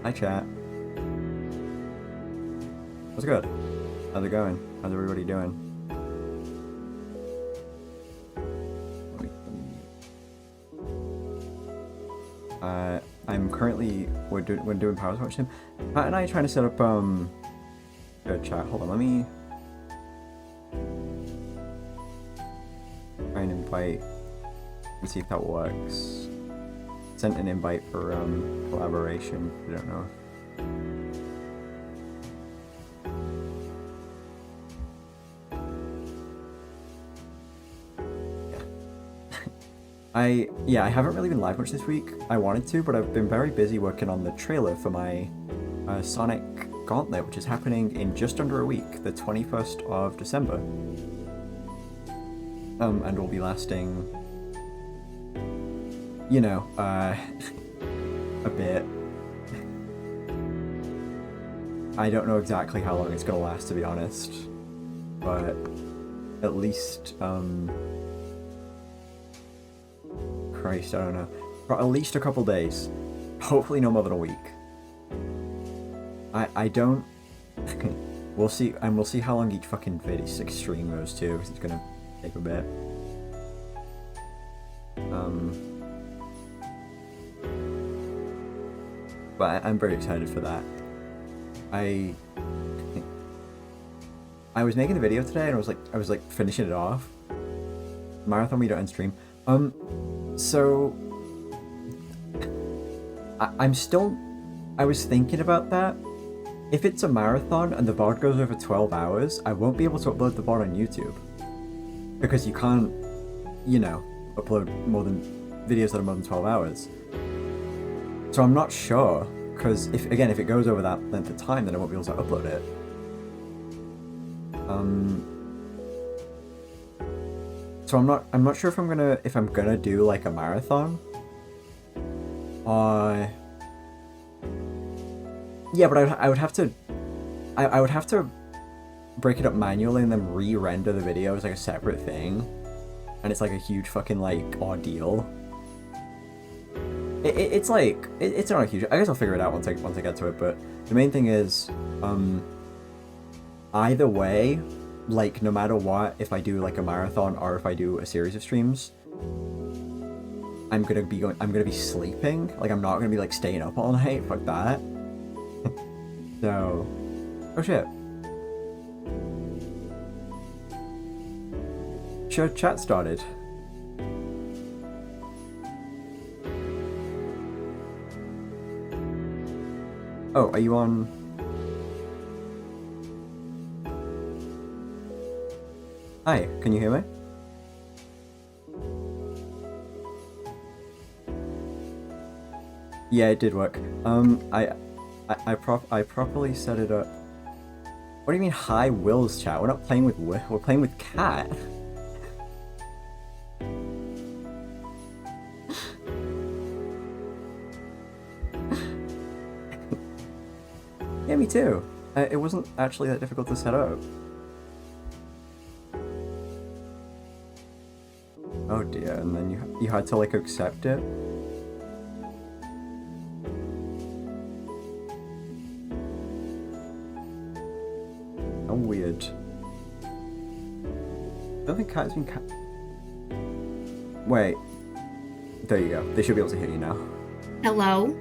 Hi, chat. What's good? How's it going? How's everybody doing? I'm currently we're doing Powerwash Sim. Pat and I are trying to set up a chat. Hold on, let me try and invite and see if that works. Sent an invite for collaboration. I don't know. I haven't really been live much this week. I wanted to, but I've been very busy working on the trailer for my Sonic Gauntlet, which is happening in just under a week, the 21st of December. And will be lasting, you know, a bit. I don't know exactly how long it's gonna last, to be honest, but at least, Christ, I don't know. For at least a couple days. Hopefully no more than a week. I don't... we'll see, and we'll see how long each fucking video stream goes too, because it's gonna take a bit. But I'm very excited for that. I was making the video today and I was like finishing it off. Marathon we don't end stream. So I was thinking about that. If it's a marathon and the VOD goes over 12 hours, I won't be able to upload the VOD on YouTube. Because you can't, you know, upload videos that are more than 12 hours. So I'm not sure, because if it goes over that length of time, then I won't be able to upload it. So I'm not sure if I'm gonna do like a marathon. Yeah, but I would have to break it up manually and then re-render the video as like a separate thing, and it's like a huge fucking like ordeal. It's not a huge. I guess I'll figure it out once I get to it. But the main thing is, either way, like no matter what, if I do like a marathon or if I do a series of streams, I'm gonna be sleeping. Like I'm not gonna be like staying up all night. Fuck that. So, oh shit. Sure, chat started. Oh, are you on? Hi, can you hear me? Yeah, it did work. I properly set it up. What do you mean, hi Will's chat? We're not playing with Will, we're playing with Cat. Yeah, me too. It wasn't actually that difficult to set up. Oh dear, and then you had to like accept it? How weird. I don't think Cat's been Wait. There you go. They should be able to hear you now. Hello?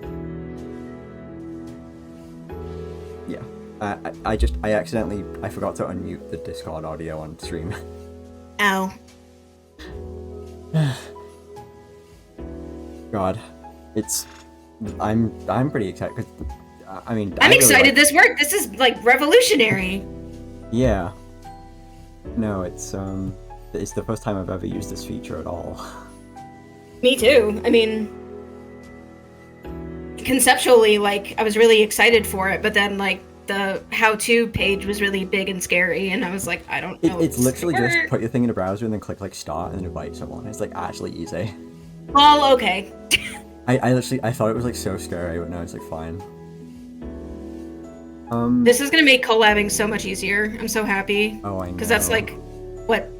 Yeah. I forgot to unmute the Discord audio on stream. Oh. God, I'm pretty excited because I mean I'm excited this worked. This is like revolutionary. Yeah. No, it's the first time I've ever used this feature at all. Me too. I mean, conceptually, like I was really excited for it, but then like the how-to page was really big and scary, and I was like, I don't know. It's literally just put your thing in a browser and then click like start and then invite someone. It's like actually easy. Well, okay. I thought it was like so scary, but no, it's like fine. This is gonna make collabing so much easier. I'm so happy. Oh, I know. Because that's like what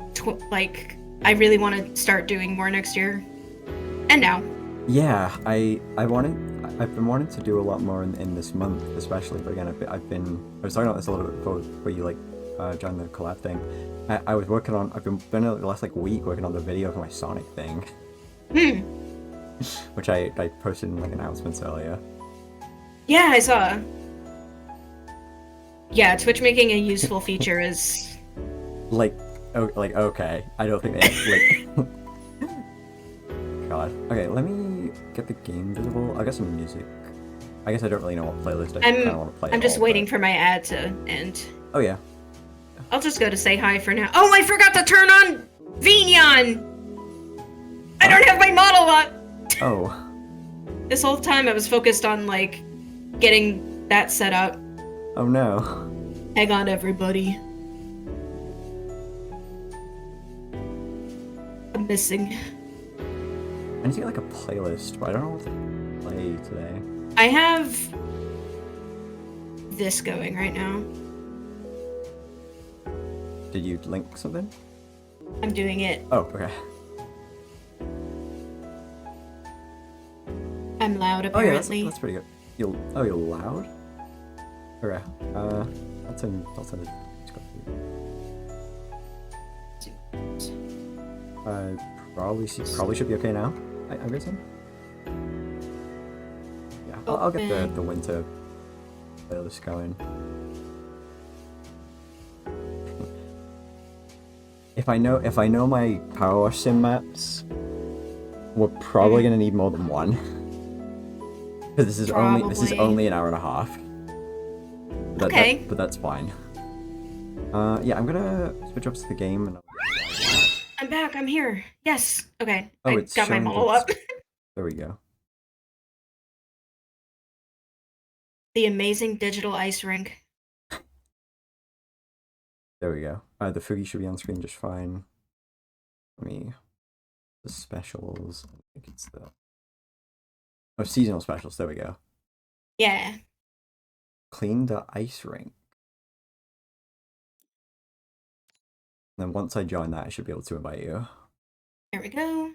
like I really want to start doing more next year. And now. Yeah, I wanted. I've been wanting to do a lot more in this month, especially. But again, I was talking about this a little bit before you like joined the collab thing. I was working on. I've been the last like week working on the video for my Sonic thing, which I posted in like announcements earlier. Yeah, I saw. Yeah, Twitch making a useful feature is like okay. I don't think they like. God. Okay, let me get the game visible. I got some music. I guess I don't really know what playlist I kind of want to play. I'm just waiting for my ad to end. Oh yeah. I'll just go to say hi for now. Oh, I forgot to turn on Vignon! I don't have my model up! Oh. This whole time I was focused on, like, getting that set up. Oh no. Hang on, everybody. I'm missing. I need to get like a playlist, but I don't know what to play today. I have this going right now. Did you link something? I'm doing it. Oh, okay. I'm loud, Oh yeah, apparently. that's pretty good. You're loud? Okay. I'll send it. Probably should be okay now. I guess so. Yeah, I'll get the winter playlist going. If I know my Powerwash Sim maps, we're probably gonna need more than one. Because this is only an hour and a half. But that's fine. Yeah, I'm gonna switch up to the game and I'm back, I'm here. Yes. Okay. Oh, I got my model up. There we go. The amazing digital ice rink. There we go. The Fugi should be on screen just fine. The specials. I think it's the seasonal specials. There we go. Yeah. Clean the ice rink. And then once I join that, I should be able to invite you. There we go.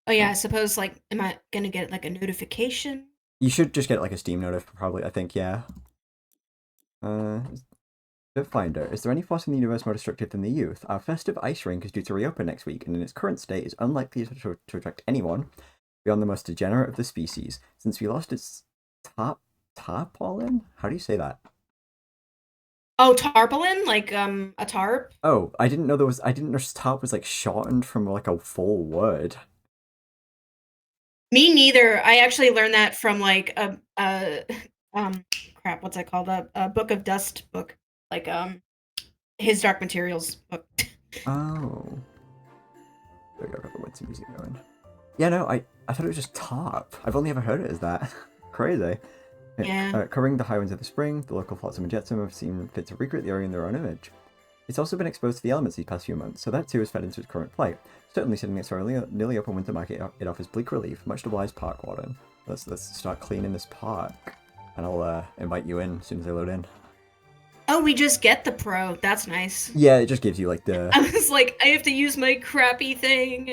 Oh yeah, I suppose, like, am I gonna get, like, a notification? You should just get, like, a Steam notif, probably, I think, yeah. Finder, is there any force in the universe more destructive than the youth? Our festive ice rink is due to reopen next week, and in its current state is unlikely to attract anyone beyond the most degenerate of the species. Since we lost its tarpaulin? How do you say that? Oh, tarpaulin? Like, a tarp? Oh, I didn't know tarp was, like, shortened from, like, a full word. Me neither. I actually learned that from, like, crap, what's that called? A Book of Dust book. Like, his Dark Materials book. Oh. There we go, got the winter music going. Yeah, no, I thought it was just tarp. I've only ever heard it as that. Crazy. Yeah. Covering the high winds of the spring, the local flotsam and jetsam have seen fit to recreate the area in their own image. It's also been exposed to the elements these past few months, so that too has fed into its current plight. Certainly sitting next to our nearly open winter market, it offers bleak relief, much to oblige park warden. Let's start cleaning this park, and I'll invite you in as soon as I load in. Oh, we just get the Pro. That's nice. Yeah, it just gives you like the... I was like, I have to use my crappy thing.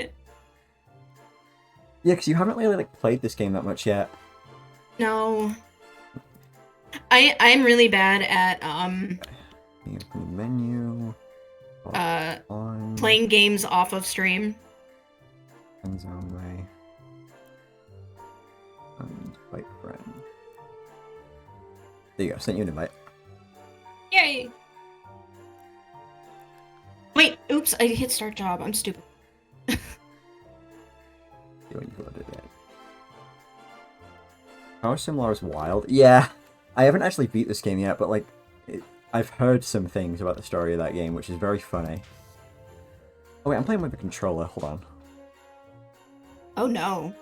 Yeah, because you haven't really like played this game that much yet. No. I'm really bad at menu. playing games off of stream. Zone way. And invite friend. There you go. Sent you an invite. Yay! Wait, oops! I hit start job. I'm stupid. How similar is Wild? Yeah, I haven't actually beat this game yet, but like, I've heard some things about the story of that game, which is very funny. Oh wait, I'm playing with the controller. Hold on. Oh no.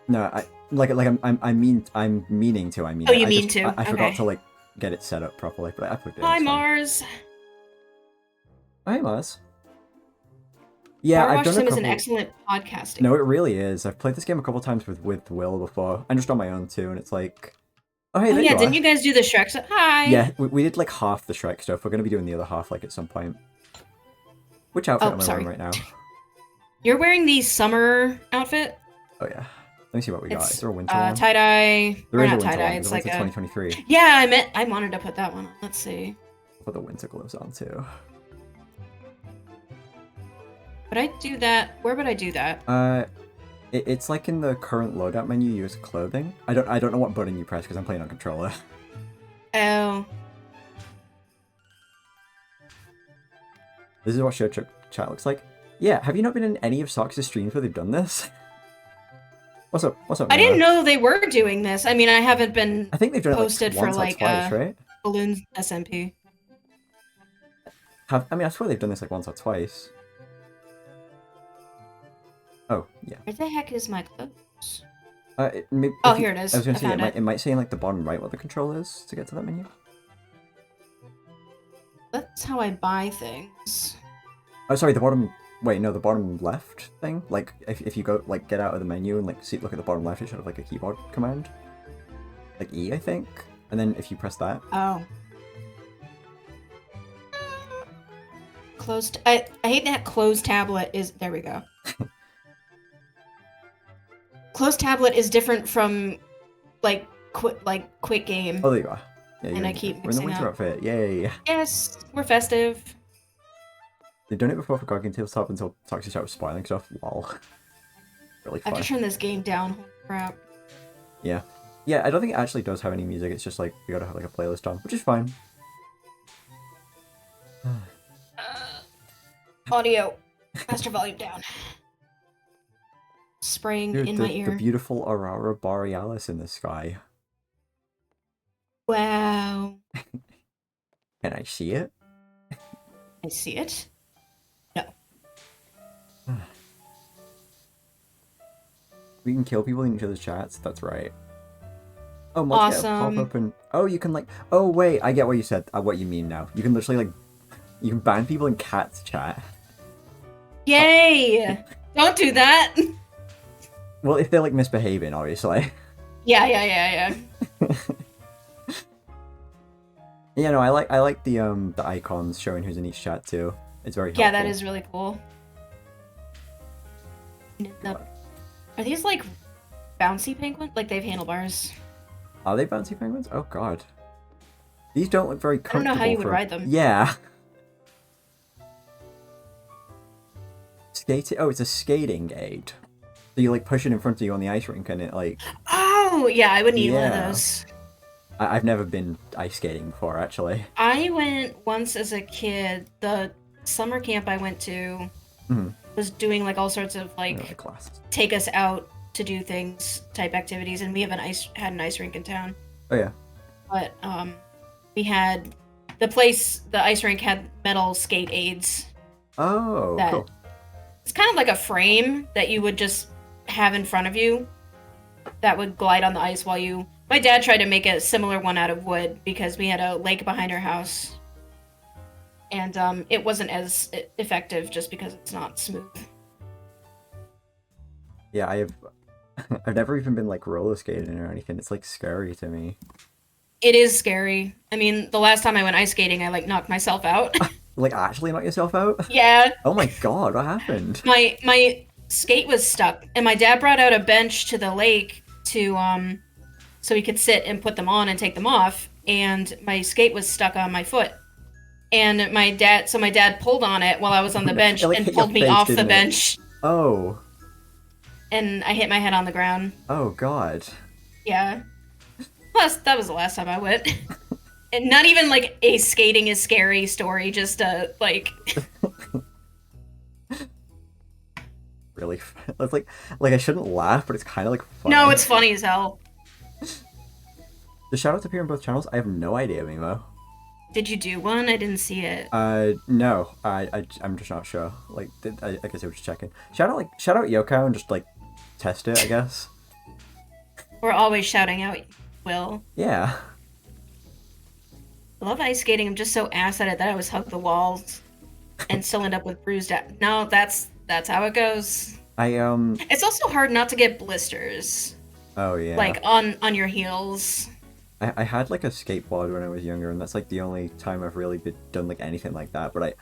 No, I'm meaning to. I mean. Oh, you mean to? I forgot to like get it set up properly, but I put it. Hi, Mars. Hi, Mars. Yeah, Powerwash I've done Sim a couple... is an excellent podcasting. No, it really is. I've played this game a couple times with Will before, and just on my own too, and it's like, oh hey, there yeah, you didn't are. you guys do the Shrek stuff? Hi. Yeah, we did like half the Shrek stuff. We're gonna be doing the other half like at some point. Which outfit am I wearing right now? You're wearing the summer outfit. Oh yeah. Let me see what we got. Is It's there a winter one? tie-dye. There Or is a not winter tie-dye, one. it's The like winter a... 2023. Yeah, I wanted to put that one on. Let's see. I'll put the winter gloves on too. Would I do that? Where would I do that? It's like in the current loadout menu. You use clothing. I don't know what button you press because I'm playing on controller. Oh. This is what show chat looks like. Yeah, have you not been in any of Sox's streams where they've done this? What's up? What's up? I didn't Nemo? know they were doing this. I mean, I haven't been I think they've done it posted like for once like or twice, right? Balloon SMP. I mean, I swear they've done this like once or twice. Oh, yeah. Where the heck is my clothes? Oh, here it is. I was gonna I say, found it might say in like the bottom right what the control is to get to that menu. That's how I buy things. Oh, sorry, the bottom... Wait, no, the bottom left thing? Like, if you go, like, get out of the menu and, like, look at the bottom left, it should have, like, a keyboard command. Like E, I think? And then if you press that... Oh. Closed... I hate that closed tablet is... There we go. Closed tablet is different from, like, quick game. Oh, there you are. Yeah, And I keep we're in the mixing winter up. outfit, yay! Yes, we're festive. They've done it before for Gog and Tabletop until Toxic Chat was spoiling stuff, lol. Really I have fun. to turn this game down. Holy crap. Yeah. Yeah, I don't think it actually does have any music, it's just like, we gotta have like a playlist on, which is fine. Audio. Master volume down. Spraying Dude, in my ear. the beautiful Aurora Borealis in the sky. Wow. Can I see it? I see it. No. We can kill people in each other's chats, that's right. Oh, mods get a Awesome. pop up and... Oh, you can like... Oh, wait, I get what you said, what you mean now. You can literally like... You can ban people in cats chat. Yay! Don't do that! Well, if they're like misbehaving, obviously. Yeah. Yeah, no, I like the icons showing who's in each chat too. It's very helpful. Yeah, that is really cool. Are these like bouncy penguins? Like they have handlebars? Are they bouncy penguins? Oh god. These don't look very I don't comfortable. know how you would ride them. Yeah. Skating. Oh, it's a skating aid. So you like push it in front of you on the ice rink and it like... Oh, yeah, I would need one of Yeah. those. I've never been ice skating before, actually. I went once as a kid. The summer camp I went to was doing like all sorts of like Class. take us out to do things type activities, and we have had an ice rink in town. Oh yeah. But we had the ice rink had metal skate aids. Oh, That- cool. It's kind of like a frame that you would just have in front of you that would glide on the ice while you... My dad tried to make a similar one out of wood because we had a lake behind our house. And it wasn't as effective just because it's not smooth. Yeah, I've never even been like roller skating or anything. It's like scary to me. It is scary. I mean, the last time I went ice skating, I like knocked myself out. Like actually knock yourself out? Yeah. Oh my god, what happened? My skate was stuck, and my dad brought out a bench to the lake to so he could sit and put them on and take them off, and my skate was stuck on my foot. And my dad pulled on it while I was on the bench It, like, and hit your pulled me face, off the didn't it? bench, Oh. and I hit my head on the ground. Oh god. Yeah. Plus, that was the last time I went. And not even like a skating is scary story, just like Really? That's like I shouldn't laugh, but it's kind of like funny. no, it's funny as hell. The shoutouts appear on both channels? I have no idea, Mimo. Did you do one? I didn't see it. No. I'm just not sure. Like, I guess I was just checking. Shout out Yoko and just like test it, I guess. We're always shouting out Will. Yeah. I love ice skating. I'm just so ass at it that I always hug the walls and still end up with bruised. No, that's how it goes. It's also hard not to get blisters. Oh yeah. Like on your heels. I had like a skateboard when I was younger, and that's like the only time I've really done like anything like that. But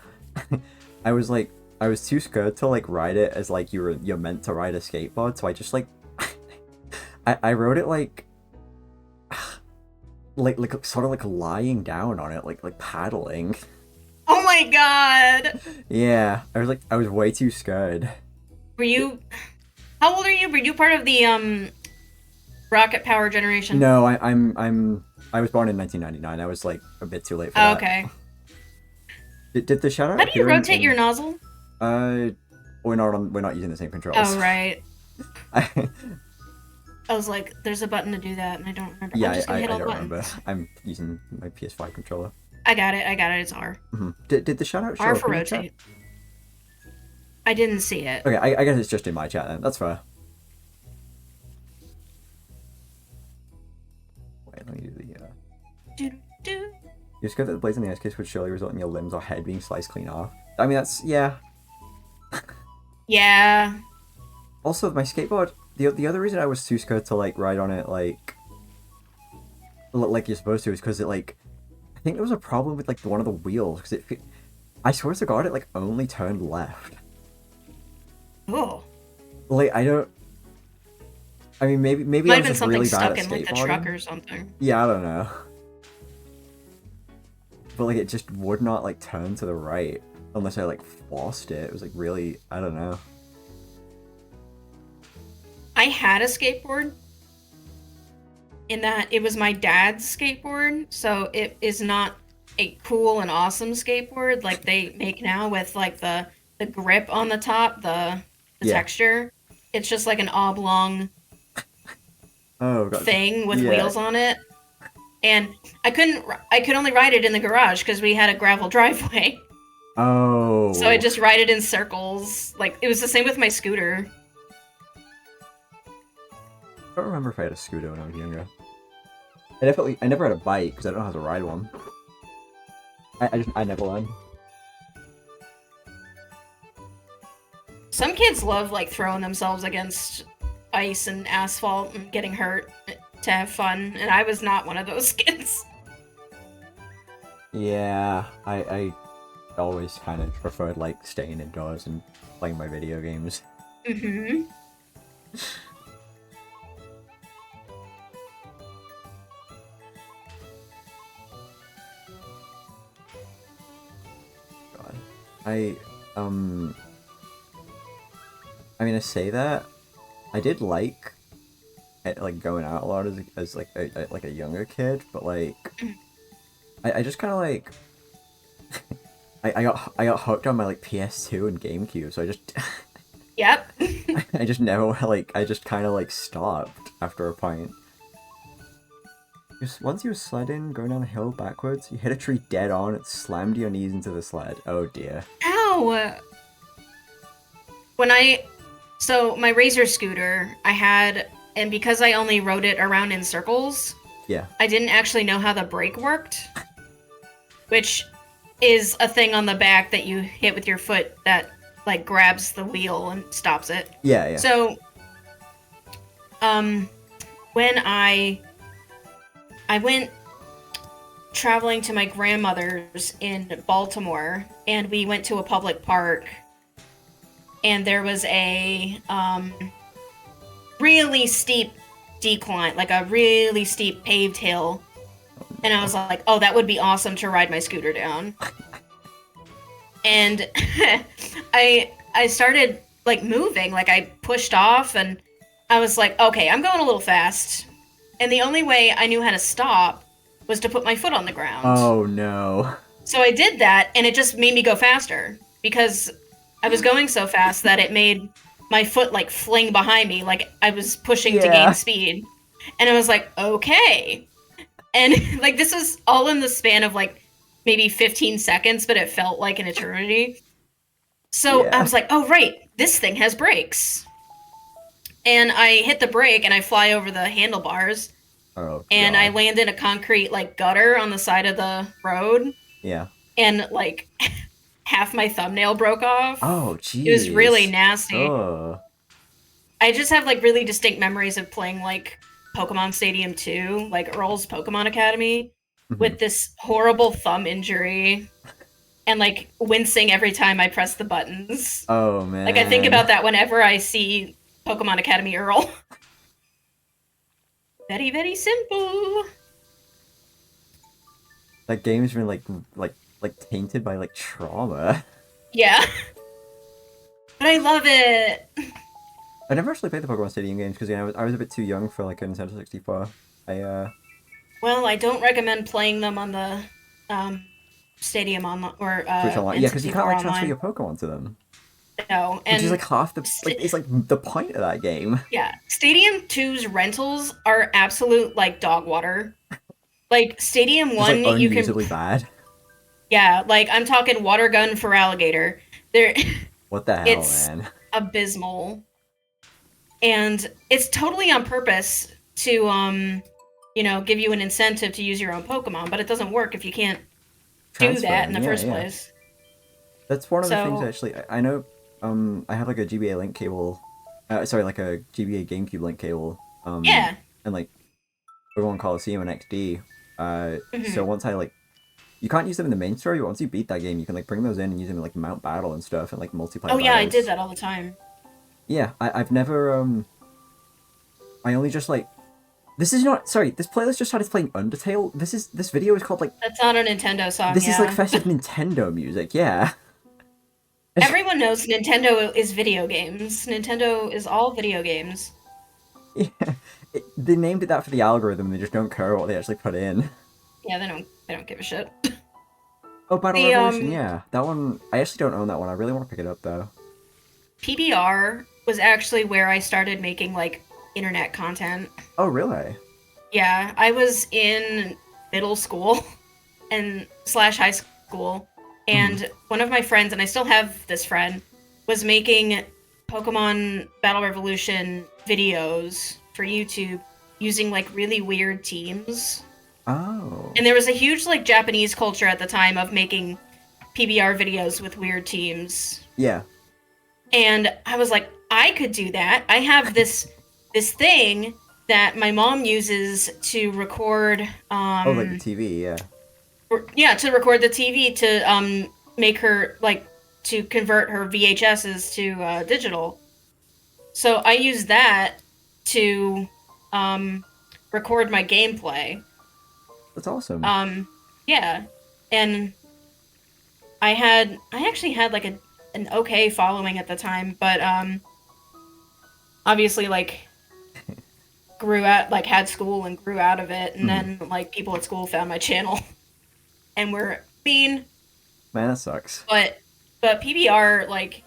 I was too scared to like ride it as like you're meant to ride a skateboard, so I just like I wrote it like sort of like lying down on it, like paddling. Oh my god! Yeah, I was way too scared. Were you? How old are you? Were you part of the rocket power generation? No, I was born in 1999. I was like a bit too late for Oh, that. okay. Did the shout out How do you appear rotate your in nozzle? uh we're not using the same controls. Oh right. I, I was like, there's a button to do that, and I don't remember. yeah, I'm just gonna hit I all the don't remember. buttons. I'm using my PS5 controller. I got it. I got it. It's R. Did the shout out show R up for in your chat? rotate. I didn't see it. Okay, I guess it's just in my chat then. That's fair. Wait, let me do the Do, do. You discovered that the blaze in the ice case would surely result in your limbs or head being sliced clean off. I mean, that's yeah. Yeah. Also, my skateboard. The other reason I was too scared to like ride on it like you're supposed to is because it like I think there was a problem with like one of the wheels because I swear to God it like only turned left. Oh. Like I don't. I mean, maybe Might I have was been just really something bad stuck at in like the truck skateboarding. or something. Yeah, I don't know. But like it just would not like turn to the right unless I like forced it. It was like really, I don't know. I had a skateboard. In that it was my dad's skateboard, so it is not a cool and awesome skateboard like they make now with like the grip on the top, the Yeah. texture. It's just like an oblong Oh god. thing with Yeah. wheels on it. And I could only ride it in the garage because we had a gravel driveway. Oh. So I just ride it in circles. Like it was the same with my scooter. I don't remember if I had a scooter when I was younger. I never had a bike because I don't know how to ride one. I never learned. Some kids love like throwing themselves against ice and asphalt and getting hurt to have fun, and I was not one of those kids. Yeah, I always kind of preferred like staying indoors and playing my video games. Mm-hmm. God, I I mean I say that I did like going out a lot as like a younger kid, but like I just kind of like I got hooked on my like PS2 and GameCube, so I just Yep. I just never like I just kind of like stopped after a point. Once you were sledding, going down a hill backwards, you hit a tree dead on, it slammed your knees into the sled. Oh dear. Ow! So my Razor scooter, I had, and because I only rode it around in circles, Yeah. I didn't actually know how the brake worked, which is a thing on the back that you hit with your foot that like grabs the wheel and stops it. Yeah, yeah. So, when I went traveling to my grandmother's in Baltimore, and we went to a public park, and there was a really steep decline, like a really steep paved hill, and I was like, oh, that would be awesome to ride my scooter down. And I started like moving, like I pushed off, and I was like, okay, I'm going a little fast. And the only way I knew how to stop was to put my foot on the ground. Oh no. So I did that, and it just made me go faster because I was going so fast that it made my foot like fling behind me, like I was pushing to gain speed. And I was like, okay. And like this was all in the span of like maybe 15 seconds, but it felt like an eternity. So I was like, oh right, this thing has brakes. And I hit the brake and I fly over the handlebars. Oh, and God. I land in a concrete like gutter on the side of the road. Yeah. And like half my thumbnail broke off. Oh, jeez. It was really nasty. Oh. I just have like really distinct memories of playing like Pokemon Stadium 2, like Earl's Pokemon Academy, with this horrible thumb injury and like wincing every time I press the buttons. Oh man. Like I think about that whenever I see Pokemon Academy Earl. Very, very simple. That game's been like tainted by like trauma. Yeah. But I love it. I never actually played the Pokemon Stadium games because I was a bit too young for like a Nintendo 64. Well, I don't recommend playing them on the Stadium online or Switch Online. Yeah, because you can't N64 like transfer online. your Pokemon to them, No, which is and like half the like it's like the point of that game. yeah, Stadium 2's rentals are absolute like dog water. Like Stadium Just like 1, you can unusably bad. yeah, like I'm talking water gun for alligator. There What the hell, it's man? abysmal. And it's totally on purpose to give you an incentive to use your own Pokemon, but it doesn't work if you can't do Transfer that them, in the yeah, first yeah. place. That's one of the things So, actually. I know. I have like a GBA link cable. Sorry, like a GBA GameCube link cable. yeah. And like Pokemon Coliseum and XD. So Mhm. once I like, you can't use them in the main story, but once you beat that game, you can like bring those in and use them in like Mount Battle and stuff and like multiplayer Oh yeah, I did battles. that all the time. Yeah, I've never I only just like. This is not sorry. This playlist just started playing Undertale. This video is called like. That's not a Nintendo song, This is like yeah. festive Nintendo music. Yeah. Everyone knows Nintendo is video games. Nintendo is all video games. Yeah. They named it that for the algorithm. They just don't care what they actually put in. Yeah, they don't give a shit. Oh, Battle The Revolution. Yeah, that one. I actually don't own that one. I really want to pick it up though. PBR was actually where I started making like internet content. Oh, really? Yeah, I was in middle school and slash high school, and one of my friends, and I still have this friend, was making Pokemon Battle Revolution videos for YouTube using like really weird teams. Oh. And there was a huge like Japanese culture at the time of making PBR videos with weird teams. Yeah. And I was like, I could do that. I have this thing that my mom uses to record Oh, like the TV. Yeah. to record the TV to make her like to convert her VHSs to digital. So I use that to record my gameplay. That's awesome. Yeah. And I actually had like an okay following at the time, but obviously like grew out like had school and grew out of it, and then like people at school found my channel and were mean. Man, that sucks. But PBR like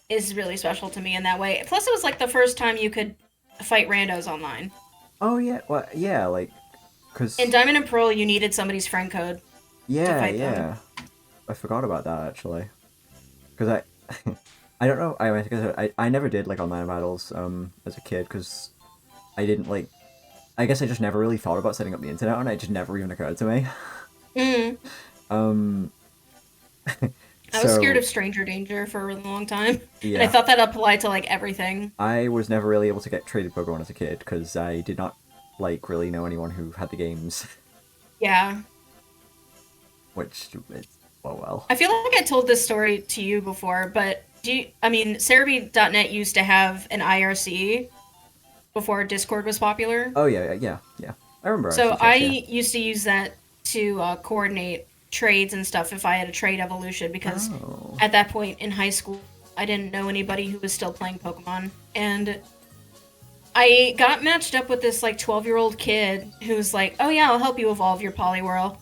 is really special to me in that way. Plus, it was like the first time you could fight randos online. Oh yeah. Well, yeah. Like, cause. In Diamond and Pearl, you needed somebody's friend code to Yeah, fight yeah. them. I forgot about that actually. Cause I. I don't know. I never did like online battles as a kid because I didn't like. I guess I just never really thought about setting up the internet, and it just never even occurred to me. Mm. Um. I was scared of stranger danger for a really long time, and I Yeah. thought that applied to like everything. I was never really able to get traded Pokemon as a kid because I did not like really know anyone who had the games, Yeah, which is well. I feel like I told this story to you before, but Cerebi.net used to have an IRC before Discord was popular. Oh yeah. I remember. So actually, I yeah. used to use that to coordinate trades and stuff if I had a trade evolution, because Oh. at that point in high school, I didn't know anybody who was still playing Pokemon. And I got matched up with this like 12-year-old kid who's like, oh yeah, I'll help you evolve your Poliwhirl.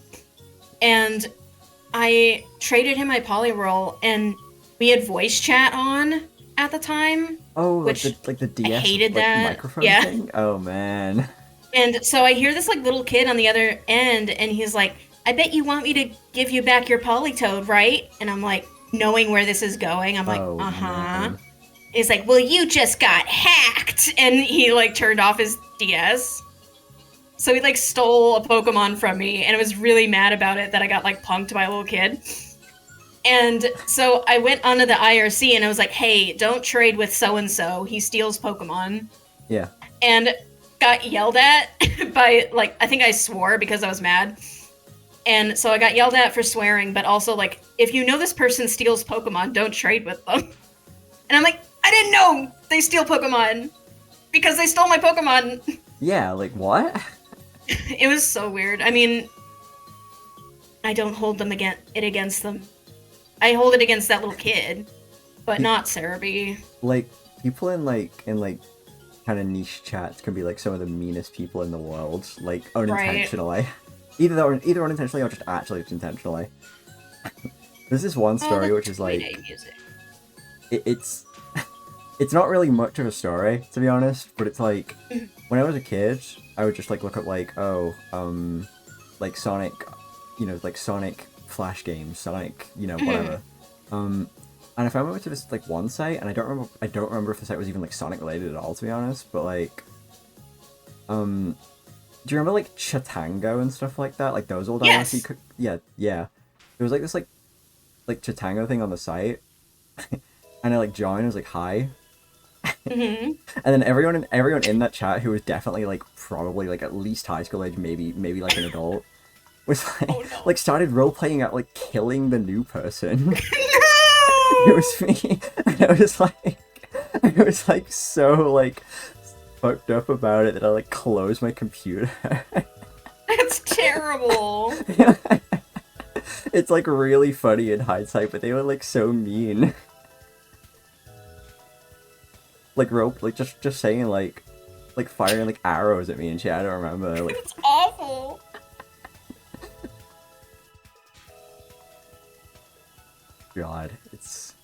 And I traded him my Poliwhirl, and we had voice chat on at the time. Oh, which like the DS hated like, that. microphone Yeah. thing. Oh man. And so I hear this like little kid on the other end, and he's like, I bet you want me to give you back your Politoed, right? And I'm like, knowing where this is going, I'm like, Oh, uh-huh. man. He's like, well, you just got hacked. And he like turned off his DS. So he like stole a Pokemon from me, and I was really mad about it that I got like punked by a little kid. And so I went onto the IRC and I was like, hey, don't trade with so-and-so. He steals Pokemon. Yeah. And got yelled at by, like, I think I swore because I was mad. And so I got yelled at for swearing, but also, like, if you know this person steals Pokemon, don't trade with them. And I'm like, I didn't know they steal Pokemon because they stole my Pokemon. Yeah, like what? It was so weird. I mean, I don't hold it against them. I hold it against that little kid, but not Sarah B. Like people in kind of niche chats can be like some of the meanest people in the world, like Right. unintentionally. Either unintentionally or just actually intentionally. There's this one Oh, story the which is like Tweety music. it's it's not really much of a story to be honest, but it's like when I was a kid, I would just like look up like like Sonic, like Sonic Flash games, Sonic, whatever. And if I went to this like one site, and I don't remember if the site was even like Sonic related at all, to be honest. But like, do you remember like Chatango and stuff like that? Like those old IRC? Yes. Yeah, yeah. There was like this like Chatango thing on the site, and I like joined. I was like hi, Hmm. and then everyone in that chat who was definitely like probably like at least high school age, maybe like an adult, was Oh like no. like started role playing at like killing the new person. It No! was me, and I was like so like fucked up about it that I like closed my computer. That's terrible. It's like really funny in hindsight, but they were like so mean. Like rope, like just saying like firing like arrows at me and shit. I don't remember. Like It's awful. God, it's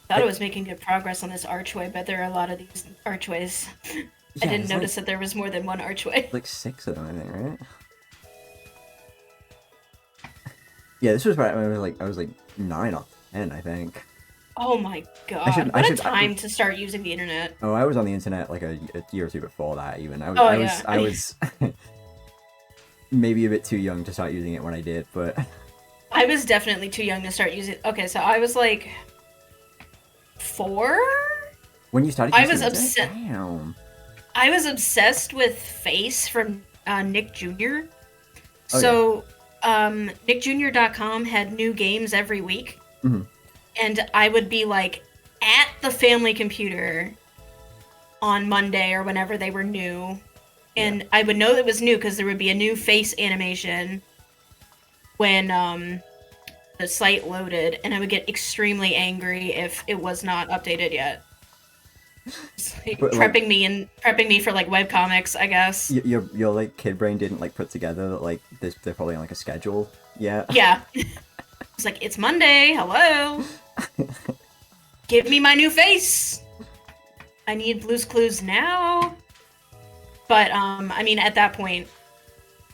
Thought I I, was making good progress on this archway, but there are a lot of these archways. I yeah. didn't There's like notice that there was more than one archway. like six of them, I think, right? Yeah, this was right when I was like 9 or 10, I think. Oh my I god. should I What a should I, time to start using the internet. Oh, I was on the internet like a year or two before that. Even I was Oh I yeah. was I was maybe a bit too young to start using it when I did, but I was definitely too young to start using. Okay, so I was like 4? when you started I using was it, obsessed. damn. I was obsessed with Face from Nick Jr. Oh yeah. So, NickJr.com had new games every week, Hmm. and I would be like at the family computer on Monday or whenever they were new, Yeah. and I would know it was new because there would be a new face animation when the site loaded, and I would get extremely angry if it was not updated yet. It's like But like prepping me for like webcomics, I guess. your like kid brain didn't like put together that like they're probably on like a schedule. Yeah. Yeah. It's like, it's Monday, hello. Give me my new face. I need Blue's Clues now. But I mean at that point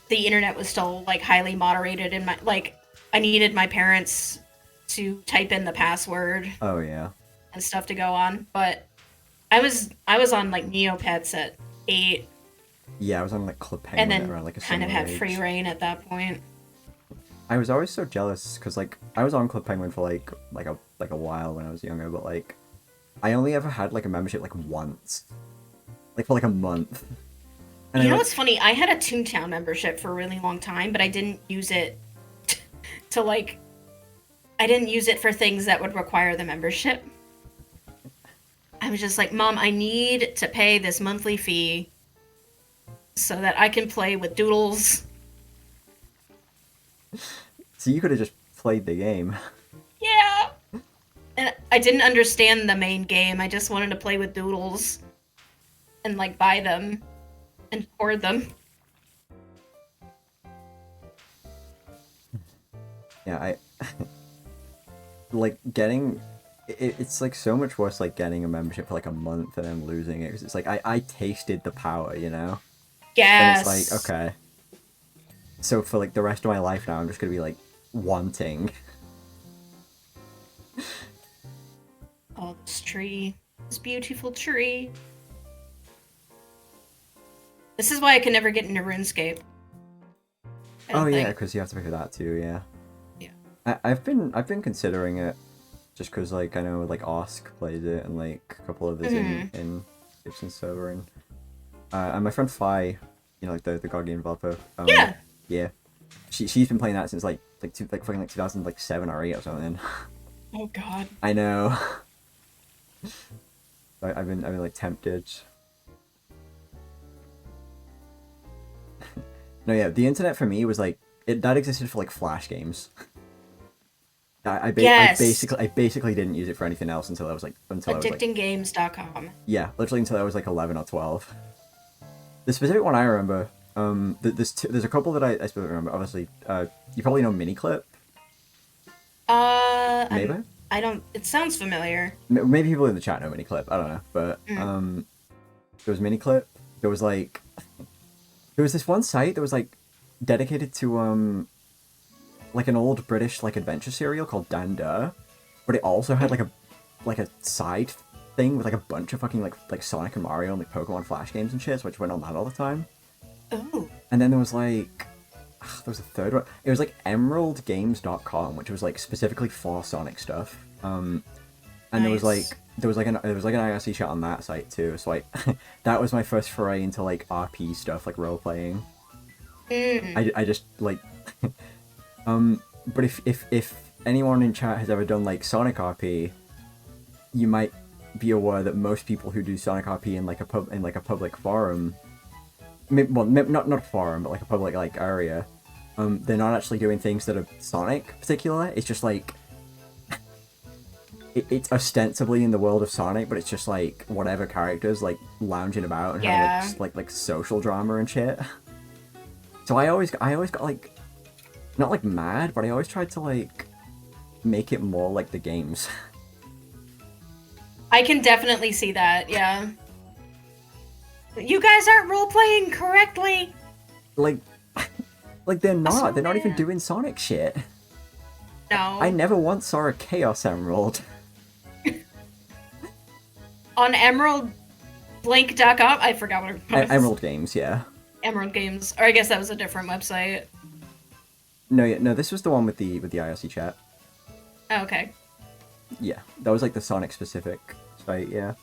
the internet was still like highly moderated and my like I needed my parents to type in the password Oh yeah. and stuff to go on. But I was on like Neopets at 8 Yeah, I was on like Club and Penguin then around like a kind of similar had free age. reign at that point. I was always so jealous because like I was on Club Penguin for like a while when I was younger, but like I only ever had like a membership like once, like for like a month. And You I know like what's funny? I had a Toontown membership for a really long time, but I didn't use it to like I didn't use it for things that would require the membership. I was just like, "Mom, I need to pay this monthly fee so that I can play with Doodles." so you could have just played the game. Yeah. And I didn't understand the main game. I just wanted to play with Doodles and like buy them and hoard them. Yeah, I like getting it's like so much worse like getting a membership for like a month and then losing it because it's like I tasted the power, you know. Then it's like Yes. okay, so for like the rest of my life now I'm just gonna be like wanting. Oh, this tree. This beautiful tree. This is why I can never get into RuneScape. I Oh don't yeah, think. because you have to pay for that too. Yeah, Yeah. I've been considering it just because like I know like Osk plays it and like a couple of others in Gibson's server and my friend Fi, like the God game developer. Yeah. Yeah, she's been playing that since fucking like 2007 or 8 or something. Oh God. I know. I've been like tempted. No, yeah, the internet for me was like that existed for like Flash games. Yes. I basically didn't use it for anything else until I was like Addictinggames.com. yeah, literally until I was like 11 or 12. The specific one I remember, there's a couple that I specifically remember. Obviously, you probably know Miniclip, maybe. I don't. It sounds familiar. Maybe people in the chat know Miniclip. I don't know, but Mm. there was Miniclip. There was like there was this one site that was like dedicated to like an old British like adventure serial called Dander, but it also had like a side thing with like a bunch of fucking like Sonic and Mario and like Pokemon Flash games and shit, which went on that all the time. Oh. And then there was like there was a third one. It was like emeraldgames.com, which was like specifically for Sonic stuff. And Nice. there was like an IRC chat on that site too. So like that was my first foray into like RP stuff, like role playing. Mm. I just like but if anyone in chat has ever done like Sonic RP, you might be aware that most people who do Sonic RP in like a public forum, well, not a forum, but like a public like area, they're not actually doing things that are Sonic particular. It's just like it's ostensibly in the world of Sonic, but it's just like whatever characters like lounging about and Yeah. having like social drama and shit. So I always got like not like mad, but I always tried to like make it more like the games. I can definitely see that. Yeah. You guys aren't role playing correctly. like like they're not even swear. doing Sonic shit. No. I never once saw a Chaos Emerald. On emeraldblink.com, I forgot what it was. Emerald Games, yeah. Emerald Games, or I guess that was a different website. No, yeah, no, this was the one with the IRC chat. Oh, okay. Yeah, that was like the Sonic specific site, yeah.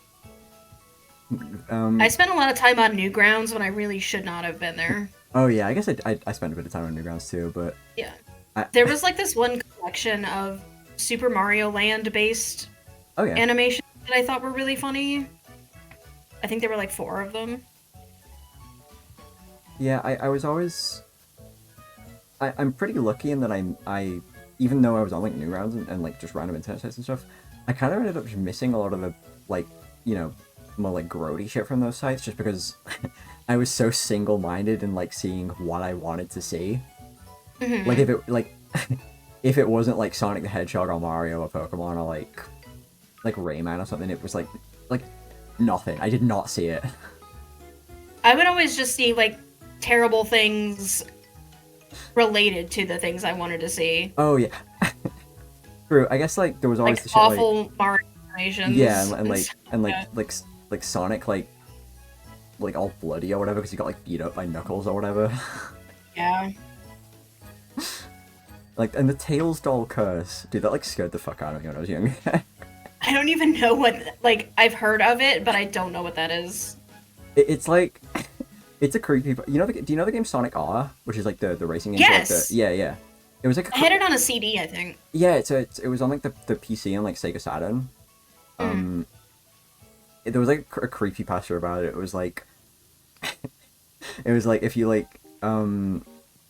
I spent a lot of time on Newgrounds when I really should not have been there. Oh yeah, I guess I spent a bit of time on Newgrounds too, but Yeah. I, There was like this one collection of Super Mario Land based oh yeah, animations that I thought were really funny. I think there were like 4 of them. yeah. I was always I'm pretty lucky in that I even though I was on like Newgrounds and like just random internet sites and stuff, I kind of ended up just missing a lot of the like more like grody shit from those sites just because I was so single-minded in like seeing what I wanted to see. Mm-hmm. Like if it like if it wasn't like Sonic the Hedgehog or Mario or Pokemon or like Rayman or something, it was like nothing. I did not see it. I would always just see like terrible things related to the things I wanted to see. Oh yeah. True. I guess like there was always Like the shit like awful Mario animations. yeah, and Yeah. like Sonic like all bloody or whatever because he got like beat up by Knuckles or whatever. Yeah. Like and the Tails doll curse, dude, that like scared the fuck out of me when I was young. I don't even know what, like, I've heard of it, but I don't know what that is. It's like it's a creepy. Do you know the game Sonic R, which is like the racing game? Yes! Like yeah. It was like I had it on a CD, I think. yeah. It was on like the PC and like Sega Saturn. There was like a creepypasta about it. It was like it was like if you like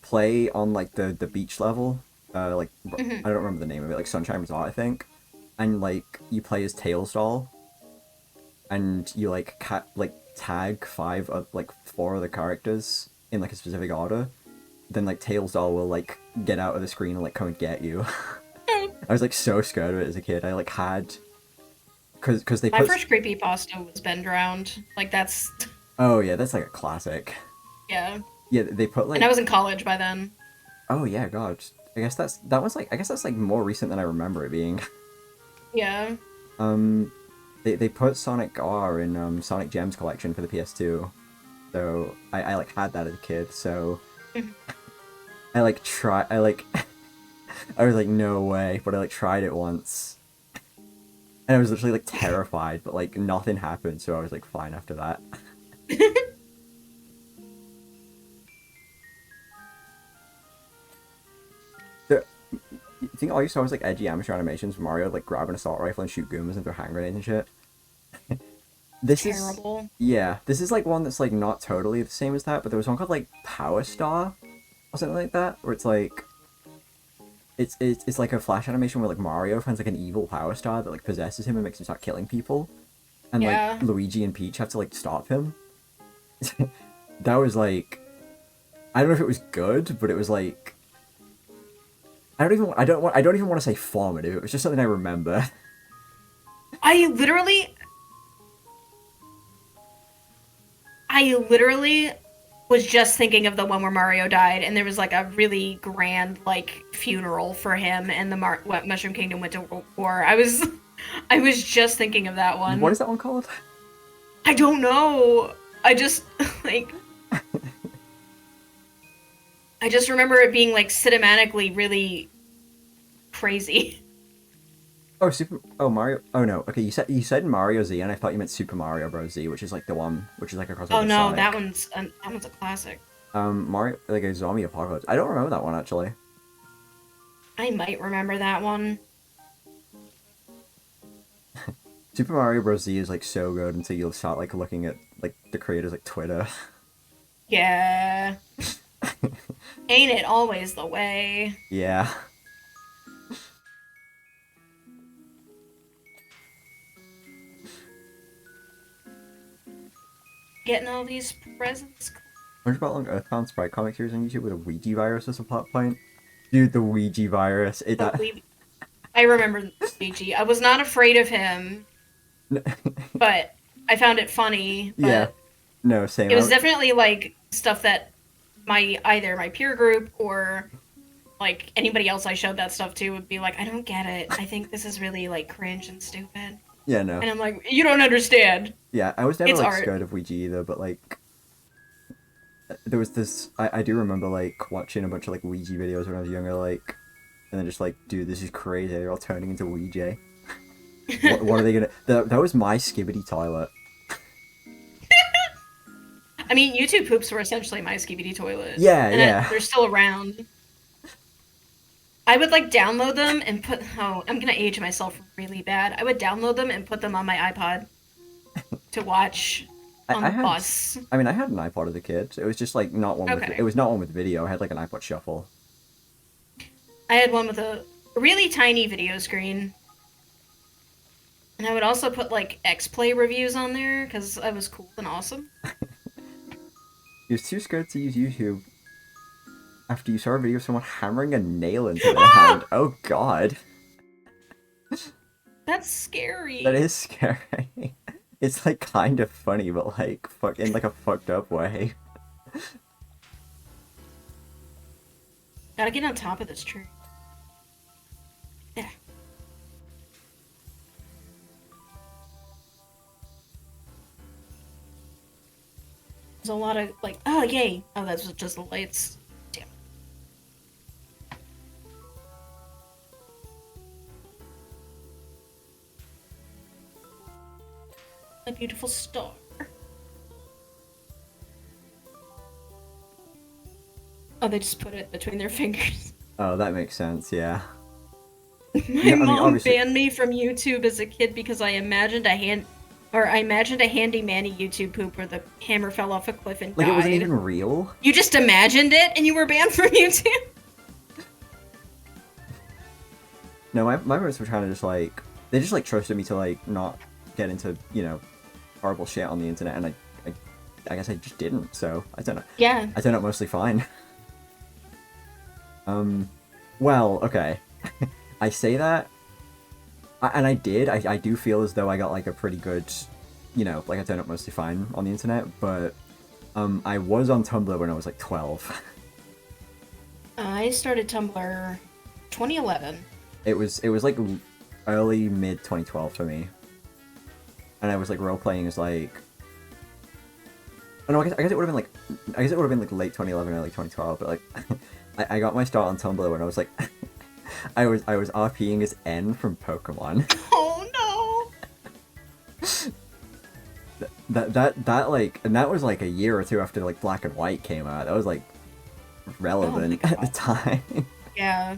play on like the beach level, I don't remember the name of it, like Sunshine Resort, I think, and like you play as Tails doll, and you like tag 4 other characters in like a specific order, then like Tails doll will like get out of the screen and like come and get you. I was like so scared of it as a kid. I like had because they My put first creepypasta was Ben Drowned. Like, that's. oh yeah, that's like a classic. Yeah. Yeah, they put like And I was in college by then. oh yeah, god. I guess that's like more recent than I remember it being. Yeah. They put Sonic R in Sonic Gems collection for the PS2, so I like had that as a kid. So I like I was like no way, but I like tried it once, and I was literally like terrified, but like nothing happened, so I was like fine after that. You think all you saw was like edgy amateur animations from Mario, like grab an assault rifle and shoot Goombas and throw hand grenades and shit? This Terrible. this is like one that's like not totally the same as that, but there was one called like Power Star or something like that, where it's like it's like a flash animation where like Mario finds like an evil Power Star that like possesses him and makes him start killing people, and like Yeah. Luigi and Peach have to like stop him. That was like, I don't know if it was good, but it was like, I don't even want to say formative. It was just something I remember. I literally was just thinking of the one where Mario died, and there was like a really grand like funeral for him, and what Mushroom Kingdom went to war. I was just thinking of that What one. is that one called? I don't know. I just like I just remember it being like cinematically really crazy. Oh, Oh, Mario. Oh no. Okay, you said Mario Z, and I thought you meant Super Mario Bros. Z, which is like the one, which is like a crossover Oh with no, Sonic. that one's a classic. Mario, like a zombie apocalypse. I don't remember that one actually. I might remember that one. Super Mario Bros. Z is like so good until you'll start like looking at like the creators like Twitter. Yeah. Ain't it always the way? Yeah. Getting all these presents. About long Earthbound Sprite comic series on YouTube with a Ouija virus as a plot point. Dude, the Ouija virus. I remember Luigi. I was not afraid of him, but I found it funny. Yeah. But No, same. it was definitely like stuff that either my peer group or like anybody else I showed that stuff to would be like, I don't get it. I think this is really like cringe and stupid. Yeah, no. And I'm like, you don't understand. Yeah, I was never It's like art. scared of Ouija either, but like there was this I do remember like watching a bunch of like Ouija videos when I was younger, like, and then just like, dude, this is crazy, they're all turning into Ouija. What are they gonna that was my skibbity toilet. I mean, YouTube poops were essentially my skibidi toilet. Yeah, and yeah. they're still around. I would like download them and put. Oh, I'm gonna age myself really bad. I would download them and put them on my iPod to watch on I the had bus. I mean I had an iPod as a kid. It was just like not one with Okay. it was not one with video. I had like an iPod shuffle. I had one with a really tiny video screen. And I would also put like X-Play reviews on there because I was cool and awesome. He was too scared to use YouTube after you saw a video of someone hammering a nail into their hand. Oh god. That's scary. That is scary. It's like kind of funny, but like in like a fucked up way. Gotta get on top of this tree. Yeah. There's a lot of like, oh yay! Oh, that's just the lights. Damn. A beautiful star. Oh, they just put it between their fingers. Oh, that makes sense, yeah. My Yeah, I mean, mom obviously- banned me from YouTube as a kid because I imagined a handy manny YouTube poop where the hammer fell off a cliff and Like, died. it wasn't even real? You just imagined it and you were banned from YouTube? No, my parents were trying to just like... They just like trusted me to like not get into, you know, horrible shit on the internet, and I guess I just didn't, so I don't know. Yeah. I turned out mostly fine. Well, okay. I say that, and I did. I do feel as though I got like a pretty good, you know, like I turned out mostly fine on the internet, but I was on Tumblr when I was like 12. I started Tumblr 2011. It was like early mid 2012 for me, and I was like role playing as like. Oh no, I guess it would have been like late 2011 or like 2012, but like I got my start on Tumblr when I was like I was RPing as N from Pokemon. Oh no! that like, and that was like a year or two after like Black and White came out. That was like relevant Oh my at the time. Yeah.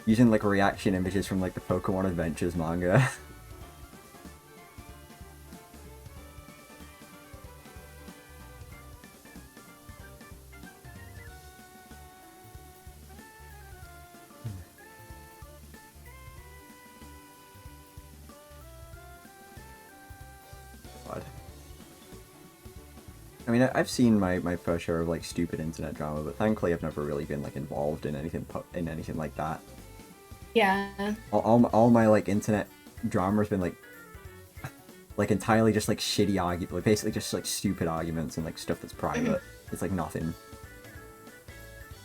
Using like reaction images from like the Pokemon Adventures manga. God. I mean, I've seen my fair share of like stupid internet drama, but thankfully I've never really been like involved in anything like that. Yeah. All my like internet drama has been like entirely just like shitty arguments, like basically just like stupid arguments and like stuff that's private. It's like nothing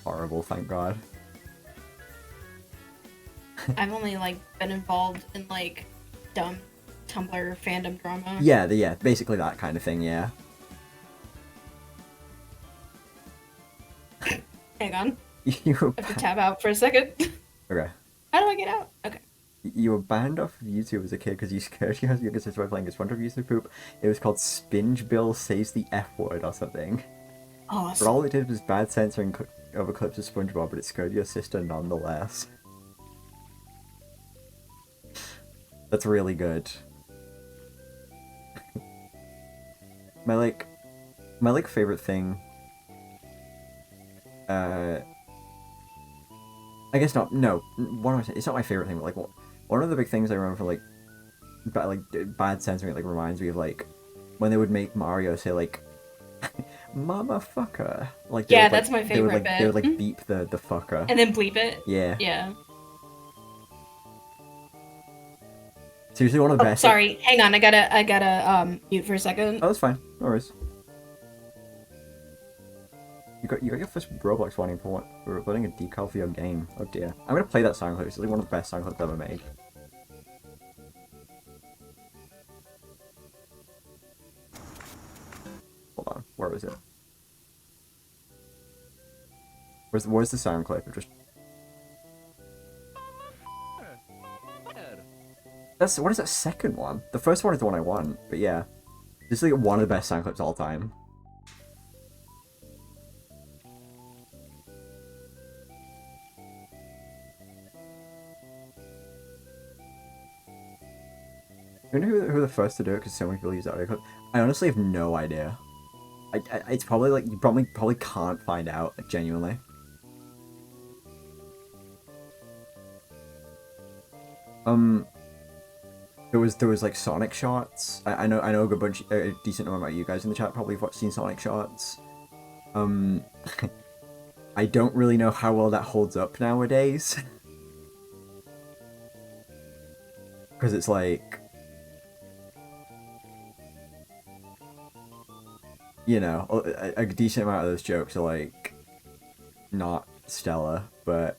horrible, thank God. I've only like been involved in like dumb Tumblr fandom drama. Yeah, basically that kind of thing. Yeah. Hang on. You I have to tab out for a second. okay. How do I get out? Okay. You were banned off of YouTube as a kid because you scared your younger sister by playing a SpongeBob user poop. It was called Spinge Bill Says the F Word or something. Awesome. But all it did was bad censoring over clips of SpongeBob, but it scared your sister nonetheless. That's really good. my favorite thing. I guess not. No, it's not my favorite thing. But like, one of the big things I remember for like bad censoring, like reminds me of like when they would make Mario say like "mama fucker." Like yeah, would, that's my favorite They would like beep the fucker and then bleep it. Yeah. Yeah. Seriously, one of the best. Sorry, hang on. I gotta mute for a second. Oh, that's fine. No worries. You got your first Roblox warning for uploading a decal for your game. Oh dear. I'm gonna play that sound clip. It's like one of the best sound clips ever made. Hold on. Where was it? Where's the sound clip? It just. What is that second one? The first one is the one I want, but yeah. This is like one of the best sound clips of all time. You know who were the first to do it? Because so many people use audio clip. I honestly have no idea. It's probably like you probably can't find out, like, genuinely. There was like Sonic shots. I know a good bunch, a decent amount of you guys in the chat probably have seen Sonic shots. I don't really know how well that holds up nowadays. Because it's like, you know, a decent amount of those jokes are like not stellar, but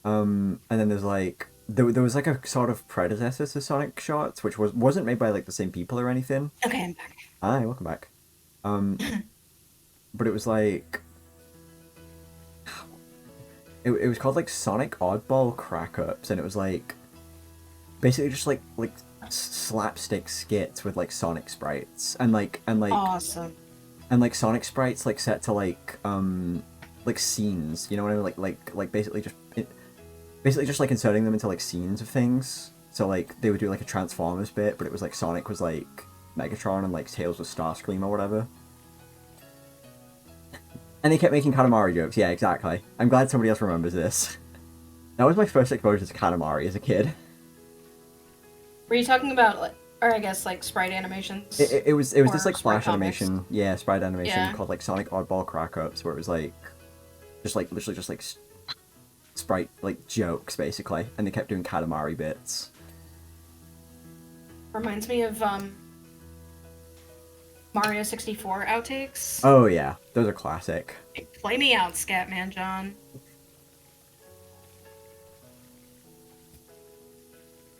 and then there's like there was like a sort of predecessor to Sonic Shots, which wasn't made by like the same people or anything. Okay, I'm back. Hi, welcome back. But it was like it was called like Sonic Oddball Crack-Ups, and it was like basically just like slapstick skits with like Sonic sprites and like awesome. And like Sonic sprites like set to like scenes, you know what I mean? Like basically just like inserting them into like scenes of things. So like they would do like a Transformers bit, but it was like Sonic was like Megatron and like Tails was Starscream or whatever. And they kept making Katamari jokes. Yeah, exactly. I'm glad somebody else remembers this. That was my first exposure to Katamari as a kid. Were you talking about, like, or I guess like sprite animations? It was this like flash comics? animation, yeah, sprite animation Yeah. called like Sonic Oddball Crack-Ups, where it was like literally just like sprite like jokes basically, and they kept doing Katamari bits. Reminds me of Mario 64 outtakes. Oh yeah, those are classic. Play me out, Scatman John.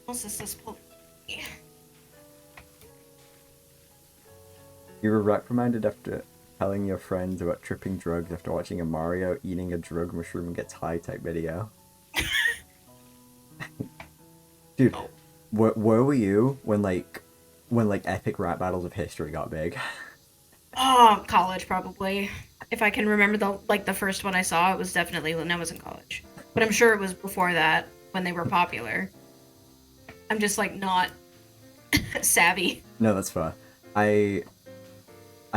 What's this? You were reprimanded after telling your friends about tripping drugs after watching a Mario eating a drug mushroom gets high type video. Dude, where were you when epic rap battles of history got big? Oh, college probably. If I can remember the first one I saw, it was definitely when I was in college. But I'm sure it was before that when they were popular. I'm just like not savvy. No, that's fair. I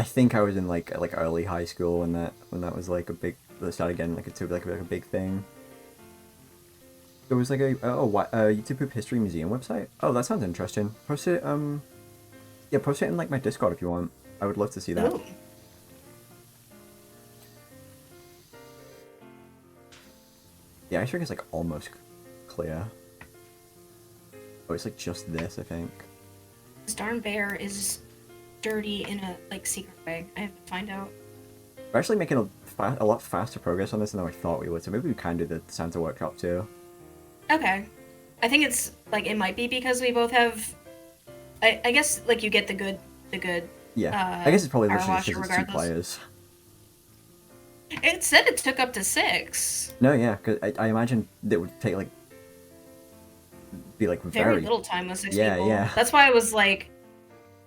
think I was in like early high school when that was like a big, that started getting like a big thing. There was like a YouTube Poop History Museum website. Oh, that sounds interesting. Post it yeah, post it in like my Discord if you want. I would love to see that. Ooh. Yeah, ice rink is like almost clear. Oh, it's like just this, I think. This darn bear is dirty in a like secret way. I have to find out. We're actually making a lot faster progress on this than I thought we would, so maybe we can do the Santa workshop too. Okay. I think it's like it might be because we both have. I guess like you get the good. Yeah, I guess it's probably power literally washer just it's two regardless. players. It said it took up to 6. No, yeah, because I imagine it would take like be like Very little time with 6 yeah, people. yeah. That's why I was like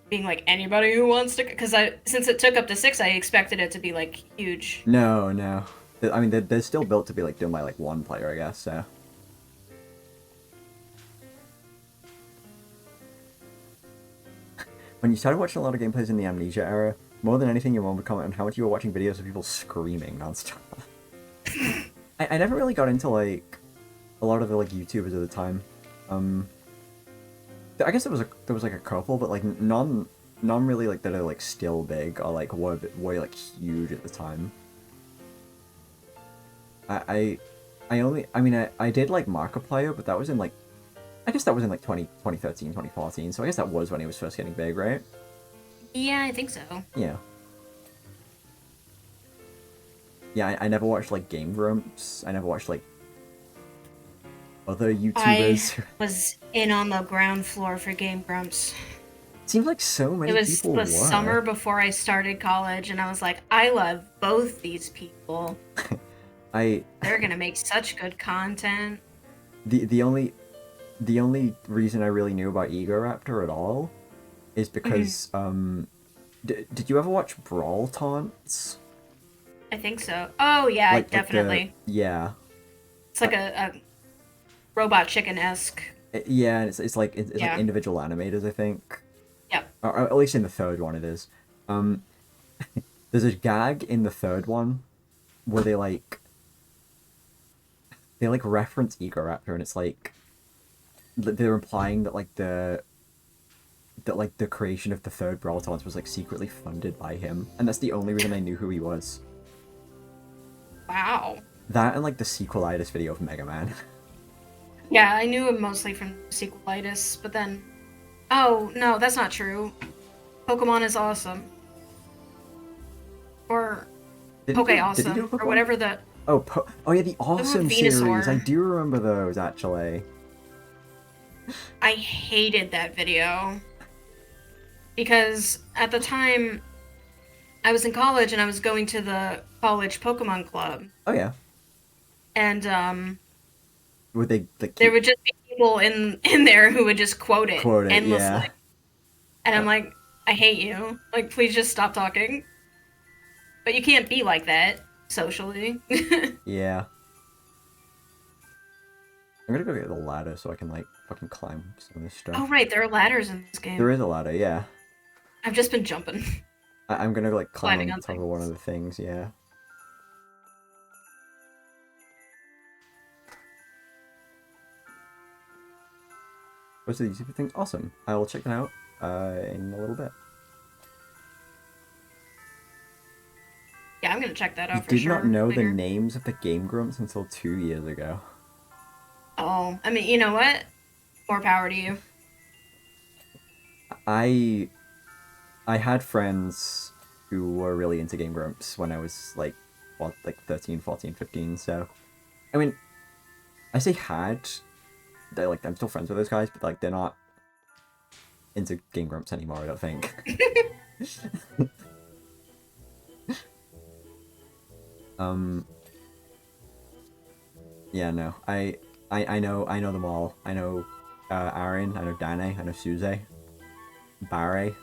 being like anybody who wants to, because since it took up to 6, I expected it to be like huge. No, no. I mean, they're still built to be like done by like one player, I guess. So. When you started watching a lot of gameplays in the Amnesia era, more than anything, your mom would comment on how much you were watching videos of people screaming nonstop. I never really got into like a lot of the like YouTubers at the time. I guess there was like a couple, but like none really like that are like still big or like were like huge at the time. I mean I did like Markiplier, but that was in like I guess that was in like 2013, 2014, so I guess that was when he was first getting big, right? Yeah, I think so. Yeah. Yeah, I never watched like Game Grumps. I never watched like other YouTubers. I was in on the ground floor for Game Grumps. Seems like so many It was people the were. summer before I started college, and I was like, I love both these people. They're gonna make such good content. The only reason I really knew about Egoraptor at all is because did you ever watch Brawl Taunts? I think so. Oh yeah, Like, definitely. Yeah. It's like a Robot Chicken-esque. Yeah, and it's like Yeah. like individual animators, I think. Yep. Or at least in the third one it is. There's a gag in the third one where they like reference Egoraptor, and it's like they're implying that like the creation of the third Brawl Taunts was like secretly funded by him, and that's the only reason I knew who he was. Wow. That and like the sequelitis video of Mega Man. Yeah, I knew him mostly from sequelitis, but then... Oh, no, that's not true. Pokemon is awesome. Or... Did Awesome. he do a Or Pokemon? whatever the... Oh, yeah, the Awesome series. Venusaur. I do remember those, actually. I hated that video. Because at the time, I was in college and I was going to the college Pokemon Club. Oh, yeah. And, Would they like there would just be people in there who would just quote it endlessly. Yeah. And I'm like, I hate you. Like, please just stop talking. But you can't be like that socially. Yeah. I'm gonna go get the ladder so I can like fucking climb some of this stuff. Oh right, there are ladders in this game. There is a ladder, yeah. I've just been jumping. I'm gonna like climb Climbing on on top of one of the things, yeah. What's the YouTube things? Awesome. I will check them out in a little bit. Yeah, I'm gonna check that out I for did sure. not know later. the names of the Game Grumps until 2 years ago. Oh, I mean, you know what? More power to you. I had friends who were really into Game Grumps when I was like 13, 14, 15, so I mean I say had, they're like I'm still friends with those guys, but like they're not into Game Grumps anymore, I don't think. Yeah, no. I know them all. I know Aaron, I know Dane, I know Suze, Barry,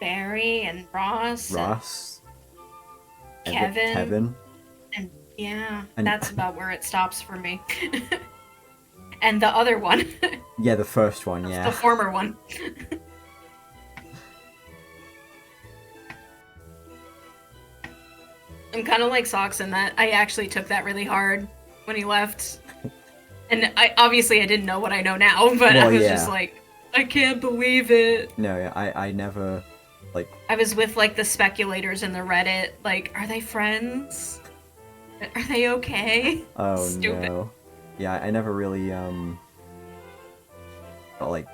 Barry and Ross. Ross, And Kevin. And yeah, And- that's about where it stops for me. And the other one. Yeah, the first one, The yeah. former one. I'm kind of like Socks in that I actually took that really hard when he left. And I didn't know what I know now, but Well, I was just yeah. like, I can't believe it. No, yeah, I never, like, I was with like the speculators in the Reddit, like, are they friends? Are they okay? oh Stupid. no. Yeah, I never really, felt like,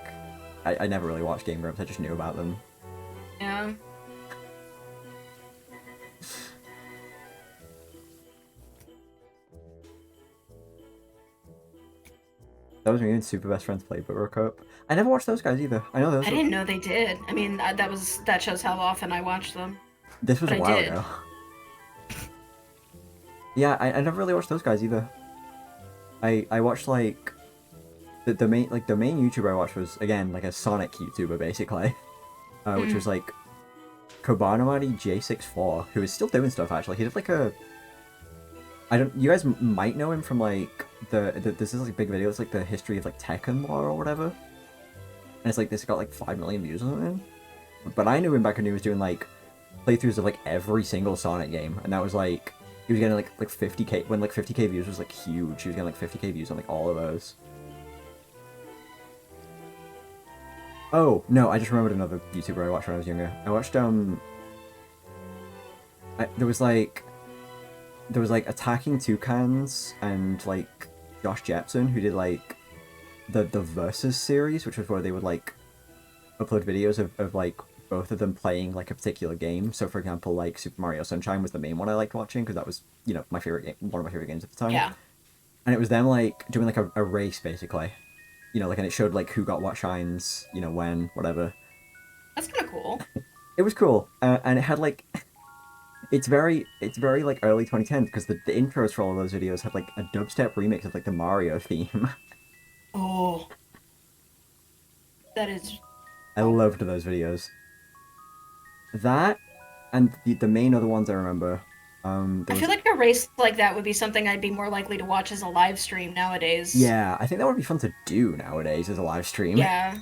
I never really watched Game Grumps, I just knew about them. Yeah. That was me and Super Best Friends Playbook Cup. I never watched those guys either. I know those I were, didn't know they did. I mean, that shows how often I watch them. this was But a I while did. ago. Yeah, I never really watched those guys either. I watched like the main YouTuber I watched was again like a Sonic YouTuber basically, which was like Kobanamari J64, who is still doing stuff actually. He did like a I don't you guys might know him from like this is like a big video. It's like the history of like Tekken lore or whatever, and it's like this got like 5 million views or something. But I knew him back when he was doing like playthroughs of like every single Sonic game, and that was like he was getting like 50k when like 50k views was like huge. He was getting like 50k views on like all of those. Oh no, I just remembered another YouTuber I watched when I was younger. I watched there was like Attacking Toucans and like Josh Jepson who did like the Versus series, which was where they would like upload videos of like both of them playing like a particular game. So for example, like Super Mario Sunshine was the main one I liked watching because that was my favorite game, one of my favorite games at the time. Yeah. And it was them like doing like a race basically, like and it showed like who got what shines, when, whatever. That's kind of cool. It was cool, and it had like it's very like early 2010s because the intros for all of those videos had like a dubstep remix of like the Mario theme. Oh, that is. I loved those videos. That and the main other ones I remember. I There feel was like a race like that would be something I'd be more likely to watch as a live stream nowadays. yeah, I think that would be fun to do nowadays as a live stream. Yeah.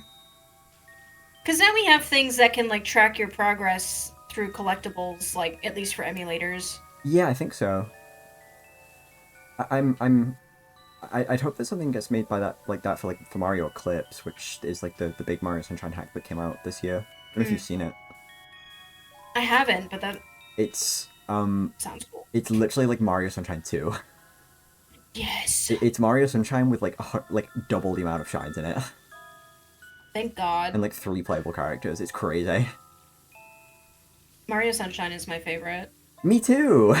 Because now we have things that can like track your progress through collectibles, like at least for emulators. Yeah, I think so. I'd hope that something gets made by that like that for like for Mario Eclipse, which is like the big Mario Sunshine hack that came out this year. I don't know if you've Mm. seen it. I haven't, but that It's sounds cool. it's literally like Mario Sunshine 2. Yes. It's Mario Sunshine with like double the amount of shines in it Thank God. and like 3 playable characters. It's crazy. Mario Sunshine is my favorite. Me too.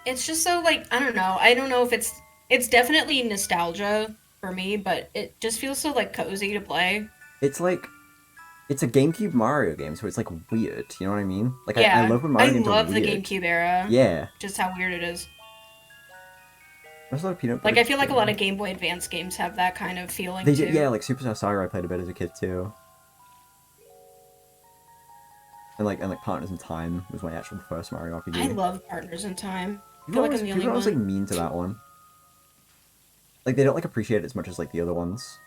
It's just so like I don't know. I don't know if it's definitely nostalgia for me, but it just feels so like cozy to play. It's like it's a GameCube Mario game, so it's like weird. You know what I mean? Like I Yeah. love when I Mario games are love the weird. GameCube era. Yeah. Just how weird it is. There's a lot of peanut Like butter. I feel like a lot Jelly. of Game Boy Advance games have that kind of feeling They did, too. yeah. Like Superstar Saga, I played a bit as a kid too, and like Partners in Time was my actual first Mario I RPG. love Partners in Time. I People feel are like I'm always, the people only are always like one. mean to that one. Like they don't like appreciate it as much as like the other ones.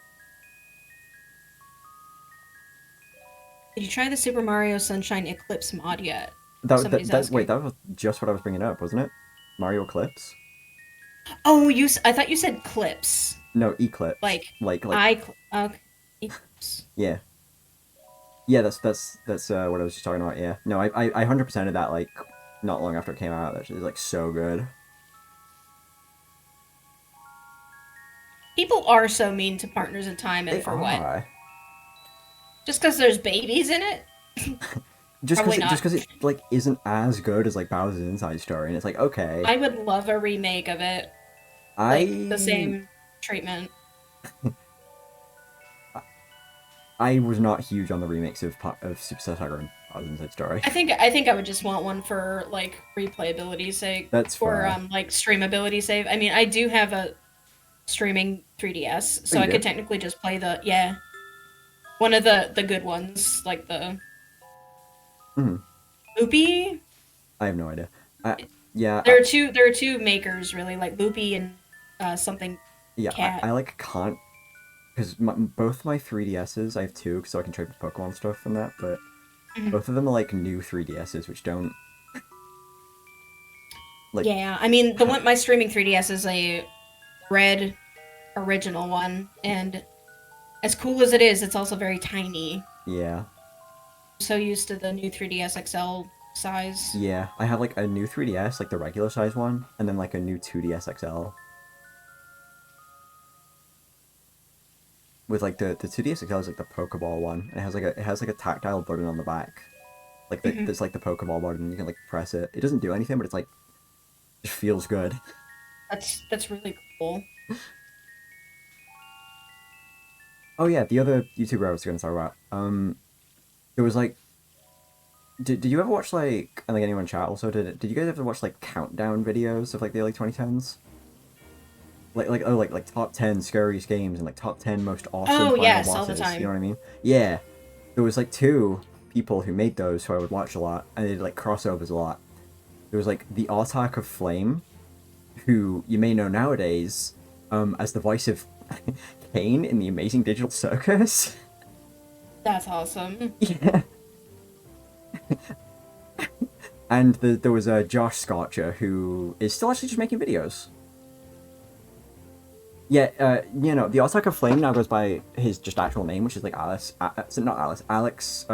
Did you try the Super Mario Sunshine Eclipse mod yet? That Somebody's that wait, asking. that was just what I was bringing up, wasn't it? Mario Eclipse? Oh, I thought you said clips. No, Eclipse. Like Like okay. Eclipse. yeah. Yeah, that's what I was just talking about. Yeah, no, I 100%ed that like not long after it came out. That shit is like so good. People are so mean to Partners in Time, and They for what? are Just because there's babies in it? Probably just not. because it like isn't as good as like Bowser's Inside Story, and it's like okay, I would love a remake of it, like the I same treatment. I was not huge on the remakes of Super Saga and Bowser's Inside Story. I think I would just want one for like replayability's sake That's or fair. like streamability sake. I mean, I do have a streaming 3DS, Oh, so you I could do? technically just play one of the good ones, like the Hmm. Loopy. I have no idea. Yeah, There are two makers really, like Loopy and something yeah. cat. I like can't because both my 3DSs I have two, so I can trade with Pokemon stuff from that. But Mhm. both of them are like new 3DSs, which don't like Yeah, I mean the have. one my streaming 3DS is a red original one, and as cool as it is, it's also very tiny. Yeah. I'm so used to the new 3DS XL size. Yeah. I have like a new 3DS, like the regular size one, and then like a new 2DS XL. With like the 2DS XL is like the Pokeball one. And it has like a tactile button on the back. Like Mhm. there's like the Pokeball button, you can like press it. It doesn't do anything, but it's like it feels good. That's really cool. Oh yeah, the other YouTuber I was gonna talk about. There was like did you ever watch like and like anyone in chat also did you guys ever watch like countdown videos of like the early 2010s? Like top 10 scariest games and like top 10 most awesome Oh final yes, all the bosses, you know time. what I mean? Yeah. There was like two people who made those who I would watch a lot and they did like crossovers a lot. There was like the Artak of Flame, who you may know nowadays as the voice of Kane in the Amazing Digital Circus. That's awesome. Yeah. And there was Josh Scotcher, who is still actually just making videos. Yeah, the Artak of Flame now goes by his just actual name, which is like Alex Rashon.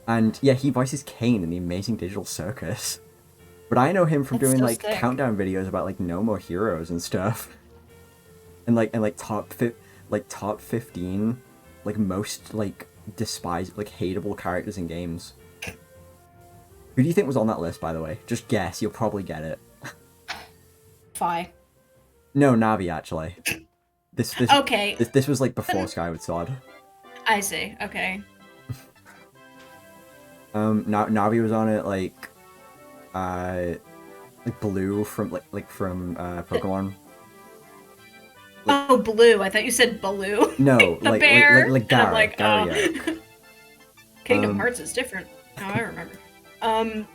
And yeah, he voices Kane in the Amazing Digital Circus. But I know him from That's doing so like sick. countdown videos about like No More Heroes and stuff. And top 15 like most like despised like hateable characters in games. Who do you think was on that list, by the way? Just guess, you'll probably get it. Fi. No, Navi actually. This this Okay, this was like before Skyward Sword. I see. Okay. Navi was on it uh like Blue from from Pokemon. Oh, Blue. I thought you said Baloo. No, The like bear. And I'm Gara, like, Garia. Kingdom Um, Hearts is different. Now I remember. Um,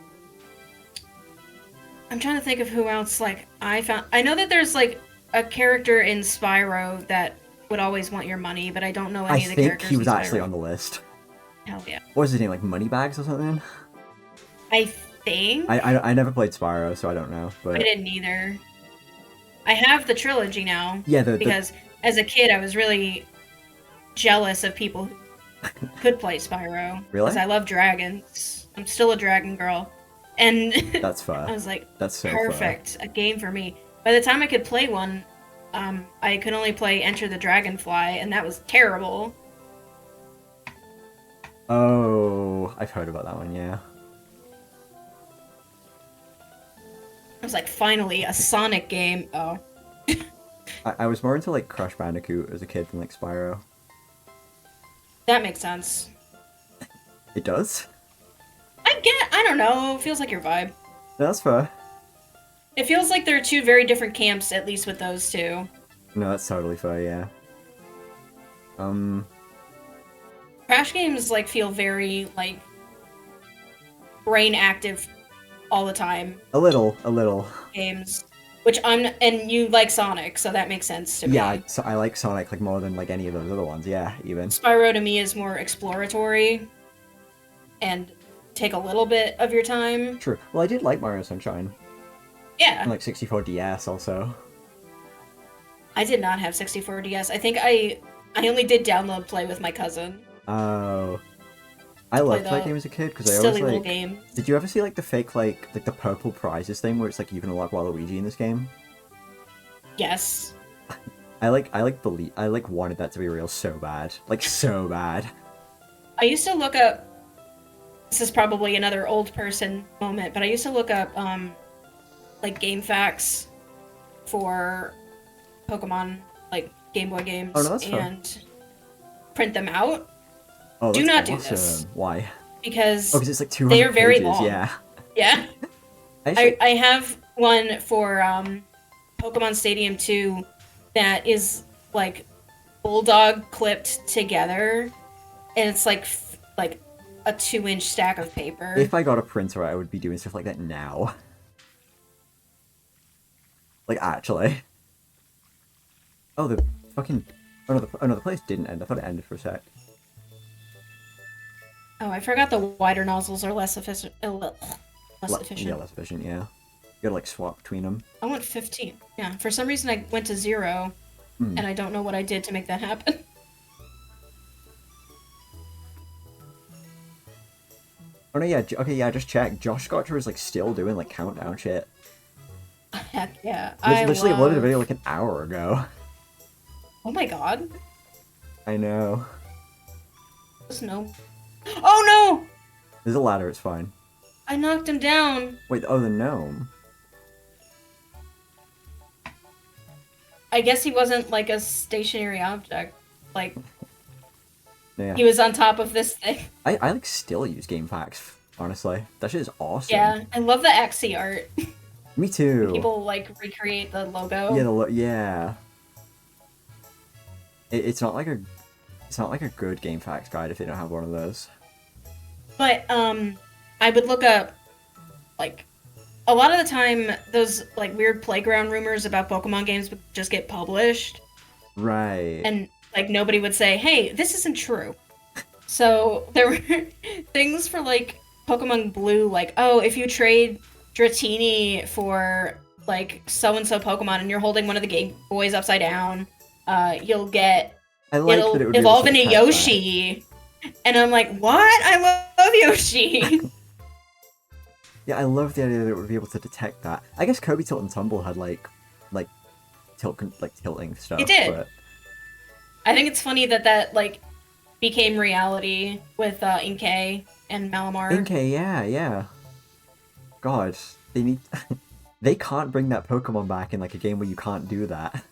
I'm trying to think of who else. Like, I found. I know that there's like a character in Spyro that would always want your money, but I don't know I any of the think characters he in was actually Spyro. on the list. Hell yeah. What was his name, like Moneybags or something? I think I never played Spyro, so I don't know. I But didn't either. I have the trilogy now yeah, the because as a kid I was really jealous of people who could play Spyro Really? because I love dragons. I'm still a dragon girl, and that's fair. I was like, That's so perfect, a game for me. By the time I could play one, I could only play Enter the Dragonfly, and that was terrible. fair. Oh, I've heard about that one. Yeah. I was like, finally, a Sonic game. Oh, I was more into like Crash Bandicoot as a kid than like Spyro. that makes sense. It does? I don't know. It feels like your vibe. No, that's fair. It feels like there are two very different camps, at least with those two. No, that's totally fair, yeah. Crash games like feel very like brain active all the time a little. games. And you like Sonic, so that makes sense to me. Yeah, so I like Sonic like more than like any of those other ones, yeah, even. Spyro to me is more exploratory and take a little bit of your time. True. Well, I did like Mario Sunshine. Yeah. And like 64 DS also. I did not have 64 DS. I think I only did download play with my cousin. Oh. I Play loved that the game as a kid because I Silly always little like. game. Did you ever see like the fake like the purple prizes thing where it's like you can unlock Waluigi in this game? Yes. I wanted that to be real so bad, like so bad. I used to look up. This is probably another old person moment, but I used to look up like game facts for Pokemon, like Game Boy games, Oh, no, that's fun. and print them out Oh, Do that's not do awesome. this. Why? because Oh, because it's like 200 they are very pages. long. Yeah. Yeah. Actually, I have one for Pokemon Stadium 2 that is like bulldog clipped together, and it's like like a 2-inch stack of paper. if I got a printer, I would be doing stuff like that now. Like actually. Oh, the fucking. Oh no, the place didn't end. I thought it ended for a sec. Oh, I forgot the wider nozzles are less efficient. Less efficient. Yeah, less efficient. Yeah. You gotta like swap between them. I went 15. Yeah, for some reason I went to 0, and I don't know what I did to make that happen. Oh no, yeah, okay, yeah, just check. Josh Scotcher is like still doing like countdown shit. Heck yeah. I literally uploaded a video like an hour ago. Oh my god. I know. There's no... Oh no! There's a ladder, it's fine. I knocked him down. Wait, oh, the gnome. I guess he wasn't like a stationary object. Like, Yeah. he was on top of this thing. I like still use GameFAQs, honestly. That shit is awesome. Yeah, I love the Xe art. Me too. People like recreate the logo. Yeah, yeah. It's not like a good GameFAQs guide if they don't have one of those. But I would look up, like, a lot of the time those like weird playground rumors about Pokemon games would just get published. Right. And like nobody would say, "Hey, this isn't true." So there were things for like Pokemon Blue, like, oh, if you trade Dratini for like so and so Pokemon and you're holding one of the Game Boys upside down, you'll get it'll evolve into Yoshi. And I'm like, what? I love Yoshi. Yeah, I love the idea that it would be able to detect that. I guess Kirby Tilt and Tumble had like tilting stuff. It did. But... I think it's funny that like became reality with Inkay and Malamar. Inkay, yeah. God, they need. They can't bring that Pokemon back in like a game where you can't do that.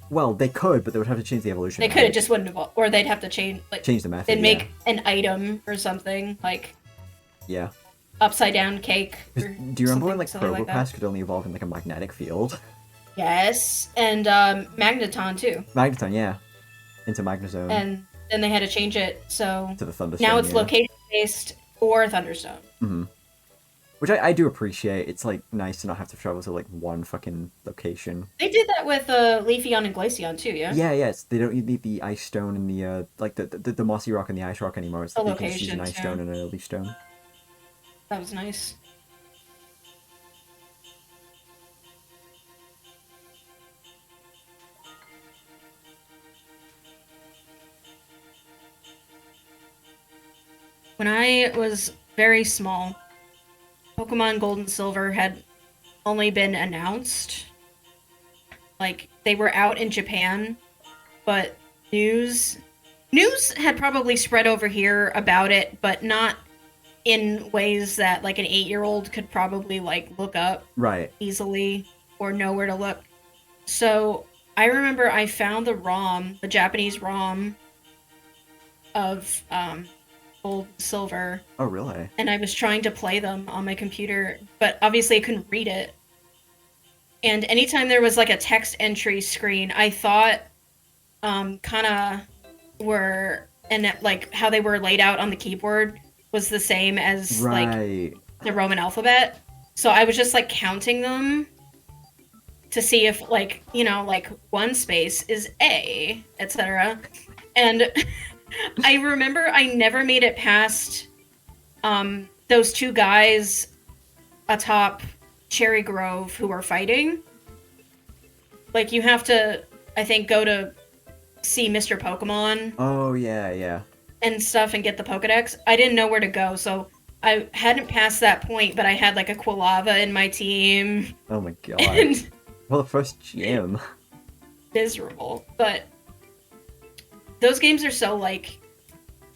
Well, they could, but they would have to change the evolution. They could, it just wouldn't evolve, or they'd have to change the method. They'd make an item or something like. Yeah. Upside down cake. Do you remember when like Probopass could only evolve in like a magnetic field? Yes, and Magneton too. Magneton, yeah, into Magnezone. And then they had to change it so to the Thunderstone. Now it's location based or Thunderstone. Mm-hmm. Which I do appreciate. It's like nice to not have to travel to like one fucking location. They did that with Leafeon and Glaceon too, yeah. Yeah. They don't need the Ice Stone and the like the Mossy Rock and the Ice Rock anymore. It's like they can just use an Ice Stone and a Leaf Stone. That was nice. When I was very small, Pokemon Gold and Silver had only been announced. Like, they were out in Japan, but news had probably spread over here about it, but not in ways that like an 8-year-old could probably like look up easily or know where to look. So I remember I found the Japanese ROM of Gold and Silver. Oh, really? And I was trying to play them on my computer, but obviously I couldn't read it. And anytime there was like a text entry screen, I thought kind of were, and like how they were laid out on the keyboard was the same as like the Roman alphabet. So I was just like counting them to see if like, you know, like one space is A, etc. And I remember I never made it past those two guys atop Cherry Grove who are fighting. Like you have to, I think, go to see Mr. Pokemon. Oh, yeah. And stuff and get the Pokedex. I didn't know where to go, so I hadn't passed that point, but I had like a Quilava in my team. Oh my god. Well, the first gym. Miserable. But those games are so like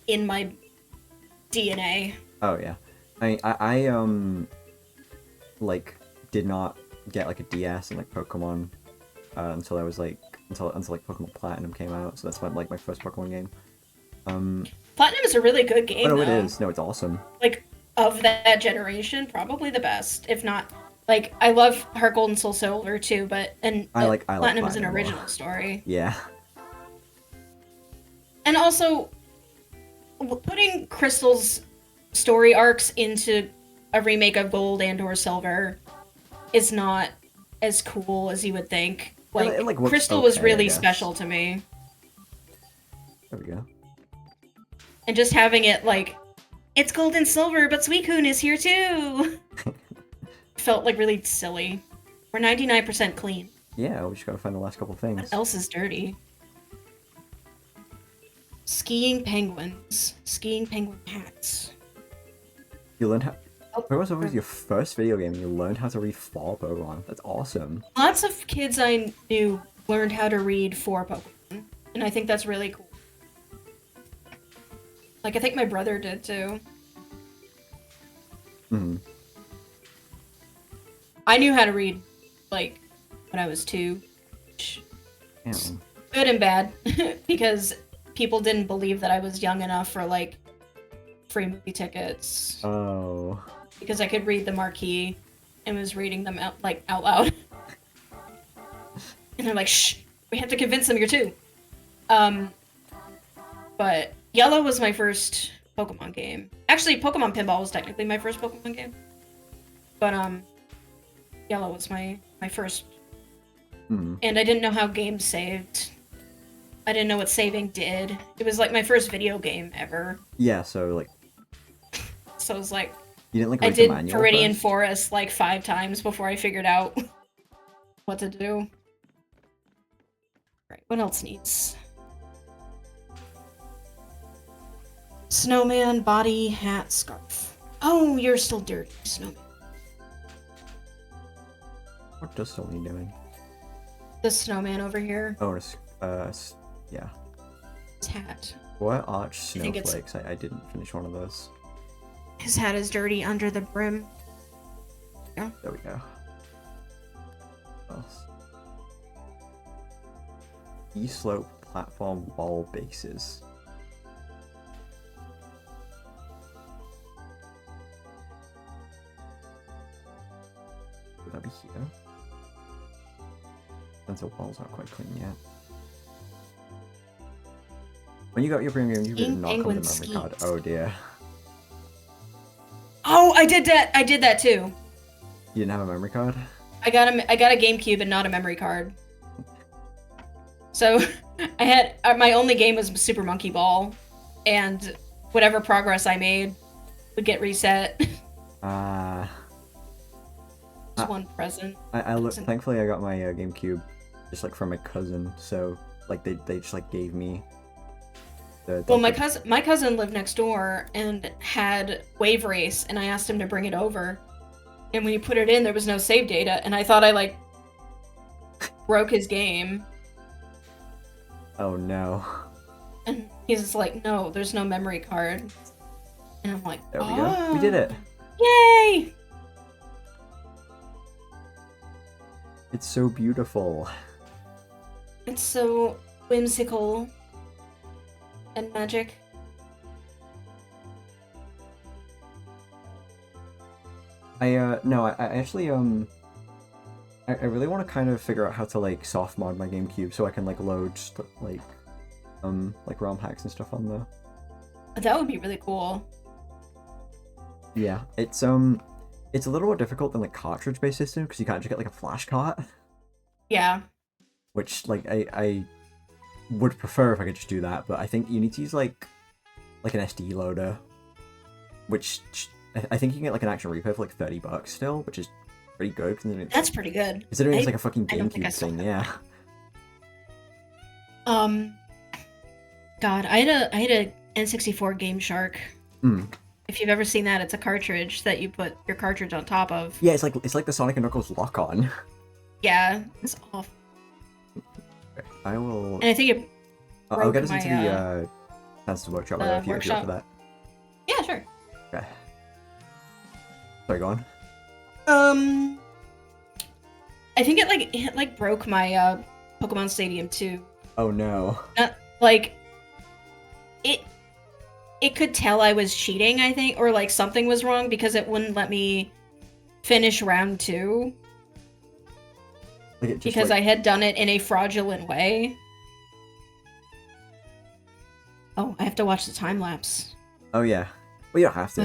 in my DNA. Oh yeah. I like did not get like a DS and like Pokemon until I was like until like Pokemon Platinum came out, so that's when like my first Pokemon game. Platinum is a really good game. Oh no, though. it is. No, it's awesome. Like of that generation, probably the best, if not. Like I love Heart Gold and Soul Silver too, but I like Platinum is an original story. Yeah. And also, putting Crystal's story arcs into a remake of Gold and/or Silver is not as cool as you would think. Like Crystal was really special to me. There we go. And just having it like, it's Gold and Silver, but Suicune is here too. felt like really silly. We're 99% clean. Yeah, we just gotta find the last couple things. What else is dirty? Skiing penguins. Skiing penguin hats. You learned how. Oh, What was your first video game? You learned how to read 4 Pokemon. That's awesome. lots of kids I knew learned how to read 4 Pokemon, and I think that's really cool. Like, I think my brother did too. Hmm. I knew how to read, like, when I was 2. Yeah. Good and bad, because people didn't believe that I was young enough for, like, free movie tickets. Oh. Because I could read the marquee and was reading them out loud. And they're like, shh, we have to convince them you're 2. But Yellow was my first Pokemon game. Actually, Pokemon Pinball was technically my first Pokemon game. But, Yellow was my first. Hmm. And I didn't know how games saved. I didn't know what saving did. It was, like, my first video game ever. Yeah, so, like... So it was like... You didn't, like, I read the did manual Viridian first? Forest, like, 5 times before I figured out what to do. Right, what else needs? Snowman, body, hat, scarf. Oh, you're still dirty, Snowman. What does still need doing? The snowman over here. Oh, yeah. His hat. What arch think it's- snowflakes? I didn't finish one of those. His hat is dirty under the brim. There we go. What else? E-slope platform wall bases. Would that be here? Since the walls aren't quite clean yet. When you got your premium, you did King not come Penguin with a memory card. Skeets. Oh dear. Oh, I did that! I did that too! You didn't have a memory card? I got a GameCube and not a memory card. So, I had... my only game was Super Monkey Ball, and whatever progress I made would get reset. Just one present. Thankfully I got my GameCube just like from my cousin, so like they just like gave me the Well, my cousin lived next door and had Wave Race, and I asked him to bring it over. And when he put it in, there was no save data, and I thought I like broke his game. Oh no. And he's just like, no, there's no memory card. And I'm like, There we go. We did it. Yay! It's so beautiful. It's so whimsical and magic. No, I actually I really want to kind of figure out how to like soft mod my GameCube so I can like load like ROM hacks and stuff on there. That would be really cool. Yeah, it's a little more difficult than like cartridge-based system because you can't just get like a flash cart. Yeah. Which like I would prefer if I could just do that, but I think you need to use like an SD loader, which I think you can get like an action replay for like $30 still, which is pretty good. That's pretty good. Considering it's like a fucking I don't think I GameCube saw thing, that. yeah. God, I had a N64 Game Shark. Mm. If you've ever seen that, it's a cartridge that you put your cartridge on top of. Yeah, it's like the Sonic and Knuckles lock-on. Yeah, it's awful. Okay, I will. And I think it. I'll get us broke into my, the Handsome Workshop the if you're up workshop. for that. Yeah, sure. Okay. Sorry, go on. I think it like broke my Pokemon Stadium 2. Oh no. Like it could tell I was cheating, I think, or like something was wrong because it wouldn't let me finish round 2 Like it just, because I had done it in a fraudulent way. Oh, I have to watch the time lapse. Oh yeah. Well, you don't have to.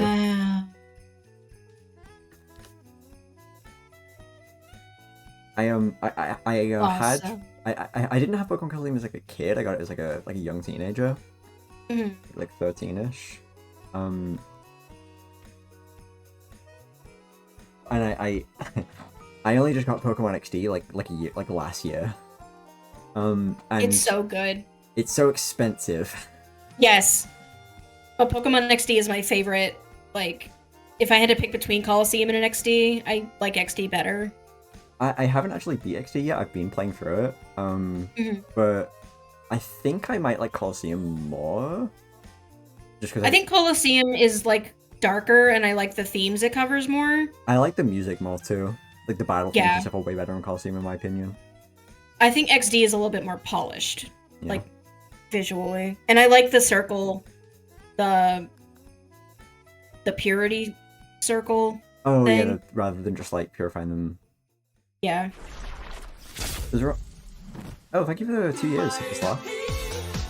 I Awesome. I didn't have Pokemon Color as like a kid. I got it as like a young teenager, Mhm. like 13ish. and I I only just got Pokemon XD like a year, like last year. And It's so good. it's so expensive. Yes. But Pokemon XD is my favorite. Like, if I had to pick between Coliseum and an XD, I like XD better. I haven't actually beat XD yet. I've been playing through it. Mhm. But I think I might like Coliseum more. Just because I think Coliseum is like darker, and I like the themes it covers more. I like the music more too. Like the battle themes Yeah. and stuff are way better in Coliseum in my opinion. I think XD is a little bit more polished, Yeah. like visually, and I like the circle, the purity circle. Oh yeah, thing. rather than just like purifying them. Yeah. Oh, thank you for the 2 years, Slav.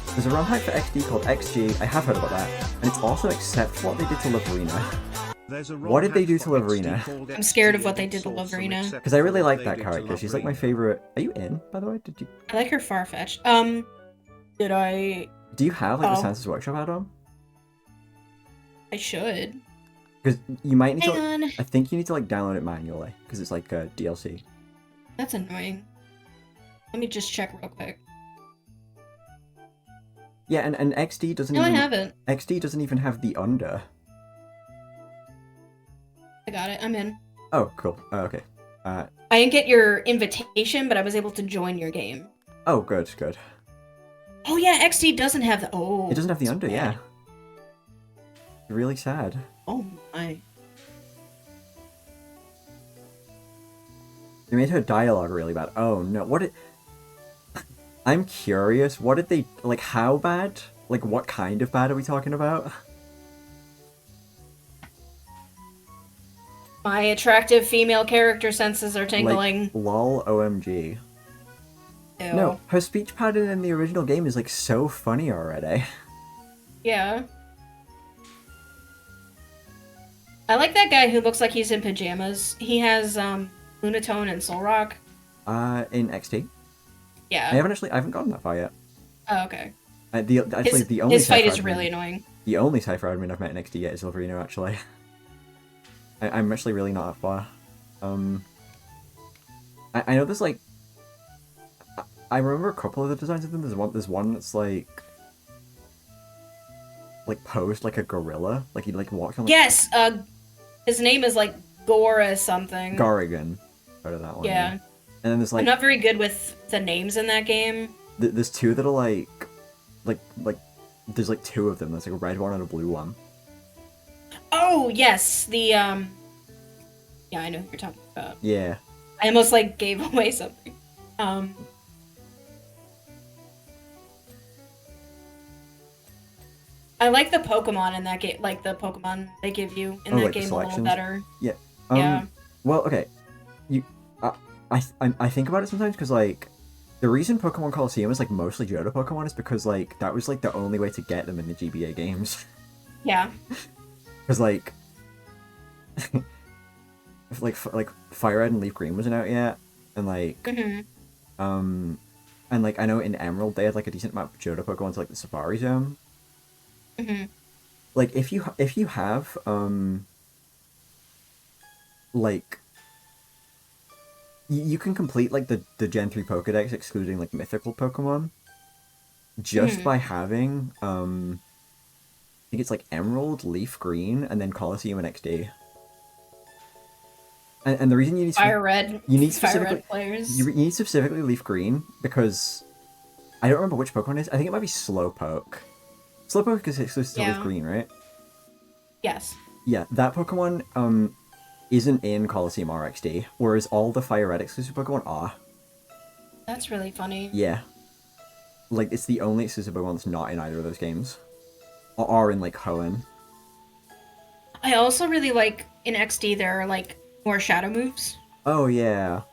There's a ROM hack for XD called XG. I have heard about that, and it's awesome except for what they did to Laverina. What did they do to Laverina? I'm scared of what they did to Laverina. Because I really like that character. She's like my favorite. Are you in, by the way? Did you? I like her Farfetch'd. Did I? Do you have like the Oh. Santa's Workshop add-on? I should. Because you might need Hang to. on. I think you need to like download it manually because it's like a DLC. That's annoying. Let me just check real quick. Yeah, and XD doesn't. No, I even, haven't. XD doesn't even have the under. I got it. I'm in. Oh, cool. Oh, okay. I didn't get your invitation, but I was able to join your game. Oh, good, good. Oh yeah, XD doesn't have the. Oh. It doesn't have the that's under, bad. yeah. Really sad. Oh my. They made her dialogue really bad. Oh no, what did... I'm curious, what did they... Like, how bad? Like, what kind of bad are we talking about? My attractive female character senses are tingling. Like, lol OMG. Ew. No, her speech pattern in the original game is, like, so funny already. Yeah. I like that guy who looks like he's in pajamas. He has, Lunatone and Solrock. In XT? Yeah. I haven't gotten that far yet. Oh, okay. The only His fight Cypher is admin- really annoying. The only Cypher admin I've met in XT yet is Silverino, actually. I'm actually really not that far. I know there's, like... I remember a couple of the designs of them. There's one that's, like posed like a gorilla. Like, he, like, walks on, like... Yes, his name is, like, Gora something. Garrigan. Heard of that one. Yeah. And then there's, like... I'm not very good with the names in that game. There's two that are, like... There's, like, two of them. There's, like, a red one and a blue one. Oh, yes, the, Yeah, I know who you're talking about. Yeah. I almost, like, gave away something. I like the Pokemon in that game, like, the Pokemon they give you in that like, the game a little selections? better. Yeah. Yeah. Well, okay. I think about it sometimes because, like, the reason Pokemon Colosseum is, like, mostly Johto Pokemon is because, like, that was, like, the only way to get them in the GBA games. Yeah. Because, like... like Fire Red and Leaf Green wasn't out yet, and, like... Mm-hmm. And, like, I know in Emerald they had, like, a decent amount of Johto Pokemon to, like, the Safari Zone. Mm-hmm. Like, if you have, like... You can complete, like, the Gen 3 Pokedex excluding, like, mythical Pokemon just by having, I think it's, like, Emerald, Leaf Green, and then Colosseum and XD. And the reason you need... Fire Red. You need Fire specifically... Red players. You need specifically Leaf Green, because... I don't remember which Pokemon it is. I think it might be Slowpoke. Slowpoke is exclusive to Leaf Green, right? Yes. Yeah, that Pokemon, isn't in Colosseum or XD, whereas all the Fire Red exclusive Pokemon are. That's really funny. Yeah. Like, it's the only exclusive Pokemon that's not in either of those games. Or are in, like, Hoenn. I also really like, in XD, there are, like, more shadow moves. Oh, yeah.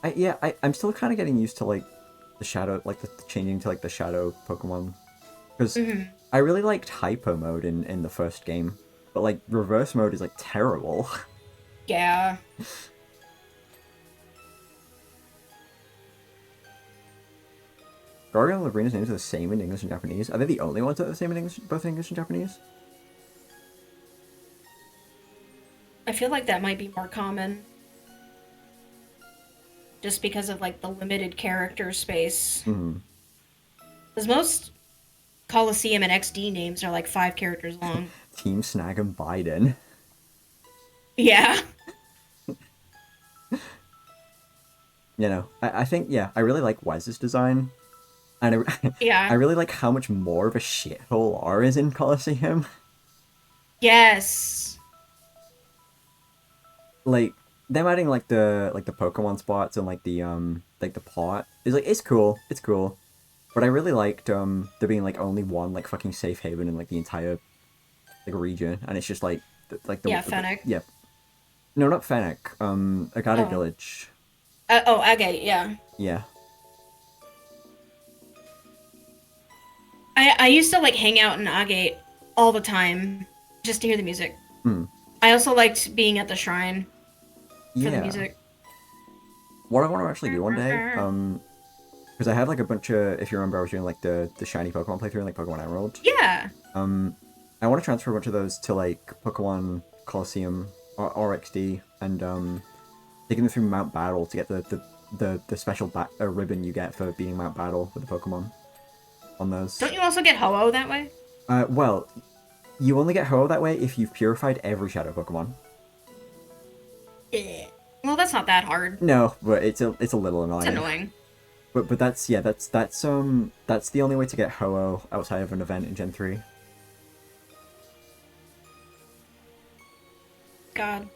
I'm still kind of getting used to, like, the shadow, like, the changing to, like, the shadow Pokemon. Because I really liked Hyper mode in the first game, but, like, reverse mode is, like, terrible. Yeah. Gargan and Labrina's names are the same in English and Japanese. Are they the only ones that are the same in English, both English and Japanese? I feel like that might be more common just because of like the limited character space. Hmm. Because most Coliseum and XD names are like 5 characters long. Team Snag and Biden. Yeah. You know, I think, yeah, I really like Wes's design. And I Yeah. really like how much more of a shithole R is in Coliseum. Yes. Like, them adding like the Pokemon spots and like the pot is like it's cool. It's cool. But I really liked there being like only one like fucking safe haven in like the entire like region, and it's just like Yeah, Fennec. yeah, no, not Fennec, Agate Oh. Village. Oh, Agate, yeah. Yeah. I used to like hang out in Agate all the time just to hear the music. Hmm. I also liked being at the shrine for the Yeah. music. What I want to actually do one day, because I have like a bunch of, if you remember, I was doing like the shiny Pokemon playthrough in like Pokemon Emerald. Yeah. I want to transfer a bunch of those to like Pokemon Colosseum or RXD and taking them through Mount Battle to get the special ribbon you get for beating Mount Battle with the Pokemon on those. Don't you also get Ho-Oh that way? Well, you only get Ho that way if you've purified every Shadow Pokemon. Yeah. Well, that's not that hard. No, but it's a little annoying. It's annoying. But that's that's the only way to get Ho outside of an event in Gen 3. God.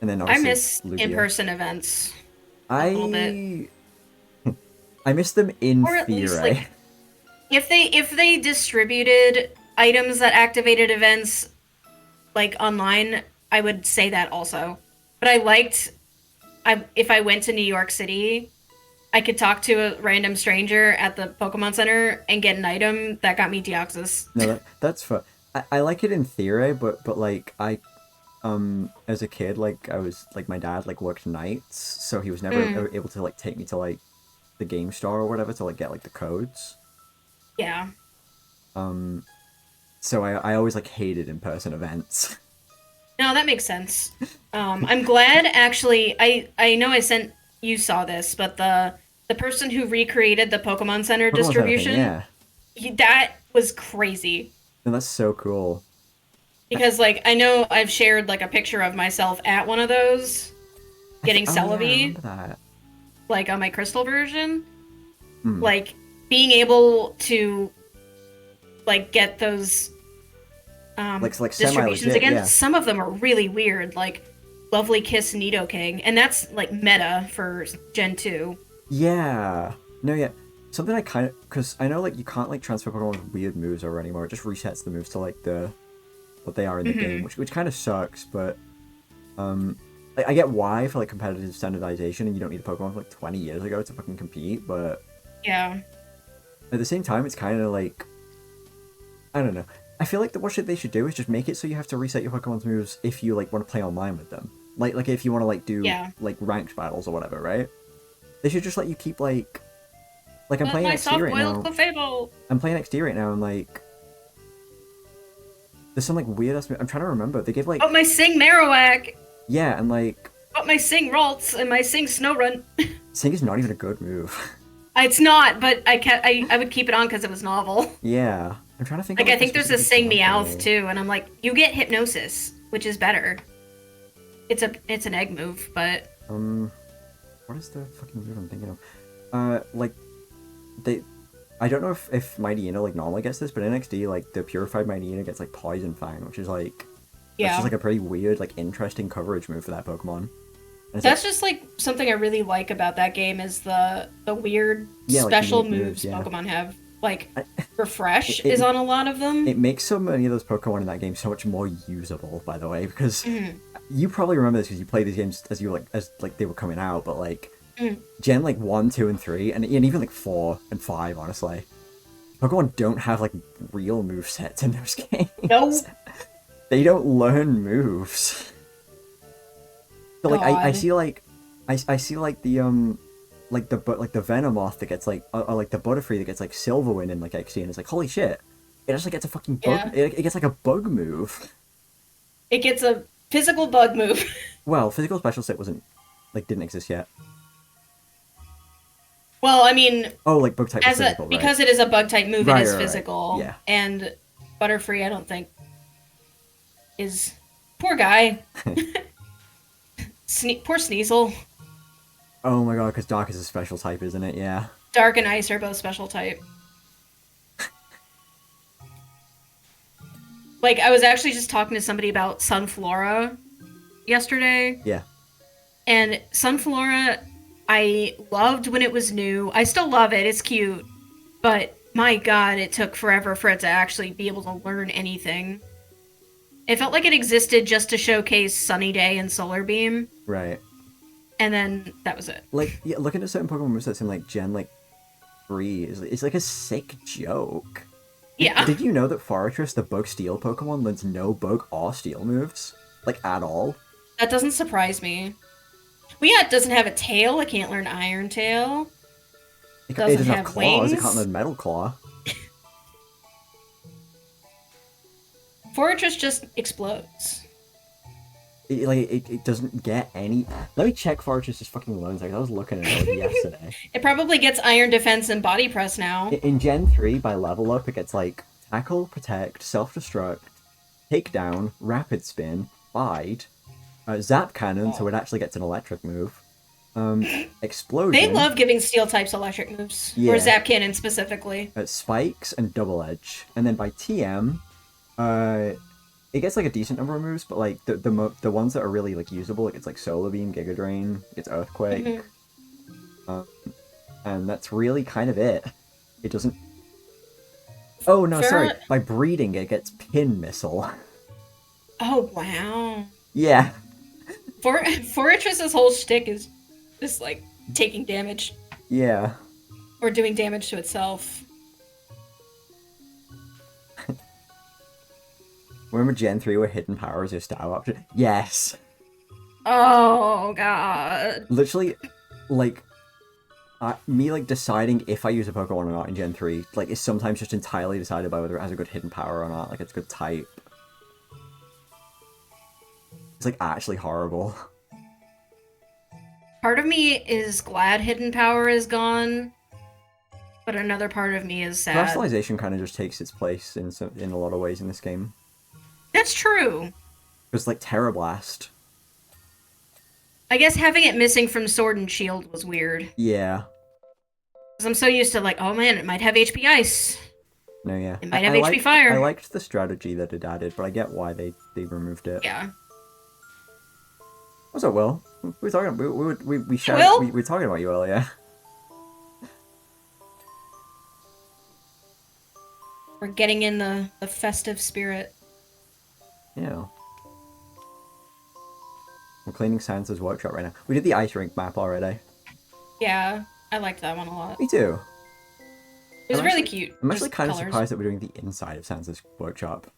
And then I obviously miss Lugia. in-person events a little bit. I miss them in Or at least, theory. like, if they distributed items that activated events like online, I would say that also. But I liked if I went to New York City, I could talk to a random stranger at the Pokemon Center and get an item that got me Deoxys. No, that's fun. I like it in theory, but like as a kid, like I was like my dad like worked nights, so he was never able to like take me to like the game store or whatever to like get like the codes. Yeah. So I always like hated in-person events. No, that makes sense. I'm glad actually. I know you saw this, but the person who recreated the Pokemon Center Pokemon Center thing, distribution, yeah. That was crazy. And that's so cool. Because like I know I've shared like a picture of myself at one of those getting Oh, yeah, I Celebi, remember that. like on my crystal version. Hmm. Like being able to like get those Like distributions semi-legit, again. yeah. Some of them are really weird, like Lovely Kiss Nidoking, and that's like meta for Gen 2. Yeah. No, yeah. Something I kind of... Because I know, like, you can't, like, transfer Pokemon with weird moves over anymore. It just resets the moves to, like, what they are in the game, which kind of sucks, but... I get why for, like, competitive standardization, and you don't need a Pokemon from, like, 20 years ago to fucking compete, but... Yeah. At the same time, it's kind of, like... I don't know. I feel like what they should do is just make it so you have to reset your Pokemon's moves if you, like, want to play online with them. Like if you want to, like, do, like, ranked battles or whatever, right? They should just let you keep, like... Like, I'm playing XD right now. Clefable. I'm playing XD right now, and, like... There's some, like, weird-ass... I'm trying to remember. They gave, like... Oh, my Sing Marowak! Yeah, and, like... Oh, my Sing Ralts and my Sing Snowrun. Sing is not even a good move. It's not, but I would keep it on because it was novel. Yeah. I'm trying to think Like, of, I think there's a Sing example. Meowth, too, and I'm like, you get Hypnosis, which is better. It's an egg move, but... What is the fucking move I'm thinking of? Like... I don't know if Mightyena, like, normally gets this, but in XD, like, the Purified Mightyena gets, like, Poison Fang, which is, like... Yeah. That's just, like, a pretty weird, like, interesting coverage move for that Pokemon. That's just like something I really like about that game is the weird special unique moves yeah. Pokemon have. Like Refresh is on a lot of them. It makes so many of those Pokemon in that game so much more usable, by the way, because you probably remember this because you played these games as they were coming out, but like Gen like 1, 2, and 3, and even like 4 and 5, honestly. Pokemon don't have like real movesets in those games. No. They don't learn moves. So like I see like I see like the like the Venomoth that gets like or like the Butterfree that gets like Silverwind in like XD, and it's like holy shit, it actually gets a fucking bug. Yeah. It gets like a bug move. It gets a Physical bug move. Well, physical special state wasn't like didn't exist yet. Well, I mean, Oh, like bug type was physical, right? because it is a bug type move, it Right, is right, right. physical. Yeah. And Butterfree, I don't think is poor guy. Poor Sneasel. Oh my god, because Dark is a special type, isn't it? Yeah. Dark and Ice are both special type. Like, I was actually just talking to somebody about Sunflora yesterday. Yeah. And Sunflora, I loved when it was new. I still love it. It's cute. But my god, it took forever for it to actually be able to learn anything. It felt like it existed just to showcase Sunny Day and Solar Beam. Right. And then that was it. Like, yeah, looking at certain Pokemon movesets in like Gen like 3 is like a sick joke. Yeah. Did you know that Forretress, the Bug Steel Pokemon, learns no Bug or Steel moves? Like, at all? That doesn't surprise me. Well, yeah, it doesn't have a tail. It can't learn Iron Tail. It doesn't have claws. wings. It can't learn Metal Claw. Fortress just explodes. It doesn't get any... Let me check Forretress's fucking learns. Like, I was looking at it yesterday. It probably gets Iron Defense and Body Press now. In Gen 3, by level up, it gets, like, Tackle, Protect, Self-Destruct, Takedown, Rapid Spin, Bide, Zap Cannon, so it actually gets an electric move, Explosion... They love giving Steel types electric moves. Yeah. Or Zap Cannon specifically. Spikes, and Double Edge. And then by TM, it gets, like, a decent number of moves, but, like, the ones that are really, like, usable, like, it's, like, Solar Beam, Giga Drain, it's Earthquake, and that's really kind of it. It doesn't... Oh, no, sorry. By breeding, it gets Pin Missile. Oh, wow. Yeah. Forretress's whole shtick is just, like, taking damage. Yeah. Or doing damage to itself. Remember Gen 3 where hidden power is your style option? Yes! Oh, God. Literally, like, me, like, deciding if I use a Pokemon or not in Gen 3, like, is sometimes just entirely decided by whether it has a good hidden power or not, like, it's a good type. It's, like, actually horrible. Part of me is glad hidden power is gone, but another part of me is sad. Personalization kind of just takes its place in a lot of ways in this game. That's true. Because, like, Terra Blast. I guess having it missing from Sword and Shield was weird. Yeah. Because I'm so used to, like, oh man, it might have HP Ice. No, yeah. It might have HP Fire. I liked the strategy that it added, but I get why they removed it. Yeah. What's up, Will? We were talking. We were talking about you earlier. We're getting in the festive spirit. Yeah. We're cleaning Sansa's workshop right now. We did the ice rink map already. Yeah, I liked that one a lot. Me too. It was really cute. I'm actually kind of surprised that we're doing the inside of Sansa's workshop.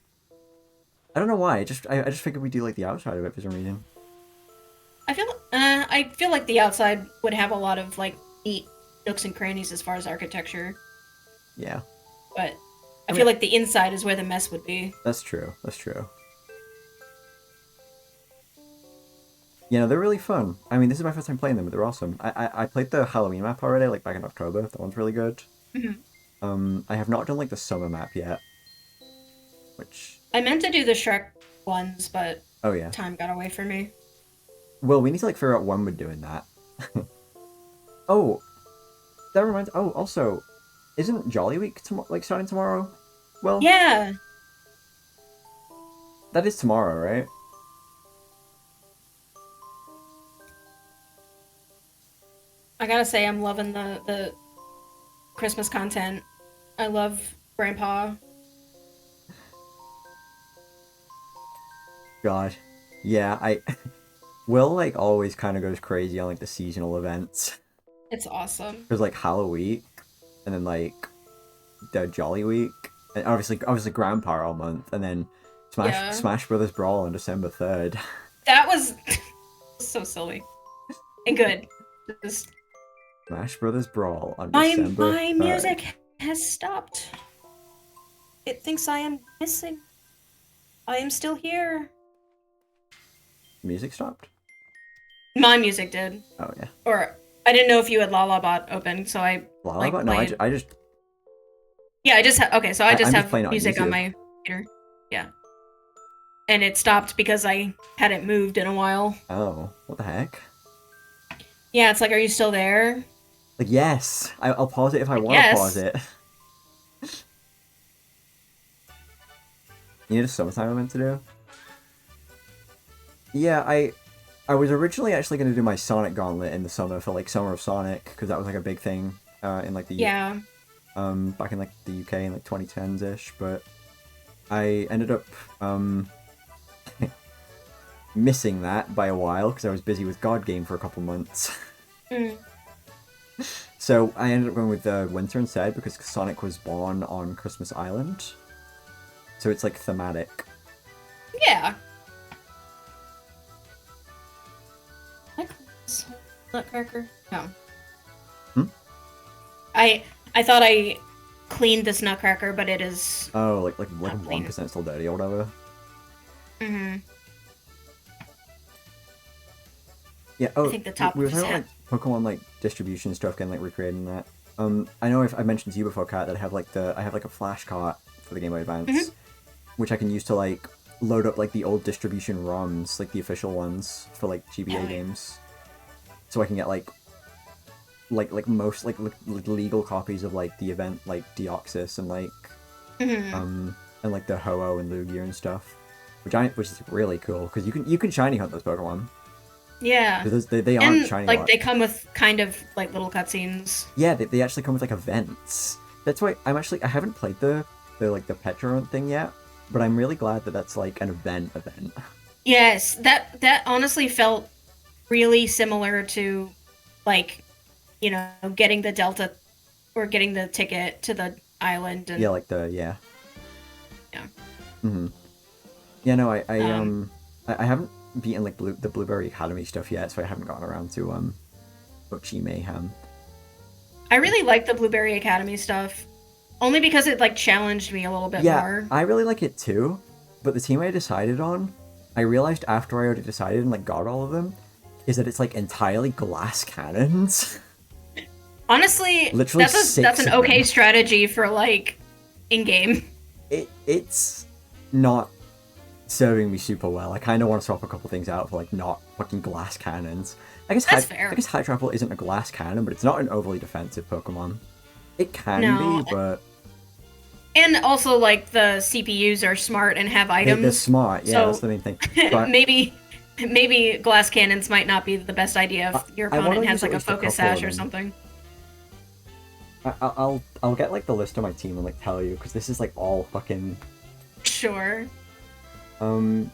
I don't know why. I just figured we'd do like the outside of it for some reason. I feel like the outside would have a lot of like neat nooks and crannies as far as architecture. Yeah. But I feel like the inside is where the mess would be. That's true. That's true. Yeah, they're really fun. I mean, this is my first time playing them, but they're awesome. I played the Halloween map already, like back in October. That one's really good. Mm-hmm. I have not done like the summer map yet. Which... I meant to do the Shrek ones, but oh yeah, time got away from me. Well, we need to like figure out when we're doing that. Oh, that reminds... Oh, also, isn't Jolly Week like starting tomorrow? Well, yeah. That is tomorrow, right? I gotta say, I'm loving the Christmas content. I love Grandpa. God. Yeah, Will, like, always kind of goes crazy on, like, the seasonal events. It's awesome. There's, like, Halloween, and then, like, the Jolly Week, and obviously Grandpa all month, and then Smash Brothers Brawl on December 3rd. That was so silly. And good. Just... Smash Brothers Brawl on December 3rd. My music has stopped. It thinks I am missing. I am still here. music stopped? My music did. Oh yeah. Or I didn't know if you had Lalabot open, so I like Lalabot? No, played. I just Yeah, I just okay. So I just I'm just have playing it on music on YouTube. my computer. Yeah, and it stopped because I hadn't moved in a while. Oh, what the heck? Yeah, it's like, are you still there? Like, yes, I'll pause it if I Like, want to pause yes. it. You need a summertime I'm meant to do? Yeah, I was originally actually going to do my Sonic Gauntlet in the summer for like Summer of Sonic because that was like a big thing in like the Yeah. back in like the UK in like 2010s ish, but I ended up missing that by a while because I was busy with God Game for a couple months. Mm. So I ended up going with Winter instead because Sonic was born on Christmas Island. So it's like thematic. Yeah. I call this Nutcracker? No. Hmm? I thought I cleaned this Nutcracker, but it is. Oh, like Not clean. 1% still dirty or whatever. Mm-hmm. Yeah. Oh, I think the top we were of his talking about like Pokemon like distribution stuff, getting like recreated in that. I know I mentioned to you before, Kat, that I have like a flash cart for the Game Boy Advance, which I can use to like load up like the old distribution ROMs, like the official ones for like GBA games, so I can get like most like legal copies of like the event like Deoxys and like and like the Ho-Oh and Lugia and stuff, which is really cool because you can shiny hunt those Pokemon. Yeah. They aren't And shiny. like they come with kind of like little cutscenes. Yeah, they actually come with like events. That's why I haven't played the like the Petra thing yet, but I'm really glad that that's like an event. Yes, that honestly felt really similar to like, you know, getting the Delta or getting the ticket to the island and Yeah, like the yeah. Yeah. Yeah, no, I haven't beaten like the Blueberry Academy stuff yet, so I haven't gotten around to Uchi Mayhem. I really like the Blueberry Academy stuff, only because it like challenged me a little bit more. I really like it too, but the team I decided on, I realized after I already decided and like got all of them, is that it's like entirely glass cannons. Honestly, Literally that's an okay them. strategy for like in game. It's not serving me super well. I kind of want to swap a couple things out for like not fucking glass cannons. That's fair. I guess Hydrapple isn't a glass cannon, but it's not an overly defensive Pokemon. It can be, but and also like the CPUs are smart and have items. they're smart. Yeah, so that's the main thing. But maybe glass cannons might not be the best idea if your opponent has like a focus sash or something. I'll get like the list of my team and like tell you because this is like all fucking Sure. So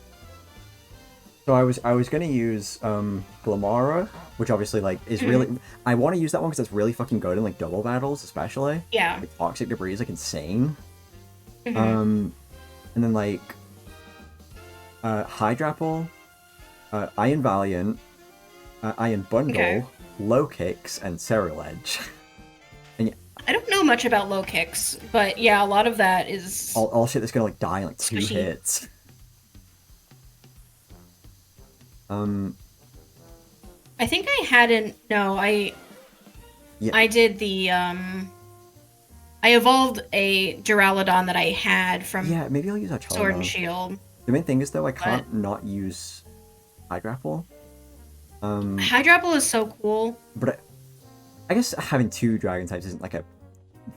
I was gonna use Glamara, which obviously like is really I want to use that one because it's really fucking good in like double battles especially. Yeah. Like, Toxic Debris is like insane. And then like Hydrapple, Iron Valiant, Iron Bundle, Low Kicks, and Ceruledge. And I don't know much about low kicks, but yeah, a lot of that is all shit that's gonna like die in like 2 squishy. hits. I think I hadn't. No, I did the I evolved a Duraludon that I had from maybe I'll use that Sword and Shield. The main thing is though I can't not use Hydrapple. Hydrapple is so cool. But I guess having 2 dragon types isn't like a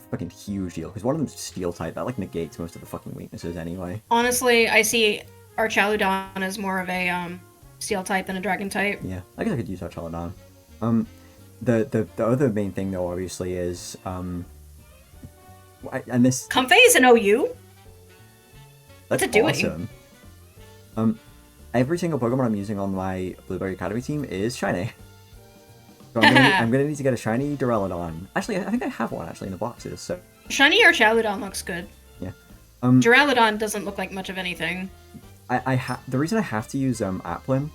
fucking huge deal because one of them's steel type that like negates most of the fucking weaknesses anyway. Honestly, I see Archaludon as more of a steel type than a dragon type. Yeah, I guess I could use Archaludon. The other main thing though obviously is and this Comfey is an OU? What's it doing? Awesome. Every single Pokemon I'm using on my Blueberry Academy team is shiny. So I'm gonna need to get a shiny Duraludon. Actually, I think I have one actually in the boxes. So shiny Archaludon looks good. Yeah. Duraludon doesn't look like much of anything. The reason I have to use Applin.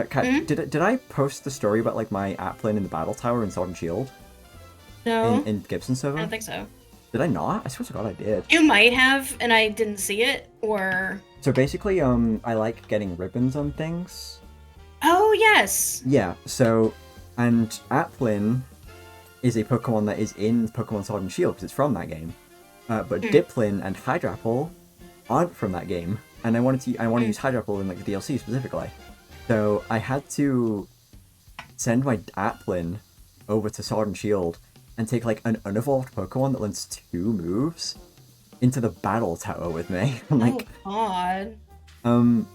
Kat, did I post the story about like my Applin in the Battle Tower in Sword and Shield? No. In Gibson server? I don't think so. Did I not? I swear to God I did. You might have, and I didn't see it, or... So basically, I like getting ribbons on things. Oh yes. Yeah, so, and Applin is a Pokemon that is in Pokemon Sword and Shield because it's from that game. But Mm, Diplin and Hydrapple aren't from that game, and I want to mm. use Hydrapple in like the DLC specifically. So I had to send my Applin over to Sword and Shield and take like an unevolved Pokemon that learns 2 moves into the battle tower with me. I'm Oh like, God. um,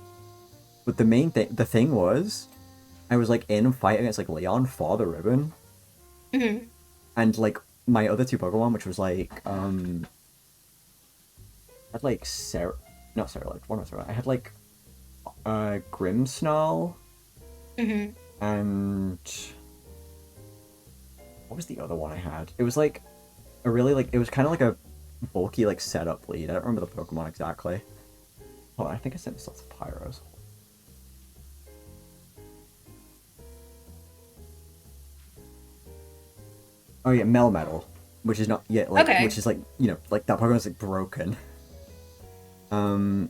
but the thing was, I was like in a fight against like Leon for the ribbon, Mhm. and like my other 2 Pokemon, which was like had like Sarah, not Sarah, like one of Sarah. I had like Grimmsnarl Mhm. and what was the other one I had? It was like a really like it was kind of like a bulky like setup lead. I don't remember the Pokemon exactly. Oh, I think I sent this off to Pyros. Oh yeah, Melmetal, which is not yet like Okay. which is like like that Pokemon's like broken. Um,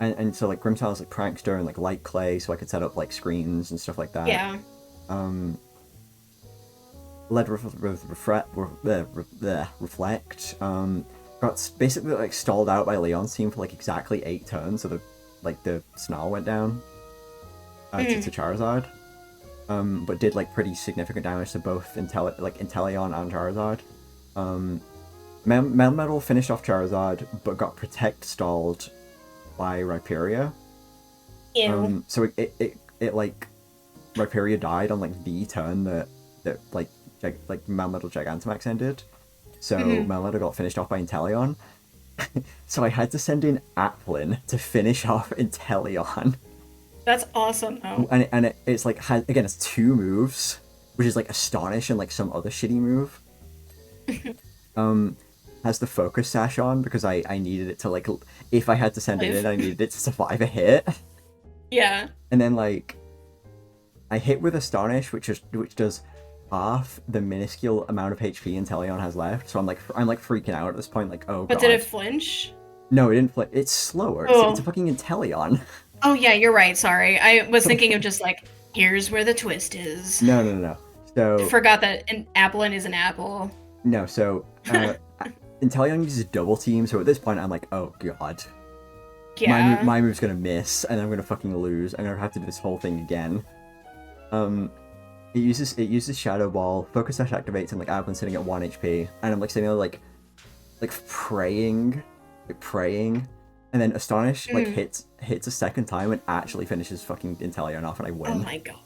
and so like Grimmsnarl is like Prankster and like Light Clay, so I could set up like screens and stuff like that. Yeah. Um, Lead Reflect. Got basically like stalled out by Leon's team for like exactly 8 turns, so the Snarl went down to Mhm. Charizard. But did like pretty significant damage to both Inteleon and Charizard. Melmetal finished off Charizard, but got Protect stalled by Rhyperior. Ew. So it like Rhyperior died on like the turn that like Melmetal Gigantamax ended. So Mhm. Melmetal got finished off by Inteleon. So I had to send in Applin to finish off Inteleon. That's awesome though. It's like again it's 2 moves, which is like Astonish and like some other shitty move. Has the focus sash on because I needed it to like if I had to send it Life. in, I needed it to survive a hit. Yeah. And then like I hit with Astonish, which does half the minuscule amount of HP Inteleon has left. So I'm like freaking out at this point, like, oh But did it god. flinch? No, it didn't play. It's slower. It's a Oh. fucking Inteleon. Oh yeah, you're right. Sorry. I was thinking of just like, here's where the twist is. No. So Forgot that an Applin is an apple. no, so Inteleon uses double team. So at this point, I'm like, oh god, Yeah. my move's gonna miss, and I'm gonna fucking lose. I'm gonna have to do this whole thing again. Um, it uses Shadow Ball. Focus Sash activates, and like I've been sitting at 1 HP, and I'm like sitting there like praying, and then Astonish like Mhm. hits a second time and actually finishes fucking Inteleon off, and I Oh win. my god.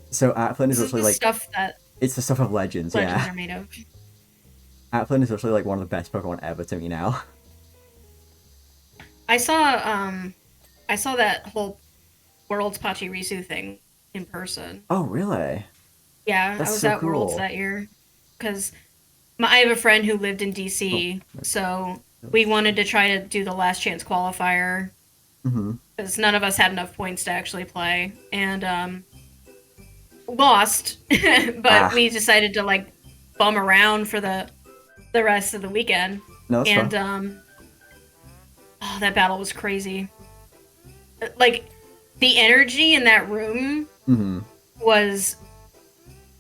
So Applin is This is literally the like stuff that it's the stuff of legends, legends yeah. are made of. Applin is literally like one of the best Pokemon ever to me now. I saw I saw that whole Worlds Pachirisu thing in person. Oh really? Yeah, I That's was so at Worlds cool. that year because I have a friend who lived in Oh, DC, so we wanted to try to do the last chance qualifier mm-hmm. because none of us had enough points to actually play, and lost. But Ah, we decided to like bum around for the rest of the weekend, no, that's fun. and oh, that battle was crazy. Like the energy in that room Mm-hmm. was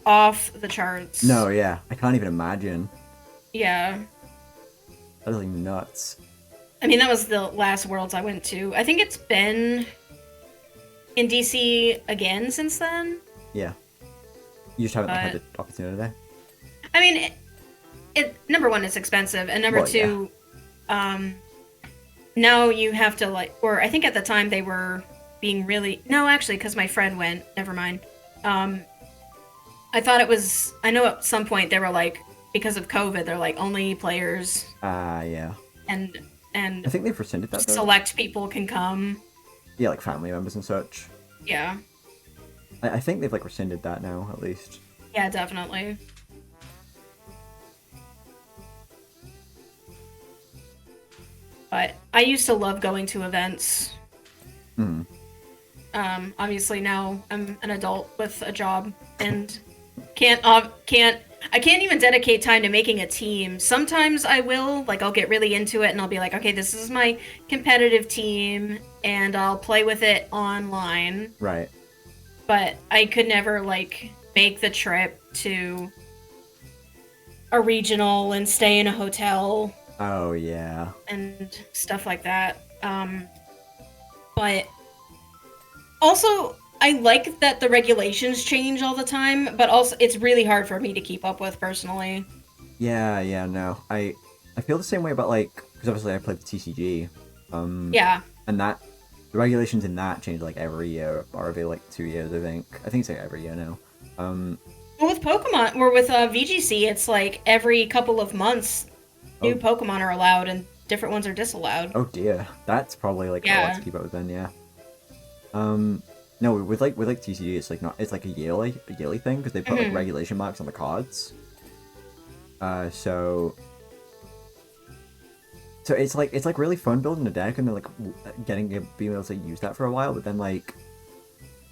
off the charts. No, yeah, I can't even imagine. Yeah. That is like nuts. I mean, that was the last Worlds I went to. I think it's been in DC again since then. Yeah, you just haven't like had But the opportunity. I mean, it number one, it's expensive, and number Well, yeah. two, um, now you have to like, or I think at the time they were being really no, actually, because my friend went. Never mind. Um, I thought it was. I know at some point they were like, because of COVID, they're like only players Yeah. and I and think they've rescinded that though. select people can come. Yeah, like family members and such. Yeah, I think they've like rescinded that now, at least. yeah, definitely. But I used to love going to events. Hmm. Obviously now I'm an adult with a job and can't I can't even dedicate time to making a team. Sometimes I will, like, I'll get really into it and I'll be like, okay, this is my competitive team, and I'll play with it online. Right. But I could never, like, make the trip to a regional and stay in a hotel Oh, yeah. and stuff like that. But also, I like that the regulations change all the time, but also it's really hard for me to keep up with personally. Yeah, no. I feel the same way about, like, because obviously I played the TCG, Yeah. and that, the regulations in that change, like, every year, or every, like, 2 years, I think. I think it's, like, every year now. Well, with Pokemon, or with VGC, it's like every couple of months, new Oh, Pokemon are allowed and different ones are disallowed. oh dear. That's probably, like, a lot Yeah. to keep up with then, yeah. No, with TCG, it's, like, not, it's, like, a yearly thing, because they put, like, Hmm. regulation marks on the cards. So it's like really fun building a deck and then like being able to use that for a while, but then like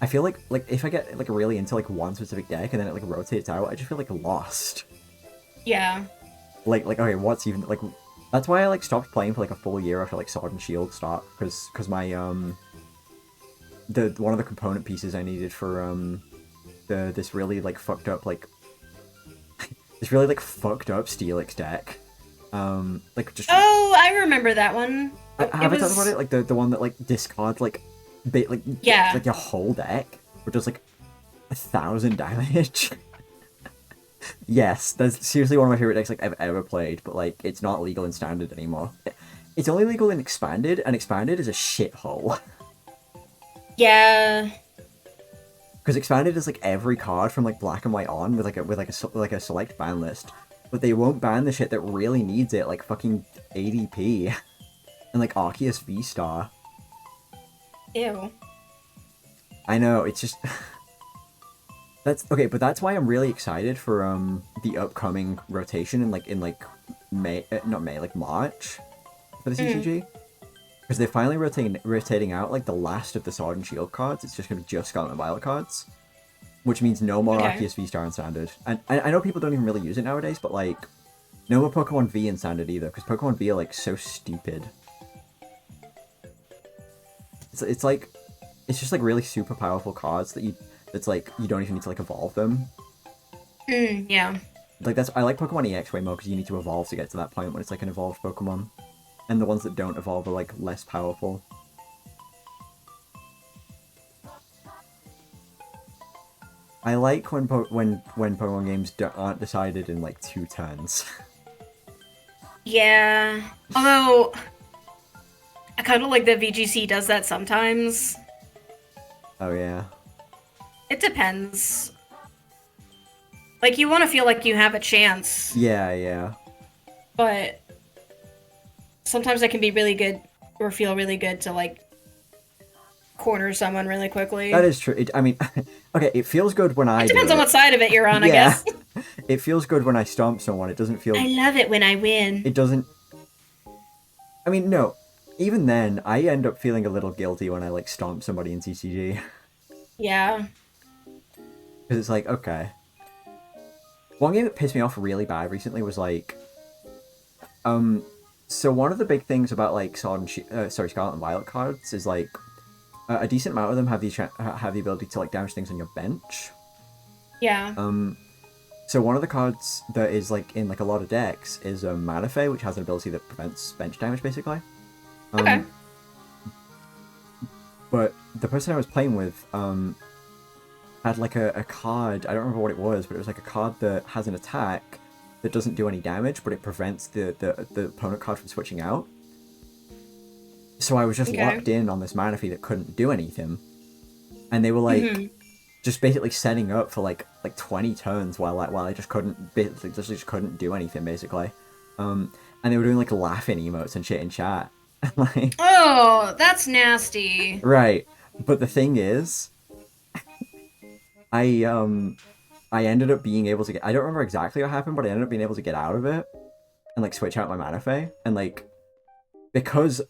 I feel like if I get like really into like one specific deck and then it like rotates out, I just feel like lost. Yeah. Like okay, what's even like that's why I like stopped playing for like a full year after like Sword and Shield start because my the one of the component pieces I needed for this really like fucked up like this really like fucked up Steelix deck like just Oh, I remember that one. It have I talked about was it? Like the one that like discards like like yeah. like your whole deck, which does like 1,000 damage. Yes, that's seriously one of my favorite decks like I've ever played, but like it's not legal in standard anymore. It's only legal in expanded, and expanded is a shithole. Yeah. Because expanded is like every card from like black and white on with like a select ban list, but they won't ban the shit that really needs it, like fucking ADP and like Arceus V Star. Ew. I know, it's just that's okay, but that's why I'm really excited for the upcoming rotation in May, not May, like March for the Mm. CCG, because they're finally rotating out like the last of the Sword and Shield cards. It's just gonna be just Scarlet and Violet cards, which means no more Okay. Arceus V Star in Standard. And I know people don't even really use it nowadays, but like no more Pokemon V in Standard either, because Pokemon V are like so stupid. It's like it's just like really super powerful cards that's like you don't even need to like evolve them. Mm, yeah. Like that's I like Pokemon EX way more because you need to evolve to get to that point when it's like an evolved Pokemon, and the ones that don't evolve are like less powerful. I like when Pokemon games aren't decided in like 2 turns. Yeah. Although I kind of like that VGC does that sometimes. Oh yeah. It depends. Like you want to feel like you have a chance, Yeah. but sometimes it can be really good or feel really good to like corner someone really quickly. That is true. I mean, okay, it feels good when I It do depends on it. what side of it you're on, I Yeah. guess. It feels good when I stomp someone. It doesn't feel. I love it when I win. It doesn't. I mean, no. Even then, I end up feeling a little guilty when I like stomp somebody in TCG Yeah. because it's like, okay. One game that pissed me off really bad recently was like, so one of the big things about like Scarlet and Violet cards is like a decent amount of them have have the ability to like damage things on your bench. Yeah. So one of the cards that is like in like a lot of decks is Manaphy, which has an ability that prevents bench damage basically. Okay. But the person I was playing with had like a card, I don't remember what it was, but it was like a card that has an attack that doesn't do any damage, but it prevents the opponent card from switching out. So I was just Okay. locked in on this Manaphy that couldn't do anything. And they were like just basically setting up for like 20 turns while I just just couldn't do anything basically. And they were doing like laughing emotes and shit in chat. Like Oh, that's nasty. right. But the thing is, I ended up being able to get. I don't remember exactly what happened, but I ended up being able to get out of it and like switch out my Manaphy, and like because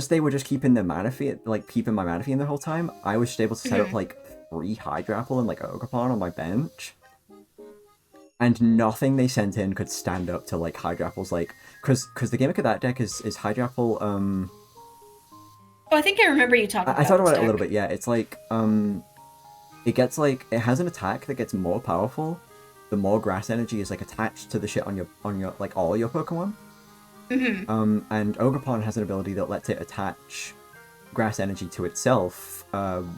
they were just keeping the Manaphy, like keeping my Manaphy in the whole time, I was just able to set up like 3 Hydrapple and like Ogerpon on my bench. and nothing they sent in could stand up to like Hydrapple's like, because the gimmick of that deck is Hydrapple. Oh, I think I remember you talking I about talked this about it a deck. little bit. Yeah, it's like it gets like it has an attack that gets more powerful. The more grass energy is like attached to the shit on your like all your Pokemon. Mm-hmm. And Ogerpon has an ability that lets it attach grass energy to itself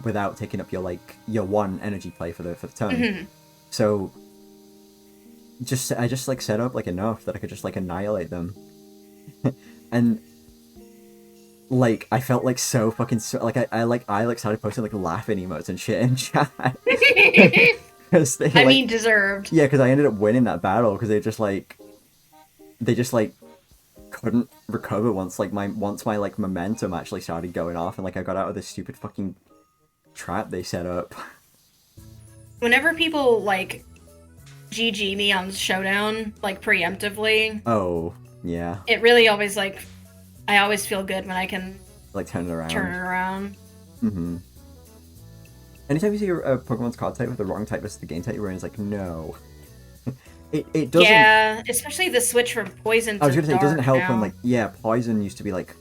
without taking up your one energy play for the turn. Mm-hmm. So I just like set up like enough that I could just like annihilate them, and like I felt like so fucking like I started posting like laughing emotes and shit in chat because they I like mean, deserved. yeah, because I ended up winning that battle because they just like couldn't recover once my like momentum actually started going off and like I got out of this stupid fucking trap they set up. Whenever people like GG me on Showdown, like preemptively, Oh yeah, it really always like I always feel good when I can like turn it around. turn it around. Mm-hmm. Anytime you see a Pokemon's card type with the wrong type versus the game type, your brain is like, no. It doesn't. Yeah, especially the switch from poison to I was gonna say it doesn't dark help when now. like yeah, poison used to be like.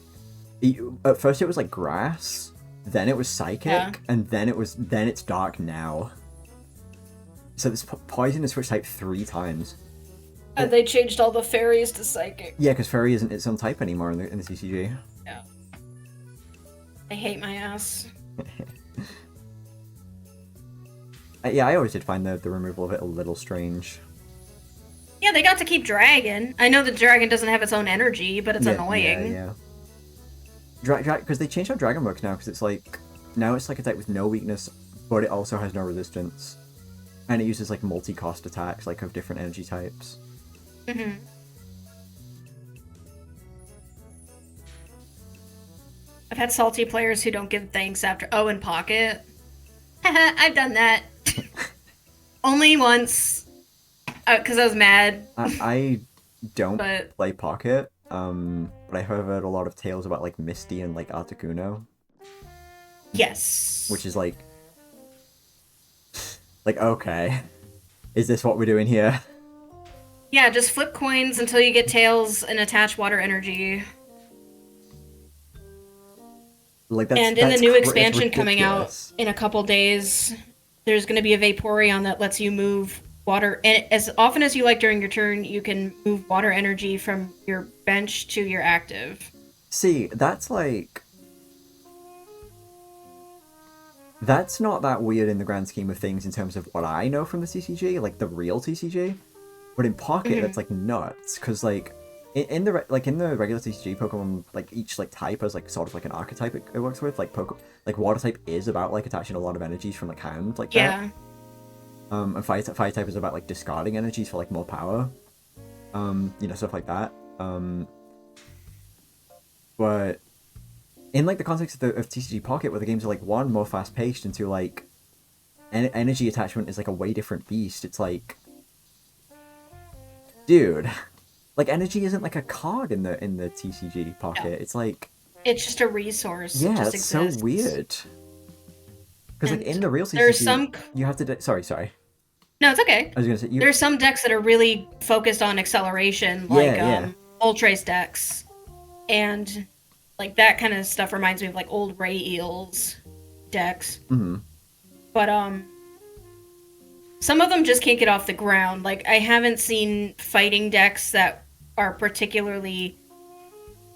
At first it was like grass, then it was psychic, Yeah. and then it's dark now. So this poison is switched type 3 times. And they changed all the fairies to psychic. Yeah, because fairy isn't its own type anymore in the CCG. Yeah. I hate my ass. Yeah, I always did find the removal of it a little strange. Yeah, they got to keep dragon. I know the dragon doesn't have its own energy, but it's Yeah, annoying. yeah. Because they changed how dragon works now, because it's like now it's like a type with no weakness, but it also has no resistance, and it uses like multi-cost attacks like of different energy types. Mm-hmm. I've had salty players who don't give thanks after in pocket. I've done that. Only once. Because I was mad. I don't But play Pocket, but I have heard a lot of tales about like Misty and like Articuno, yes. which is like okay, is this what we're doing here? Yeah, just flip coins until you get tails and attach water energy. Like And in the new it's expansion coming out ridiculous. in a couple days, there's going to be a Vaporeon that lets you move water. And as often as you like during your turn, you can move water energy from your bench to your active. See, that's like that's not that weird in the grand scheme of things in terms of what I know from the TCG, like the real TCG. But in Pocket, that's like nuts, because like in the regular TCG, Pokemon like each like type has like sort of like an archetype it works with. Like like water type is about like attaching a lot of energies from like hand like Yeah. that. And fire type is about like discarding energies for like more power. Stuff like that. But in like the context of TCG Pocket, where the games are like one more fast paced, and two like energy attachment is like a way different beast. It's like, dude, like energy isn't like a card in the TCG Pocket. No. It's like It's just a resource. yeah, It just it's exists. so weird. Because like in the real TCG, there's some. you have to. Sorry. No, it's okay. I was gonna say There's some decks that are really focused on acceleration, like Ultrace decks, and like that kind of stuff reminds me of like old Ray Eels decks. Mm-hmm. But some of them just can't get off the ground. Like I haven't seen fighting decks that are particularly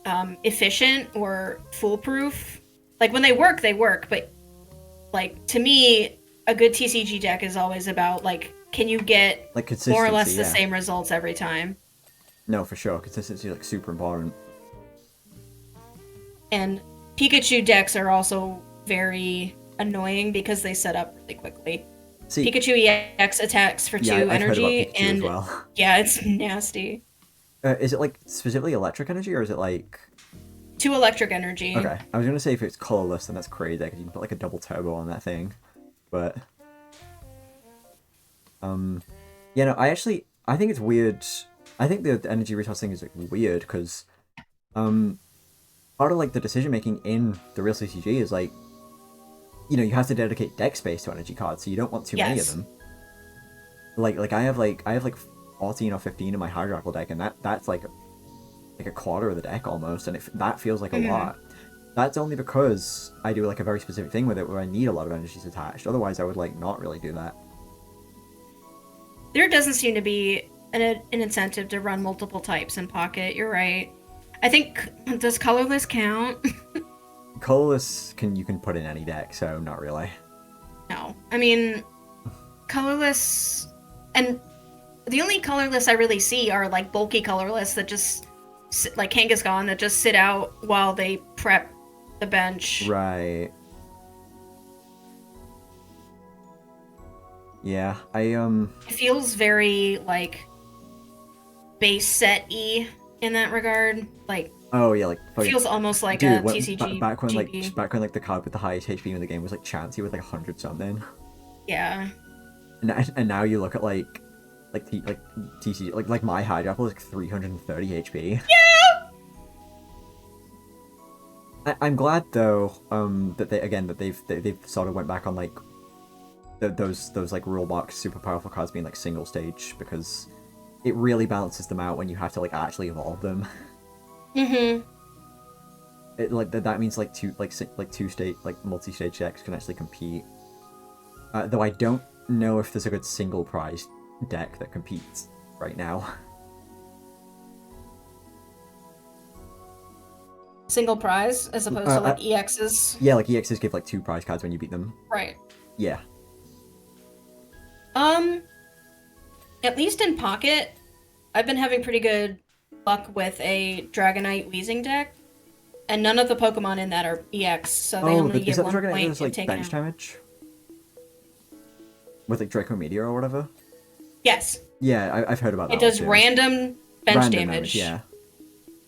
efficient or foolproof. Like when they work, but like to me, a good TCG deck is always about like, can you get like consistency, more or less the same results every time? No, for sure, consistency is like super important. And Pikachu decks are also very annoying because they set up really quickly. See, Pikachu EX attacks for 2 energy, and as well. Yeah, it's nasty. Is it like specifically electric energy, or is it like 2 electric energy? Okay, I was gonna say if it's colorless, then that's crazy because you can put like a double turbo on that thing, but I think it's weird. I think the energy resource thing is like weird because part of like the decision making in the real CCG is like, you have to dedicate deck space to energy cards, so you don't want too many of them. like I have like 14 or 15 in my hierarchical deck, and that's like a quarter of the deck almost, and that feels like a lot. That's only because I do like a very specific thing with it where I need a lot of energies attached. Otherwise, I would like not really do that. There doesn't seem to be an incentive to run multiple types in Pocket. You're right. I think, does colorless count? Colorless you can put in any deck, so not really. No. I mean, colorless, and the only colorless I really see are like bulky colorless that just like Kangaskhan that just sit out while they prep the bench. Right. Yeah, It feels very like base set-y in that regard. Like, oh yeah, like fucking, feels almost like dude, a TCG. back when GP. like the card with the highest HP in the game was like Chansey with like 100 something. Yeah. And now you look at like TCG like my hijack was like 330 HP. Yeah. I'm glad though that they've sort of went back on like those like rule box super powerful cards being like single stage, because it really balances them out when you have to like actually evolve them. Mm-hmm. It like that means like two state like multi-stage decks can actually compete. Though I don't know if there's a good single prize deck that competes right now. Single prize as opposed to like EXs. Yeah, like EXs give like 2 prize cards when you beat them. Right. Yeah. At least in Pocket, I've been having pretty good luck with a Dragonite Weezing deck, and none of the Pokemon in that are EX, so they only get 1 Dragonite point that's like if taken bench out. damage? With like Draco Meteor or whatever? Yes. Yeah, I've heard about that. It does one too. random bench Random damage. Yeah.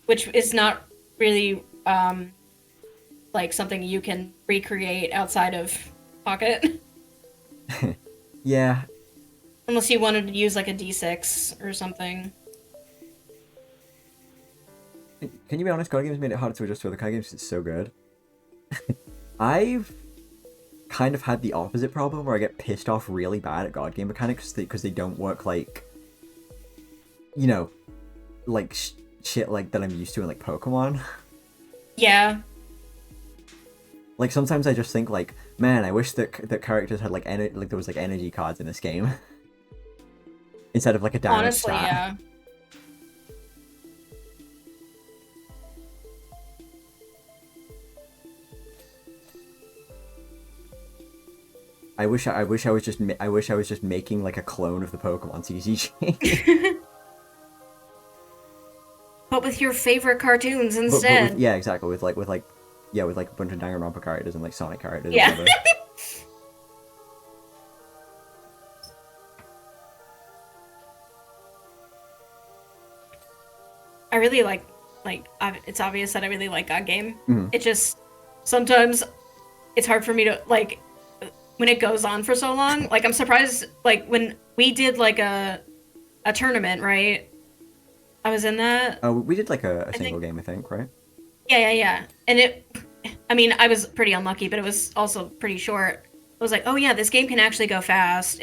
Which is not really like something you can recreate outside of Pocket. Yeah. Unless you wanted to use like a D6 or something. Can you be honest? Card games made it harder to adjust to other card games. It's so good. I've kind of had the opposite problem where I get pissed off really bad at God game mechanics because they don't work like, you know, like shit like that I'm used to in like Pokemon. Yeah. Like sometimes I just think like, man, I wish that characters had like like there was like energy cards in this game instead of like a damage Honestly, stat. yeah. I wish I was just making like a clone of the Pokemon TCG. But with your favorite cartoons instead. Yeah, exactly. With like a bunch of Danganronpa characters and like Sonic characters. Yeah. And I really like it's obvious that I really like God Game. Mhm. It just sometimes it's hard for me to like when it goes on for so long. Like I'm surprised like when we did like a tournament, right? I was in that. Oh, we did like a single game, I think, right? Yeah. And I mean, I was pretty unlucky, but it was also pretty short. I was like, oh yeah, this game can actually go fast.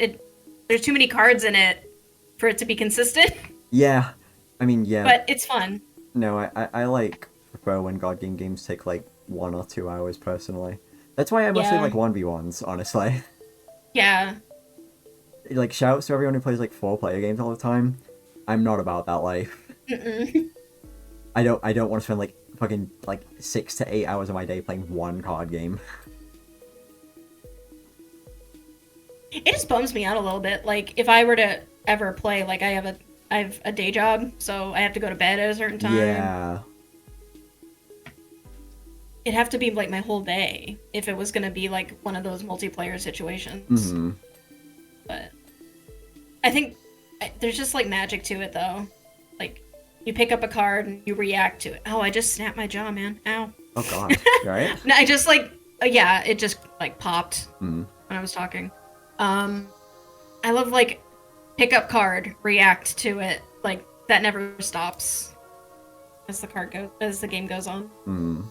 There's too many cards in it for it to be consistent. Yeah, I mean, yeah. But it's fun. No, I like prefer when God game games take like 1 or 2 hours personally. That's why I mostly like 1v1s, honestly. Yeah. Like shouts to everyone who plays like 4-player games all the time. I'm not about that life. Mm-mm. I don't want to spend like fucking like 6 to 8 hours of my day playing one card game. It just bums me out a little bit. Like if I were to ever play, like I have a day job, so I have to go to bed at a certain time. Yeah. It'd have to be like my whole day if it was gonna be like one of those multiplayer situations. Mm-hmm. But I think there's just like magic to it though. Like you pick up a card and you react to it. Oh, I just snapped my jaw, man. Ow. Oh god. Right? No, I just like yeah, it just like popped Mm. when I was talking. I love like pick up card, react to it. Like that never stops as the game goes on. Mm.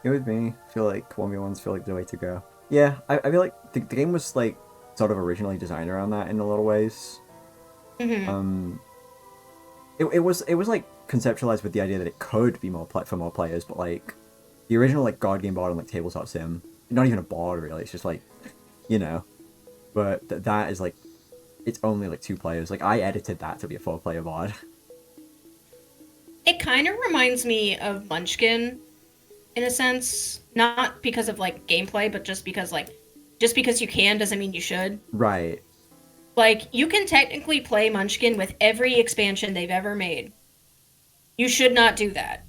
It with me. I feel like 1v1s feel like the way to go. Yeah, I feel like the game was like sort of originally designed around that in a lot of ways. Mm-hmm. It was like conceptualized with the idea that it could be for more players, but like the original like God game board and like tabletop sim, not even a board really. It's just like, you know. But that is like, it's only like 2 players. Like I edited that to be a 4-player board. It kind of reminds me of Munchkin in a sense, not because of like gameplay, but just because you can doesn't mean you should. Right. Like you can technically play Munchkin with every expansion they've ever made. You should not do that.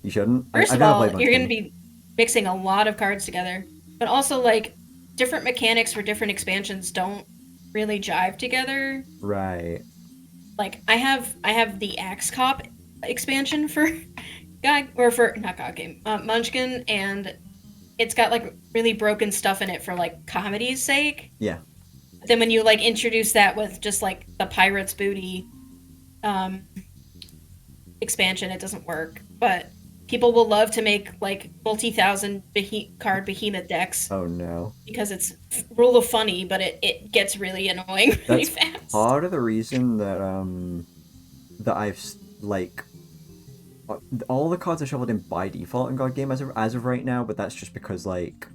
You shouldn't. First I've of never all, played you're going to Munchkin. be mixing a lot of cards together, but also like different mechanics for different expansions don't really jive together. Right. Like I have the Axe Cop expansion for God or for not God game Munchkin, and it's got like really broken stuff in it for like comedy's sake. Yeah. But then when you like introduce that with just like the pirate's booty um, expansion, it doesn't work. But people will love to make like multi-thousand card behemoth decks Oh no. because it's rule of funny, but it gets really annoying really That's fast. part of the reason that I've like all the cards are shoveled in by default in God Game as of right now, but that's just because like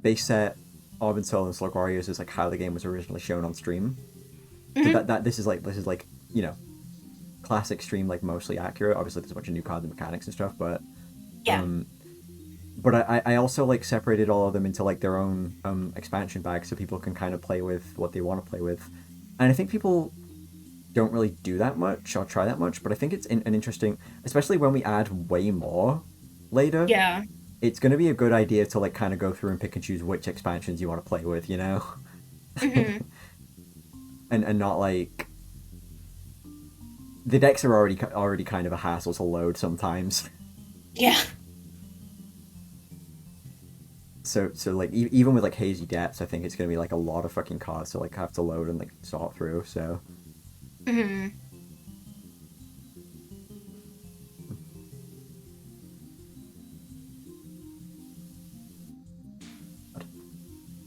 base set Arb Soul and Slug Warriors is like how the game was originally shown on stream. So Mm-hmm. this is like you know classic stream like mostly accurate. Obviously there's a bunch of new cards and mechanics and stuff, but Yeah. I also like separated all of them into like their own expansion bags so people can kind of play with what they want to play with. And I think people don't really do that much or try that much, but I think it's an interesting, especially when we add way more later. Yeah. It's going to be a good idea to like kind of go through and pick and choose which expansions you want to play with, you know, Mm-hmm. and not like the decks are already kind of a hassle to load sometimes. Yeah. So like even with like Hazy Depths, I think it's going to be like a lot of fucking cards to like have to load and like sort through. So Mm-hmm.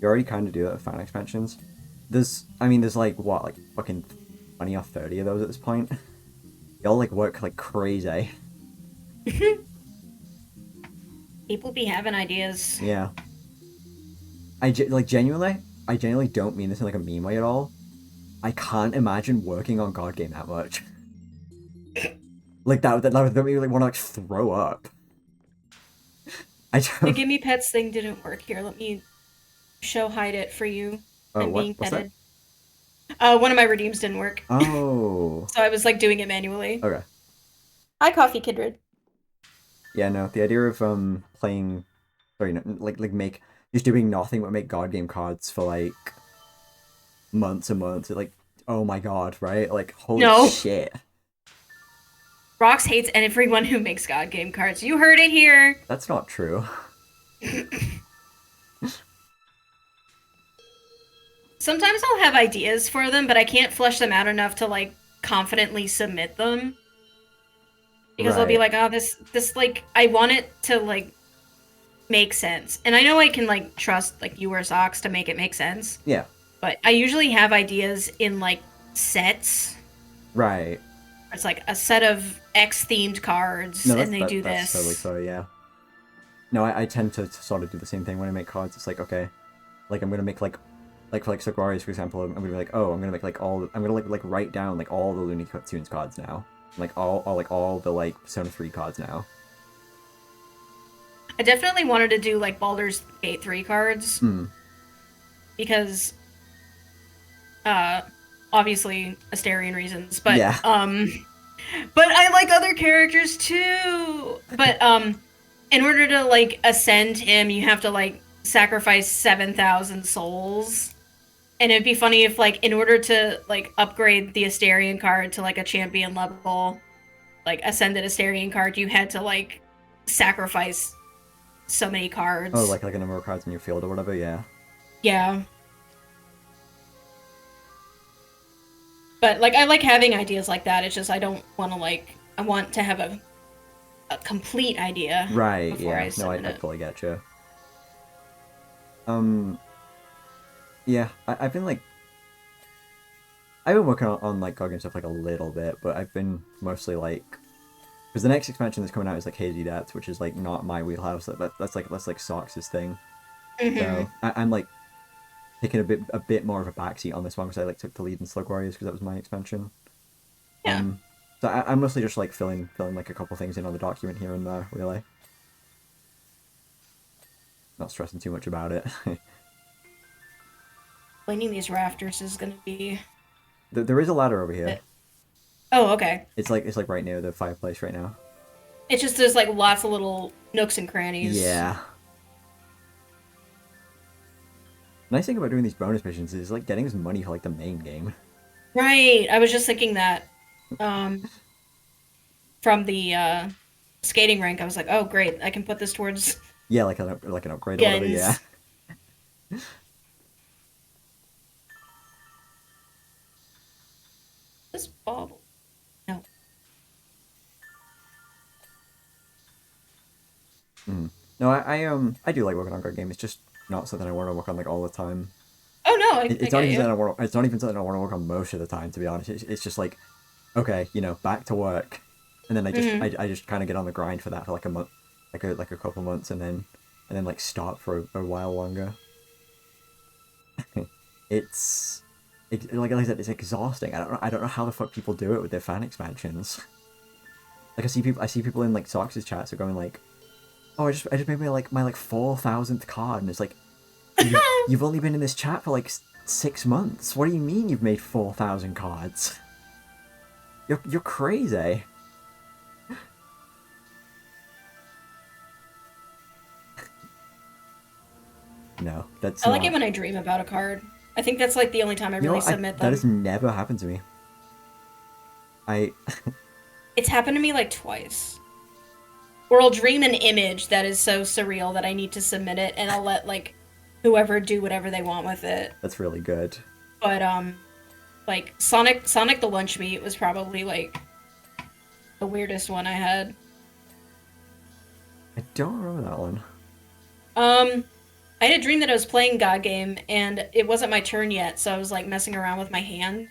you already kind of do that with fan expansions. There's like what, like fucking 20 or 30 of those at this point. They all like work like crazy. People be having ideas. Yeah. Genuinely, I genuinely don't mean this in like a meme way at all. I can't imagine working on God Game that much. Like that would make me like want to like throw up. I The don't. Gimme Pets thing didn't work here. Let me show hide it for you. Oh, I'm being what's that? petted. One of my redeems didn't work. Oh. So I was like doing it manually. Okay. Hi, Coffee Kidred. Yeah, no. The idea of playing, sorry, no, like make just doing nothing but make God Game cards for like months and months. Like, oh my god, right? Like, holy No. shit. Rox hates everyone who makes God game cards. You heard it here. That's not true. Sometimes I'll have ideas for them, but I can't flesh them out enough to like confidently submit them. Because they'll be Right. like, oh, this like I want it to like make sense. And I know I can like trust like you or Socks to make it make sense. Yeah. But I usually have ideas in like sets. Right. It's like a set of X themed cards, No, and they do that's this. totally fair, yeah. No, I tend to sort of do the same thing when I make cards. It's like, okay, like I'm gonna make like for like Saguarius, for example, I'm gonna be like, oh, I'm gonna make like I'm gonna like write down like all the Looney Tunes cards now. Like all the like Persona 3 cards now. I definitely wanted to do like Baldur's Gate 3 cards Hmm. because uh obviously Asterian reasons, but Yeah. but I like other characters too. But in order to like ascend him, you have to like sacrifice 7,000 souls. And it'd be funny if like in order to like upgrade the Asterian card to like a champion level, like ascended Asterian card, you had to like sacrifice so many cards. Oh, like a number of cards in your field or whatever. Yeah. Yeah. But like I like having ideas like that. It's just I don't want to like I want to have a complete idea Right. before Yeah. I No, submit I it. fully get you. Yeah, I've been like I've been working on like GOG and stuff like a little bit, but I've been mostly like because the next expansion that's coming out is like Hazy Depths, which is like not my wheelhouse. That's like Sox's thing. Mm-hmm. So I'm like taking a bit more of a backseat on this one because I like took the lead in Slug Warriors because that was my expansion. Yeah. So I'm mostly just like filling like a couple things in on the document here and there, really. Not stressing too much about it. Cleaning these rafters is gonna be There is a ladder over here. it. Oh, okay. It's like right near the fireplace right now. It's just there's like lots of little nooks and crannies. Yeah. Nice thing about doing these bonus missions is like getting some money for like the main game. Right. I was just thinking that um from the skating rink. I was like, "Oh, great. I can put this towards Yeah, like an upgrade or whatever. Yeah. gens." This bauble. No. Mm. No, I do like working on card games. It's just not something I want to work on like all the time. Oh no, I It's not get even you. something I want. It's not even something I want to work on most of the time. To be honest, it's just like okay, back to work, and then Hmm. I just kind of get on the grind for that for like a month, like a couple months, and then like stop for a while longer. it's like I said, it's exhausting. I don't know how the fuck people do it with their fan expansions. Like I see people in like Sox's chats are going like, oh, I just made my 4,000th card, and it's like you've only been in this chat for like 6 months. What do you mean you've made 4,000 cards? You're crazy. No, that's I like it not. when I dream about a card. I think that's like the only time I You know really what? submit That has them. never happened to me. I It's happened to me like twice. Or I'll dream an image that is so surreal that I need to submit it, and I'll let like whoever do whatever they want with it. that's really good. But like Sonic the Lunch Meat was probably like the weirdest one I had. I don't remember that one. Um, I had a dream that I was playing God Game, and it wasn't my turn yet, so I was like messing around with my hand,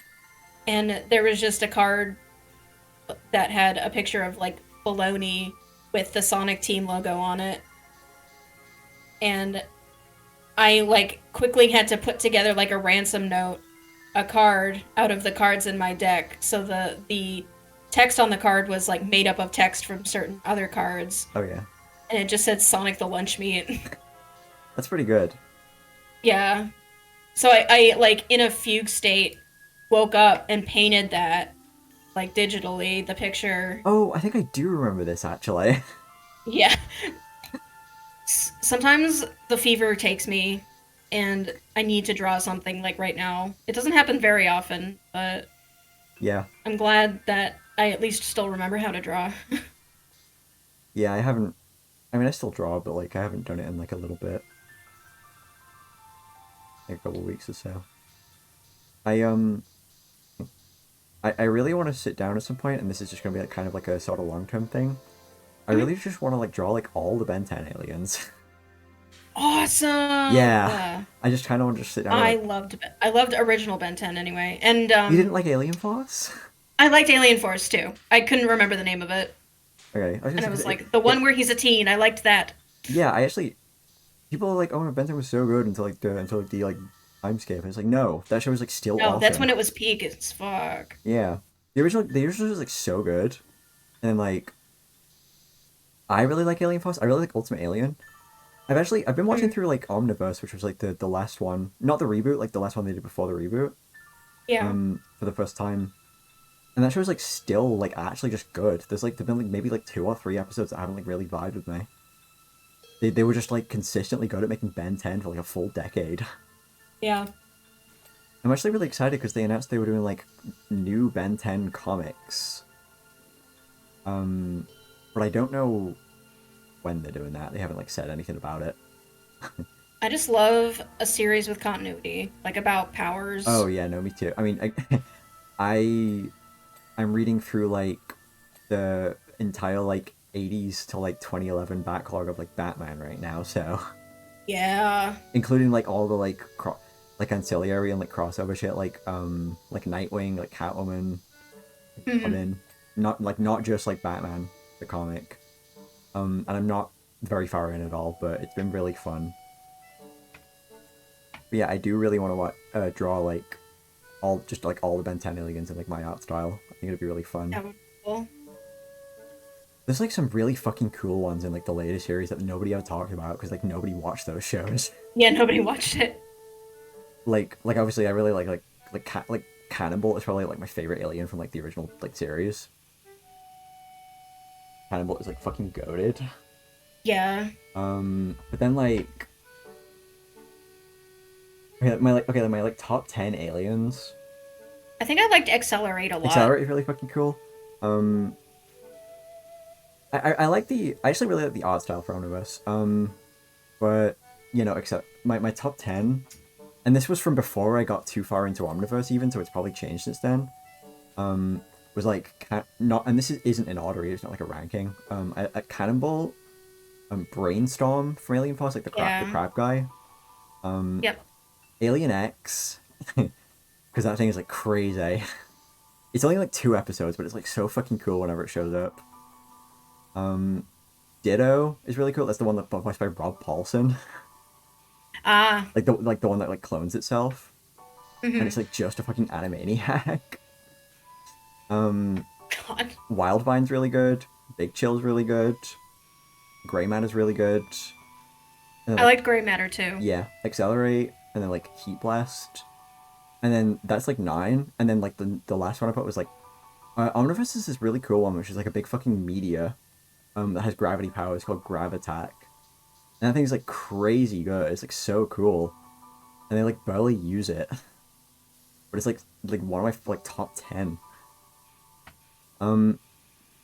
and there was just a card that had a picture of like baloney with the Sonic Team logo on it, and I like quickly had to put together like a ransom note, a card out of the cards in my deck. So the text on the card was like made up of text from certain other cards, Oh yeah, and it just said Sonic the Lunch Meat. that's pretty good. Yeah. So I like in a fugue state woke up and painted that like digitally the picture. Oh, I think I do remember this actually. Yeah. Sometimes the fever takes me and I need to draw something like right now. It doesn't happen very often, but Yeah, I'm glad that I at least still remember how to draw. yeah. I haven't. I mean, I still draw, but like I haven't done it in like a little bit, like a couple weeks or so. I I really want to sit down at some point, and this is just gonna be like kind of like a sort of long term thing. I Mhm. really just want to like draw like all the Ben 10 aliens. Yeah, Awesome. I just kind of want to just sit down and like. I loved original Ben 10 anyway. And You didn't like Alien Force? I liked Alien Force too. I couldn't remember the name of it. Okay, I was And gonna I say 'cause was like, the one where he's a teen, I liked that. yeah, I actually people are like, oh, Ben 10 was so good until the timescape. And it's like, no, that show was like still No, that's awesome. when it was peak as fuck. Yeah, the original was like so good, and then like I really like Alien Force. I really like Ultimate Alien. I've been watching Mm, through like Omniverse, which was like the last one, not the reboot, like the last one they did before the reboot. yeah. For the first time, and that show's like still like actually just good. There's been like maybe like 2 or 3 episodes that haven't like really vibed with me. They were just like consistently good at making Ben 10 for like a full decade. Yeah. I'm actually really excited because they announced they were doing like new Ben 10 comics. But I don't know when they're doing that. They haven't like said anything about it. I just love a series with continuity, like about Oh powers. yeah, no, me too. I mean, I I'm reading through like the entire like 80s to like 2011 backlog of like Batman right now, so Yeah. including like all the like ancillary and like crossover shit, like Nightwing, like Catwoman, Robin, not just like Batman the comic. And I'm not very far in at all, but it's been really fun. But yeah, I do really want to draw like all the Ben 10 aliens in like my art style. I think it'd be really fun. That would be cool. There's like some really fucking cool ones in like the latest series that nobody ever talked about because like nobody watched those shows. Yeah, nobody watched it. Like obviously I really like Cannibal is probably like my favorite alien from like the original like series. Cannibal is like fucking goated. Yeah. But then like my like top 10 aliens. I think I liked Accelerate a lot. Accelerate is really fucking cool. I like I actually really like the art style for Omnibus. But you know, except my top 10, and this was from before I got too far into Omniverse even, so it's probably changed since then. Was like not, and this isn't in order. It's not like a ranking. A Cannonball, Brainstorm from Alien Force, like the crab guy. Yep. Alien X, because that thing is like crazy. It's only like 2 episodes, but it's like so fucking cool whenever it shows up. Ditto is really cool. That's the one that voiced by Rob Paulson. Ah. Like the one that like clones itself, and it's like just a fucking animaniac. God. Wildvine's really good. Big Chill's really good. Grey Matter's really good. And then, I liked Gray Matter too. Yeah, Accelerate, and then like Heat Blast, and then that's like 9, and then like the last one I put was like Omniverse is this really cool one, which is like a big fucking meteor, that has gravity powers called Gravitack, and that thing's like crazy good. It's like so cool, and they like barely use it, but it's like one of my like top 10.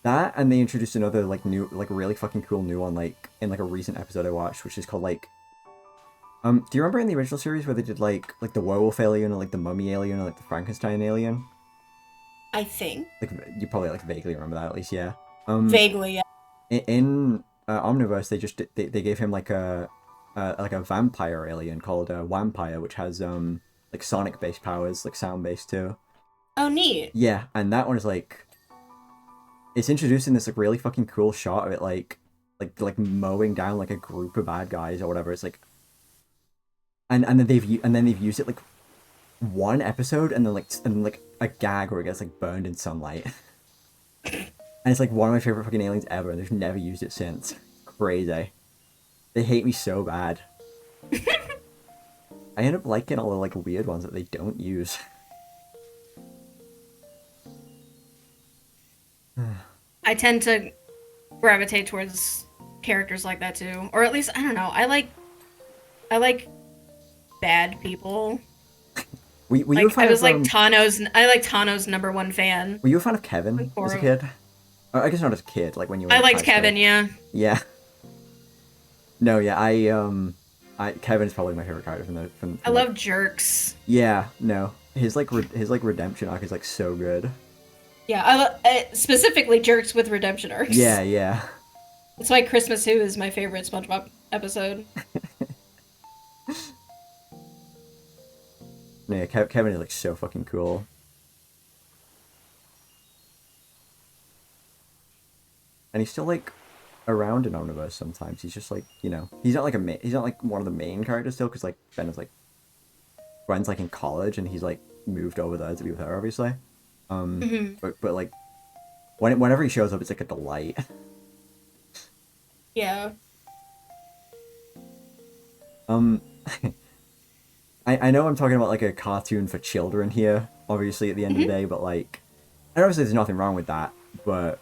That, and they introduced another like new, like really fucking cool new one like in like a recent episode I watched, which is called like do you remember in the original series where they did like the werewolf alien or like the mummy alien or like the Frankenstein alien? I think. Like you probably like vaguely remember that at least, yeah. Vaguely, yeah. In Omniverse they gave him like a vampire alien called Vampire, which has like sonic based powers, like sound based too. Oh, neat. Yeah, and that one is like, it's introducing this like really fucking cool shot of it like mowing down like a group of bad guys or whatever. It's like, and then they've used it like 1 episode and then like a gag where it gets like burned in sunlight. And it's like one of my favorite fucking aliens ever, and they've never used it since. Crazy. They hate me so bad. I end up liking all the like weird ones that they don't use. I tend to gravitate towards characters like that too, or at least I don't know. I like bad people. Were you a fan I was of, like Tano's. I like Tano's #1 fan. Were you a fan of Kevin as a kid? I guess not as a kid, like when you were. I liked Kevin, yeah. Yeah. No, yeah, Kevin is probably my favorite character from I love Jerks. Yeah, no, his redemption arc is like so good. Yeah, I love specifically Jerks with redemption arcs. Yeah, yeah. That's why Christmas Who is my favorite SpongeBob episode. Yeah, Kevin is like so fucking cool. And he's still like around in Omniverse sometimes. He's just like, you know, he's not like one of the main characters still, because like Ben is like Gwen's like in college and he's like moved over there to be with her, obviously. But like whenever he shows up, it's like a delight. Yeah. I know I'm talking about like a cartoon for children here, obviously at the end of the day, but like, and obviously there's nothing wrong with that, but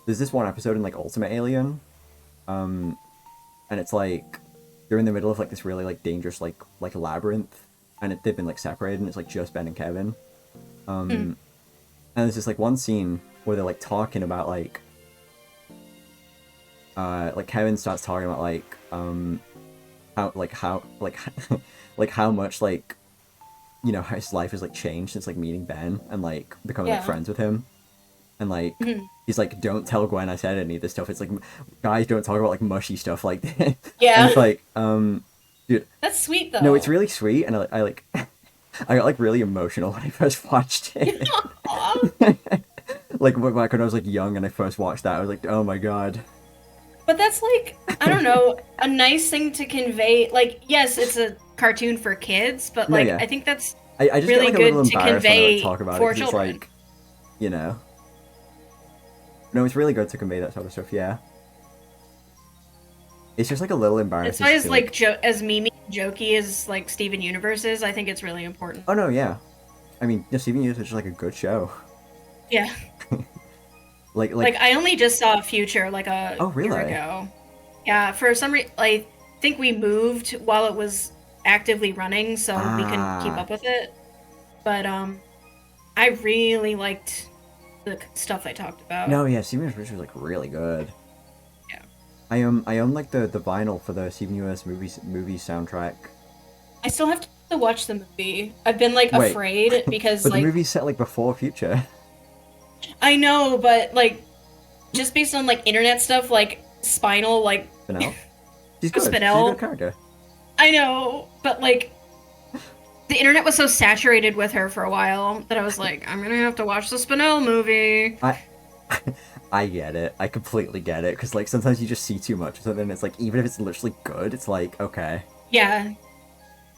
there's this one episode in like Ultimate Alien, and it's like they're in the middle of like this really like dangerous like labyrinth, and they've been like separated, and it's like just Ben and Kevin, and there's this like one scene where they're like talking about like Kevin starts talking about like how much like, you know, his life has like changed since like meeting Ben and like becoming like friends with him, and like he's like, don't tell Gwen I said any of this stuff. It's like, guys don't talk about like mushy stuff like this. Yeah. And it's like Dude, That's sweet though. no, it's really sweet, and I like, I got like really emotional when I first watched it. Aw. Like back when I was like young and I first watched that, I was like, oh my god. But that's like, I don't know, a nice thing to convey. Like, yes, it's a cartoon for kids, but No, like, yeah. I think that's I just really get like a little good to embarrassed when I like convey talk about it for because it's children. like, you know. No, it's really good to convey that sort of stuff. Yeah. It's just like a little embarrassing. That's why to as feel like as Mimi jokey as like Steven Universe is, I think it's really important. Oh no, yeah. I mean, yeah, Steven Universe is just like a good show. Yeah. Like Like I only just saw Future like a oh year really? ago. Yeah, for some reason, I think we moved while it was actively running, so we couldn't keep Ah, up with it. But I really liked the stuff I talked about. no, yeah, Steven Universe was like really good. Yeah. I own like the vinyl for the Steven Universe movie soundtrack. I still have to watch the movie. I've been like Wait, afraid because but the like movie's set like before Future. I know, but like just based on like internet stuff, like Spinal, like Spinell. She's good. She's a Spinell. good character. I know, but like the internet was so saturated with her for a while that I was like, I'm gonna have to watch the Spinell movie. I get it. I completely get it. Because, like, sometimes you just see too much of something, and it's like, even if it's literally good, it's like, okay. Yeah,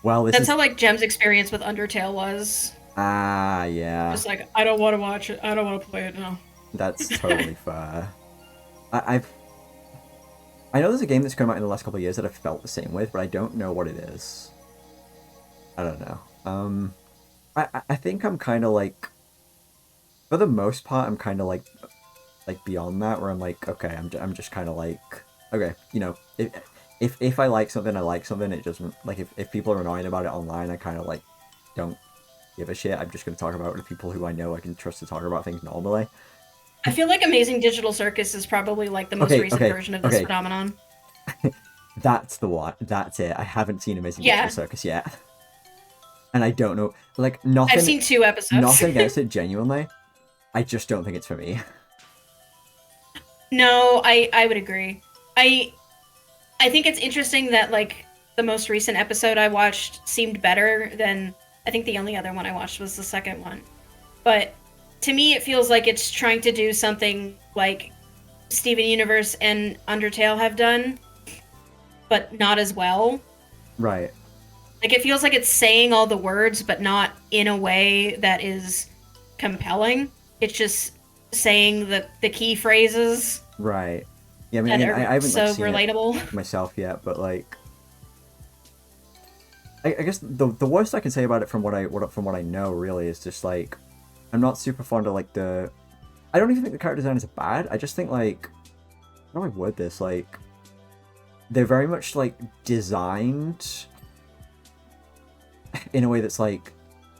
Well, this that's is... how like Jem's experience with Undertale was. Ah, yeah. Just like, I don't want to watch it. I don't want to play it now. That's totally fair. I know there's a game that's come out in the last couple of years that I've felt the same with, but I don't know what it is. I don't know. I think I'm kind of like... For the most part, I'm kind of like beyond that, where I'm like, okay, I'm just kind of like, okay, you know, if I like something, I like something. It doesn't like if people are annoying about it online, I kind of like don't give a shit. I'm just gonna talk about it with people who I know I can trust to talk about things normally. I feel like Amazing Digital Circus is probably like the most recent version of this phenomenon. That's the one. That's it. I haven't seen Amazing Yeah. Digital Circus yet, and I don't know. Like nothing. I've seen 2 episodes. Nothing against it, genuinely. I just don't think it's for me. No, I would agree. I think it's interesting that like the most recent episode I watched seemed better than I think the only other one I watched was the second one. But to me it feels like it's trying to do something like Steven Universe and Undertale have done, but not as well. Right. Like it feels like it's saying all the words but not in a way that is compelling. It's just saying the key phrases. Right. Yeah, I mean, I haven't so like, seen relatable it myself yet, but like, I guess the worst I can say about it from what I know really is just like, I'm not super fond of like the. I don't even think the character design is bad. I just think like, how do I word this? Like, they're very much like designed in a way that's like,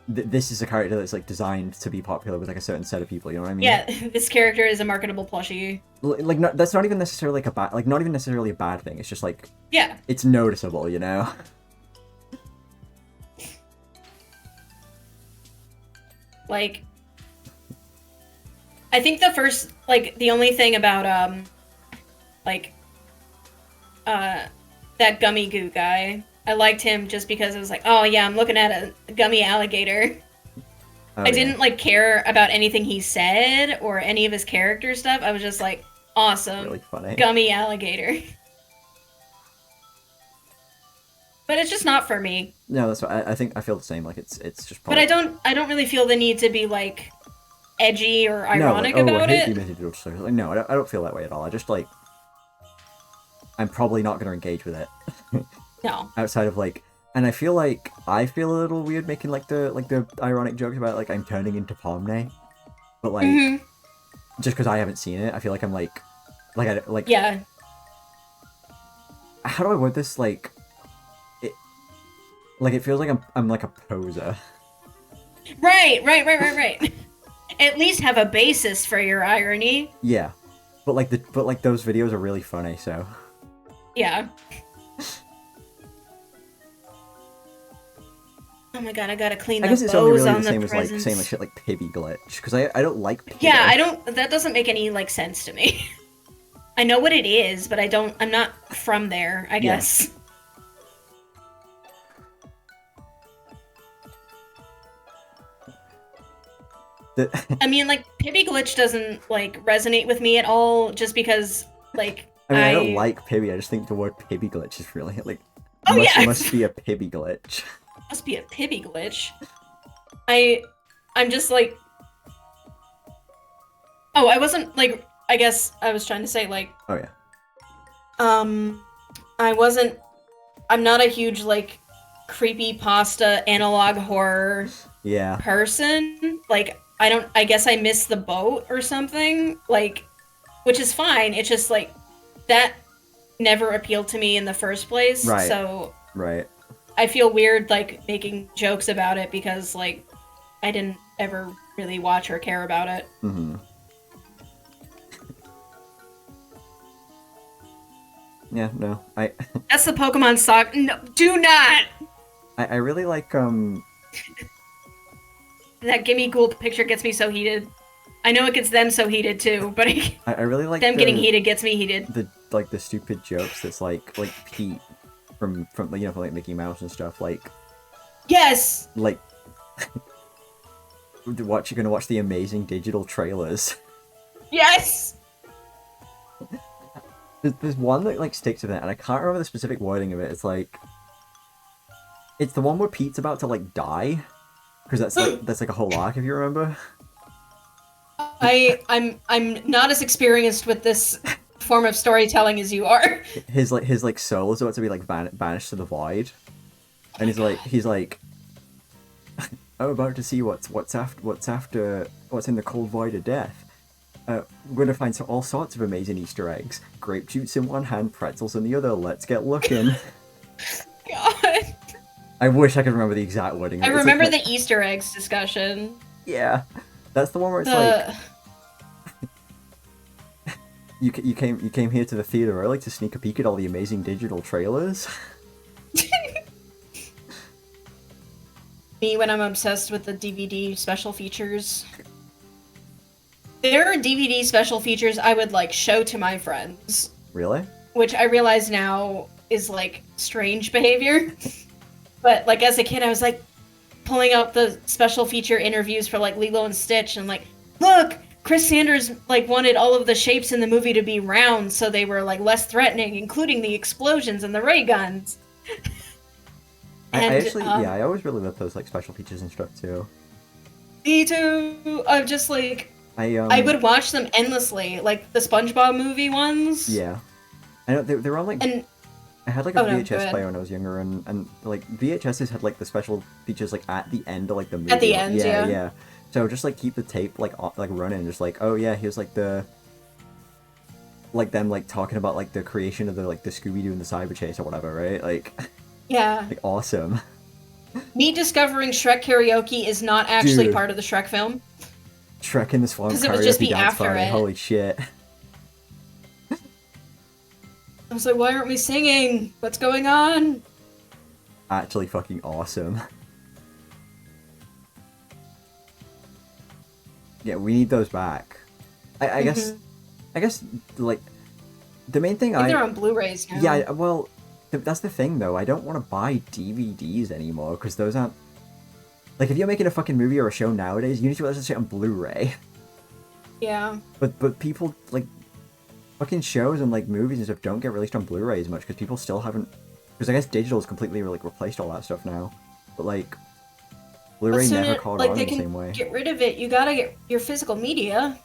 this is a character that's like designed to be popular with like a certain set of people. You know what I mean? Yeah, this character is a marketable plushie. Like, that's not even necessarily like a bad, like not even necessarily a bad thing. It's just like, yeah, it's noticeable, you know. Like, I think the first, like, the only thing about like, that gummy goo guy, I liked him just because it was like, oh yeah, I'm looking at a gummy alligator. Oh, I didn't like care about anything he said or any of his character stuff. I was just like, awesome, really funny. Gummy alligator. But it's just not for me. No, that's what I think. I feel the same. Like it's just. Probably... But I don't really feel the need to be like edgy or ironic no, like, about I it. hate digital circus. Like, no, I don't feel that way at all. I just like, I'm probably not going to engage with it. No. Outside of like, and I feel a little weird making like the ironic jokes about like I'm turning into Pomni, but like just because I haven't seen it, I feel like I'm like I like yeah. How do I word this? Like it feels like I'm like a poser. Right. At least have a basis for your irony. Yeah, but like those videos are really funny. So yeah. Oh my god, I gotta clean the bows only really on the same the as like presents. saying like shit like Pibby glitch because I don't like Pibby. Yeah, I don't. That doesn't make any like sense to me. I know what it is, but I'm not from there. I guess. I mean, like, Pibby Glitch doesn't, like, resonate with me at all, just because, like, I mean, I don't like Pibby, I just think the word Pibby glitch is really, like, Oh, yeah! must be a Pibby glitch. Must be a Pibby glitch. I'm just, like... Oh, I wasn't, like, I guess I was trying to say, like... Oh, yeah. I'm not a huge, like, creepypasta analog horror Yeah. person. Like, I guess I missed the boat or something. Like, which is fine. It's just, like, that never appealed to me in the first place. Right. So, Right. I feel weird, like, making jokes about it because, like, I didn't ever really watch or care about it. Mm-hmm. Yeah, no, That's the Pokemon sock. No, do not! I really like, That Gimme Ghoul picture gets me so heated. I know it gets them so heated too, but I really like them getting heated gets me heated. The stupid jokes that's like Pete from you know, from, like, Mickey Mouse and stuff, like... Yes! Like... you're gonna watch the amazing digital trailers. Yes! There's one that, like, sticks with it, and I can't remember the specific wording of it. It's like... It's the one where Pete's about to, like, die. Because that's like a whole arc, if you remember. I'm not as experienced with this form of storytelling as you are. His soul is about to be, like, banished to the void. And he's like... I'm about to see what's in the cold void of death. We're gonna find all sorts of amazing Easter eggs. Grape juice in one hand, pretzels in the other. Let's get looking. God. I wish I could remember the exact wording. I remember the Easter eggs discussion. Yeah, that's the one where it's like... you came here to the theater early to sneak a peek at all the amazing digital trailers. Me when I'm obsessed with the DVD special features. There are DVD special features I would, like, show to my friends. Really? Which I realize now is, like, strange behavior. But, like, as a kid, I was, like, pulling out the special feature interviews for, like, Lilo and Stitch and, like, look! Chris Sanders, like, wanted all of the shapes in the movie to be round so they were, like, less threatening, including the explosions and the ray guns. I actually, yeah, I always really love those, like, special features and stuff, too. Me too! I'm just, like... I would watch them endlessly, like the SpongeBob movie ones. Yeah. I know, they were on, like... And... I had, like, a VHS player when I was younger, and, like, VHSs had, like, the special features, like, at the end of, like, the movie. At the end, yeah. Yeah. So just, like, keep the tape, like, running, just, like, oh, yeah, here's, like, the... Like, them, like, talking about, like, the creation of the Scooby-Doo and the Cyber Chase or whatever, right? Like... Yeah. Like, awesome. Me discovering Shrek karaoke is not actually part of the Shrek film. Shrek in the Swamp Because it would just be dance after party. it. Holy shit. I was like, why aren't we singing? What's going on? Actually fucking awesome. Yeah, we need those back. I guess, like, the main thing I think they're on Blu-rays now. Yeah, well, that's the thing, though. I don't want to buy DVDs anymore, because those aren't... Like, if you're making a fucking movie or a show nowadays, you need to release shit on Blu-ray. Yeah. But people, like, fucking shows and, like, movies and stuff don't get released on Blu-ray as much, because people still haven't... Because I guess digital's completely, like, replaced all that stuff now. But, like, Blu-ray never caught on in the same way. Get rid of it. You gotta get your physical media.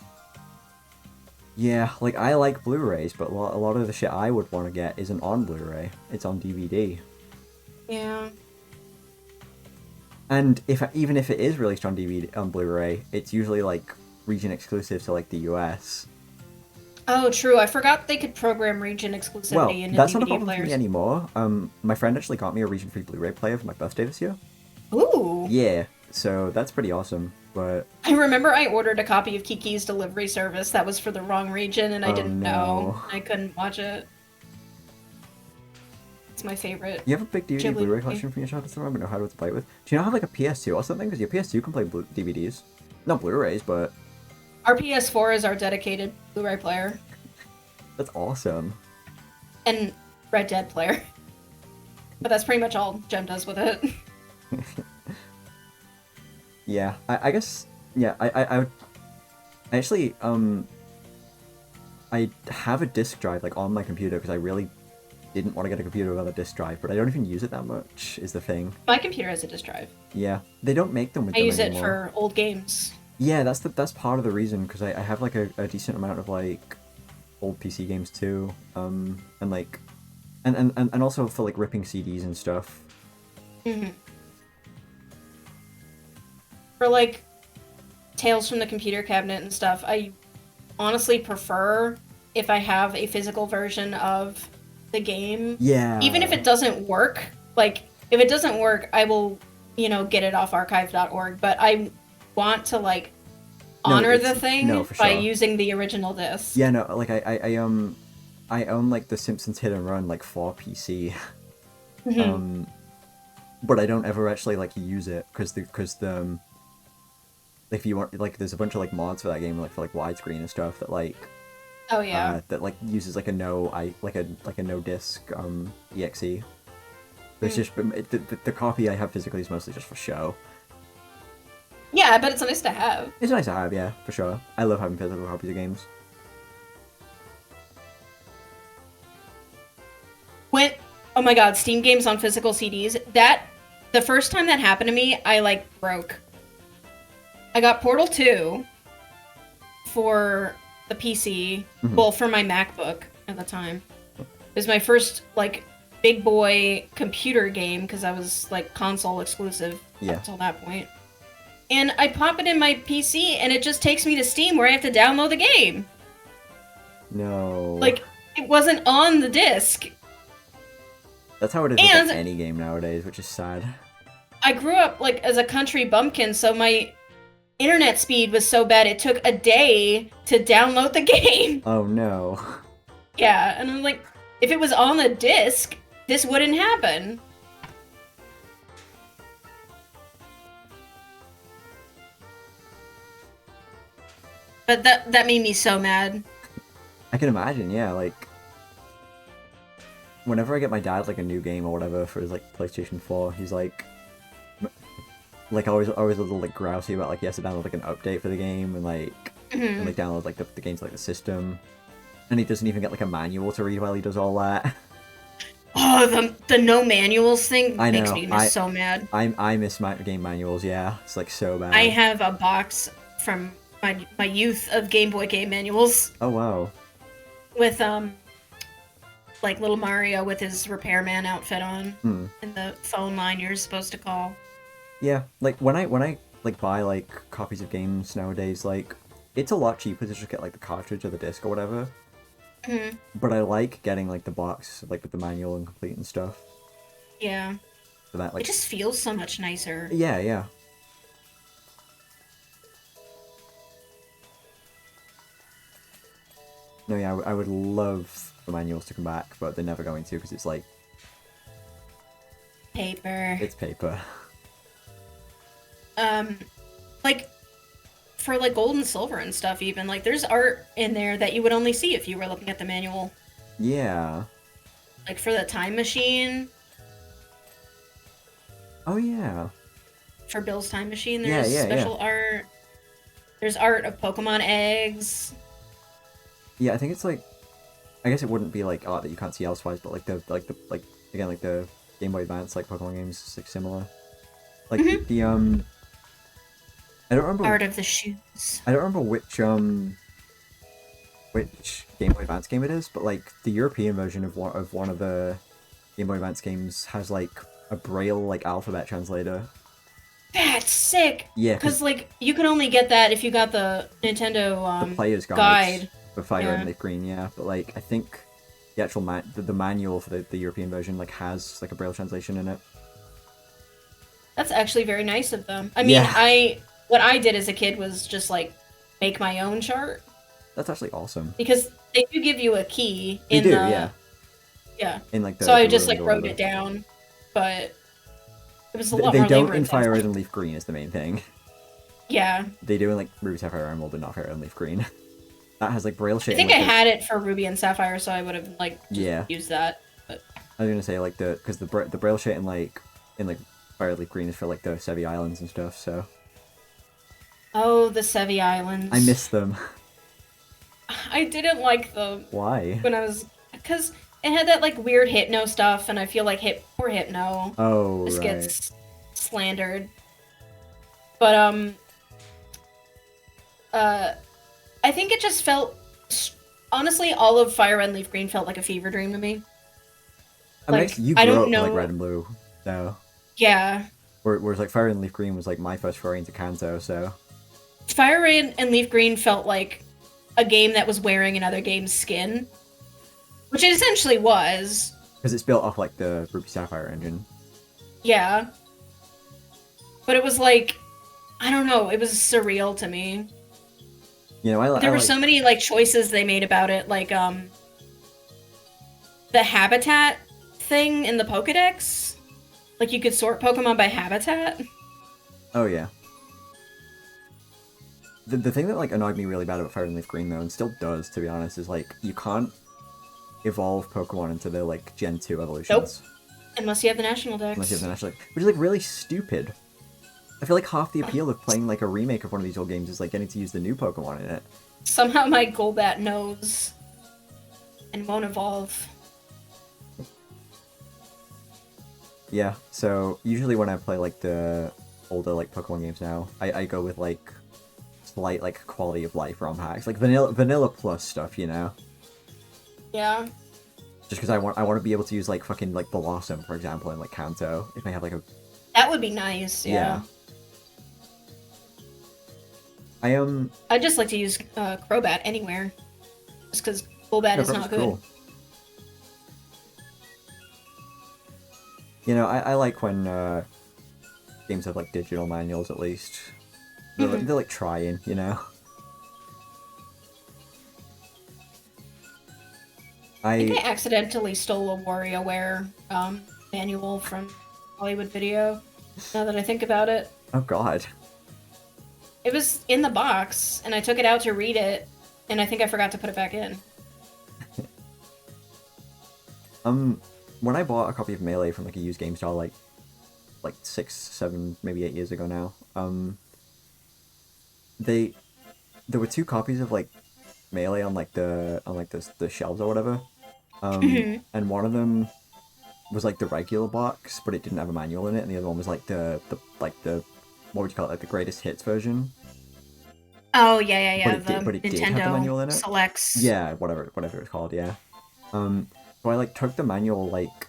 Yeah, like, I like Blu-rays, but a lot of the shit I would want to get isn't on Blu-ray. It's on DVD. Yeah. And even if it is released on DVD on Blu-ray, it's usually like region exclusive to like the US. Oh, true. I forgot they could program region exclusivity into that's DVD not a problem players. for me anymore. My friend actually got me a region-free Blu-ray player for my birthday this year. Ooh. Yeah, so that's pretty awesome. But I remember I ordered a copy of Kiki's Delivery Service that was for the wrong region, and I didn't know. I couldn't watch it. It's my favorite. You have a big DVD Blu-ray collection from your childhood somewhere, but know how to play with? Do you not have like a PS2 or something? Because your PS2 can play DVDs. Not Blu-rays, but... Our PS4 is our dedicated Blu-ray player. That's awesome. And Red Dead player. But that's pretty much all Gem does with it. Yeah, I guess Yeah, I actually, I have a disk drive, like, on my computer, because I really didn't want to get a computer without a disk drive, but I don't even use it that much, is the thing. My computer has a disk drive. Yeah, they don't make them with I them use it anymore. for old games. Yeah, that's part of the reason, because I have, like, a decent amount of, like, old PC games, too, and, like, and also for, like, ripping CDs and stuff. Mm-hmm. For, like, Tales from the Computer Cabinet and stuff, I honestly prefer if I have a physical version of the game. Yeah. Even if it doesn't work, like, if it doesn't work, I will, get it off archive.org, but I want to, like, honor the thing for by sure. using the original disc. Yeah, no, like, I own, like, the Simpsons Hit and Run, like, for PC. Mm-hmm. But I don't ever actually, like, use it, because if you want, like, there's a bunch of, like, mods for that game, like, for, like, widescreen and stuff that, like, Oh yeah. that, like, uses, like, a no disk, exe. But it's just, the copy I have physically is mostly just for show. Yeah, but it's nice to have. It's nice to have, yeah, for sure. I love having physical copies of games. Oh my god, Steam games on physical CDs. The first time that happened to me, I, like, broke. I got Portal 2 for the PC, well, for my MacBook at the time. It was my first, like, big boy computer game, because I was, like, console exclusive up until that point. And I pop it in my PC, and it just takes me to Steam, where I have to download the game. No. Like, it wasn't on the disc. That's how it is with, like, any game nowadays, which is sad. I grew up, like, as a country bumpkin, so my internet speed was so bad it took a day to download the game. Oh no. Yeah, and I'm like, if it was on the disc, this wouldn't happen. But that made me so mad. I can imagine, yeah, like, whenever I get my dad, like, a new game or whatever for his, like, PlayStation 4, he's like, always a little, like, grousy about, like, he has to download, like, an update for the game, and, like, and, like, download, like, the game's, like, the system, and he doesn't even get, like, a manual to read while he does all that. Oh, the no manuals thing I know. Makes me so mad. I miss my game manuals, yeah, it's, like, so bad. I have a box from my youth of Game Boy game manuals. Oh, wow. With, like, little Mario with his repairman outfit on, and the phone line you're supposed to call. Yeah, like, when I like, buy, like, copies of games nowadays, like, it's a lot cheaper to just get, like, the cartridge or the disc or whatever. But I like getting, like, the box, like, with the manual and complete and stuff. Yeah. So that, like, it just feels so much nicer. Yeah, yeah. No, yeah, I would love the manuals to come back, but they're never going to, because it's, like... Paper. It's paper. Like, for, like, gold and silver and stuff, even, like, there's art in there that you would only see if you were looking at the manual. Yeah. Like, for the Time Machine. Oh, yeah. For Bill's Time Machine, there's special art. There's art of Pokemon eggs. Yeah, I think it's, like... I guess it wouldn't be, like, art that you can't see elsewise, but, like, again, like, the Game Boy Advance, like, Pokemon games is, like, similar. Like, I don't remember... Art of the shoes. I don't remember which Game Boy Advance game it is, but, like, the European version of one of the Game Boy Advance games has, like, a Braille, like, alphabet translator. That's sick! Yeah, because, like, you can only get that if you got the Nintendo, the player's guide. For Fire and Leaf Green, yeah. But, like, I think the actual the manual for the European version, like, has, like, a Braille translation in it. That's actually very nice of them. I mean, what I did as a kid was just, like, make my own chart. That's actually awesome. Because they do give you a key in yeah. Yeah. In, like, so I just, like, wrote it down, but it was a lot more labor. They don't in Fire Red and Leaf Green is the main thing. Yeah. They do in, like, Ruby, Sapphire, Emerald, and not Fire Red and Leaf Green. That has, like, Braille shit. I think I had it for Ruby and Sapphire, so I would have, like, used that. But I was gonna say, like, because the Braille shit in Fire Red Leaf Green is for, like, the Sevi Islands and stuff, so... Oh, the Sevi Islands. I miss them. I didn't like them Why? when I was, because it had that like weird Hypno stuff, and I feel like poor Hypno Oh, just right. gets slandered. But uh, I think it just felt, honestly, all of Fire Red and Leaf Green felt like a fever dream to me. I mean, Like actually, you I grew don't up with like know. Red and Blue, so Yeah, whereas like Fire and Leaf Green was like my first foray into Kanto, so Fire Red and Leaf Green felt like a game that was wearing another game's skin, which it essentially was. because it's built off like the Ruby Sapphire engine. Yeah, but it was like, I don't know, it was surreal to me. You know, I There were like. so many like choices they made about it, like the habitat thing in the Pokedex. Like you could sort Pokemon by habitat. Oh yeah. The thing that like annoyed me really bad about Fire and Leaf Green though, and still does to be honest, is like you can't evolve Pokemon into their like Gen 2 Nope. evolutions. Unless you have the national Unless you have dex. the national, which is like really stupid. I feel like half the appeal of playing like a remake of one of these old games is like getting to use the new Pokemon in it. Somehow my Golbat knows and won't evolve. Yeah, so usually when I play like the older like Pokemon games now, I go with like slight like quality of life ROM hacks, like vanilla plus stuff, you know. Yeah. Just because I want to be able to use like fucking like Blossom, for example, in like Kanto, if I have like a That would be nice, yeah. yeah. I I'd just like to use Crobat anywhere. Just because Golbat no, is Grubba's not good. cool. You know, I like when games have like digital manuals at least. They're like trying, you know. I think I I accidentally stole a WarioWare manual from Hollywood Video, now that I think about it. oh god. It was in the box, and I took it out to read it, and I think I forgot to put it back in. When I bought a copy of Melee from like a used game store like 6, 7, maybe 8 years ago now, they there were two copies of like Melee on like the shelves or whatever. And one of them was like the regular box, but it didn't have a manual in it, and the other one was like the what would you call it, like the greatest hits version. Oh, yeah, But the it did have the Nintendo manual in it. Selects. Yeah, whatever it's called, yeah. So I like took the manual like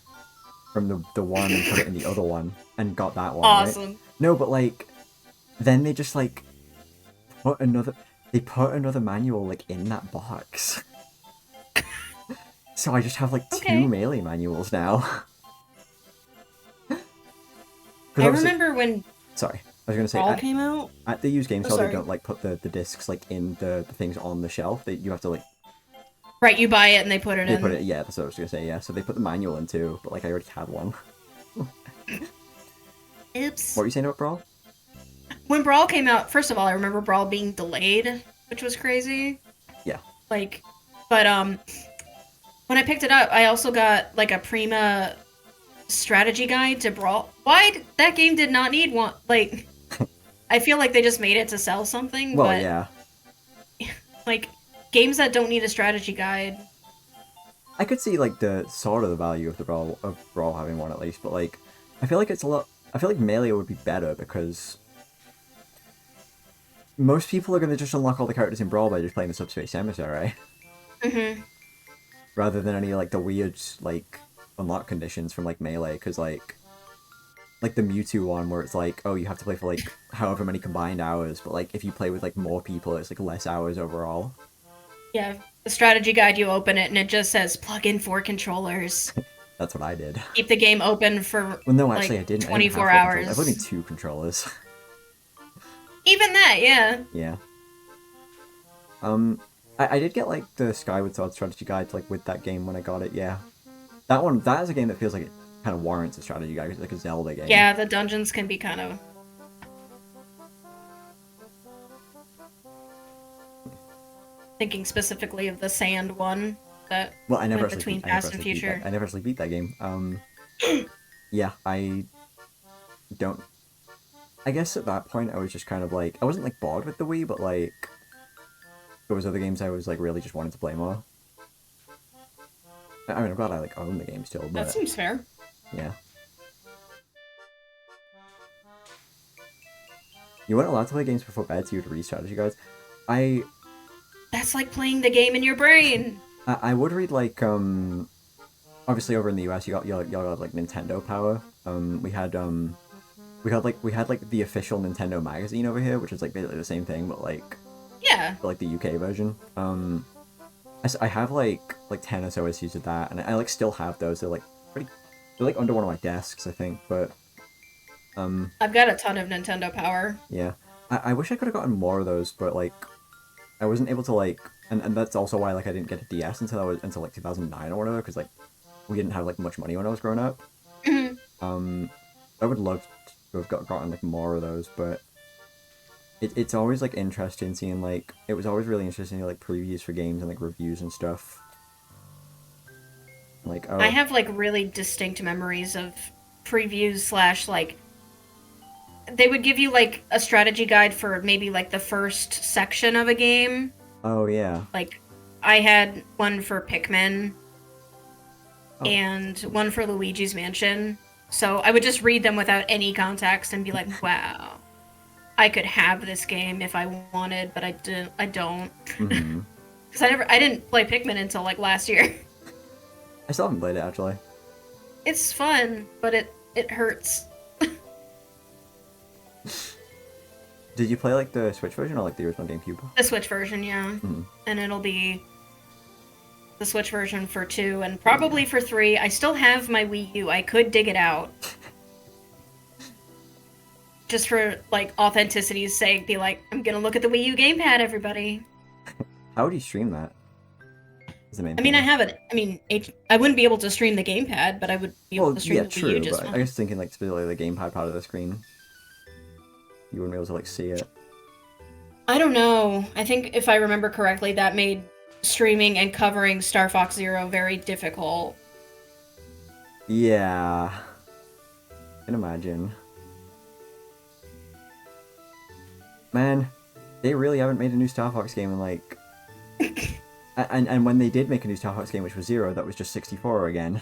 from the one and put it in the other one and got that one, right? Awesome. No, but like then they just like put another they put another manual like in that box. So I just have like two Okay. Melee manuals now. I Obviously, remember when sorry, I was gonna say Brawl came out. at the used game Oh, store they sorry. don't like put the discs like in the things on the shelf. You have to like Right, you buy it and they put it they in. put it, yeah, that's what I was gonna say, yeah. So they put the manual in too, but like I already had one. Oops. What were you saying about Brawl? When Brawl came out, first of all, I remember Brawl being delayed, which was crazy. Yeah. Like, but when I picked it up, I also got like a Prima strategy guide to Brawl. That game did not need one? Like, I feel like they just made it to sell something, Well, but yeah. like games that don't need a strategy guide. I could see like the sort of the value of the Brawl having one at least, but like I feel like it's a lot. I feel like Melee would be better because most people are going to just unlock all the characters in Brawl by just playing the Subspace Emissary, Mm-hmm. rather than any like the weird like unlock conditions from like Melee, because like the Mewtwo one where it's like, oh, you have to play for like however many combined hours, but like if you play with like more people, it's like less hours overall. Yeah, the strategy guide, you open it and it just says plug in 4 controllers. That's what I did. Keep the game open for Well, no, like actually, I didn't. I didn't 24 have 4 controllers. I hours. put in 2 controllers. Even that, yeah. Yeah. I did get like the Skyward Sword strategy guide like with that game when I got it. Yeah, that is a game that feels like it kind of warrants a strategy guide. It's like a Zelda game. Yeah, the dungeons can be kind of. Thinking specifically of the sand one that Well, I never went actually between beat, I never past and actually beat future. that. I never actually beat that game. Yeah, I don't. I guess at that point I was just kind of like, I wasn't like bored with the Wii, but like there was other games I was like really just wanted to play more. I mean, I'm glad I like own the game still, That but seems fair. yeah. You weren't allowed to play games before bed, so you would read strategy guides. I That's like playing the game in your brain. I would read like obviously over in the US you got like Nintendo Power. We had like the official Nintendo magazine over here, which is like basically the same thing, but Yeah. like the UK version. I have like 10 or so issues of that, and I like still have those. They're like pretty. They're like under one of my desks, I think. But I've got a ton of Nintendo Power. yeah, I wish I could have gotten more of those, but like I wasn't able to like, and that's also why like I didn't get a DS until like 2009 or whatever, because like we didn't have like much money when I was growing up. I would love to have gotten like more of those, but it's always like interesting seeing like it was always really interesting like previews for games and like reviews and stuff. Like oh I have like really distinct memories of previews slash like they would give you like a strategy guide for maybe like the first section of a game. oh yeah Like I had one for Pikmin oh and one for Luigi's Mansion. So I would just read them without any context and be like, "Wow, I could have this game if I wanted, but I didn't. I don't." mm-hmm. Because I didn't play Pikmin until like last year. I still haven't played it actually. It's fun, but it hurts. Did you play like the Switch version or like the original GameCube? The Switch version, yeah. Mm-hmm. And it'll be the Switch version for 2 and probably for 3. I still have my Wii U. I could dig it out. Just for like authenticity's sake, be like, I'm gonna look at the Wii U gamepad, everybody. How would you stream that? Is the main I mean, thing. I have it. I mean, I wouldn't be able to stream the gamepad, but I would be able Well, to stream yeah, the Wii true, U just but I fine. was thinking like specifically the gamepad part of the screen. You wouldn't be able to like see it. I don't know. I think if I remember correctly, that made streaming and covering Star Fox Zero very difficult. Yeah, I can imagine. Man, they really haven't made a new Star Fox game in like. And when they did make a new Star Fox game, which was Zero, that was just 64 again.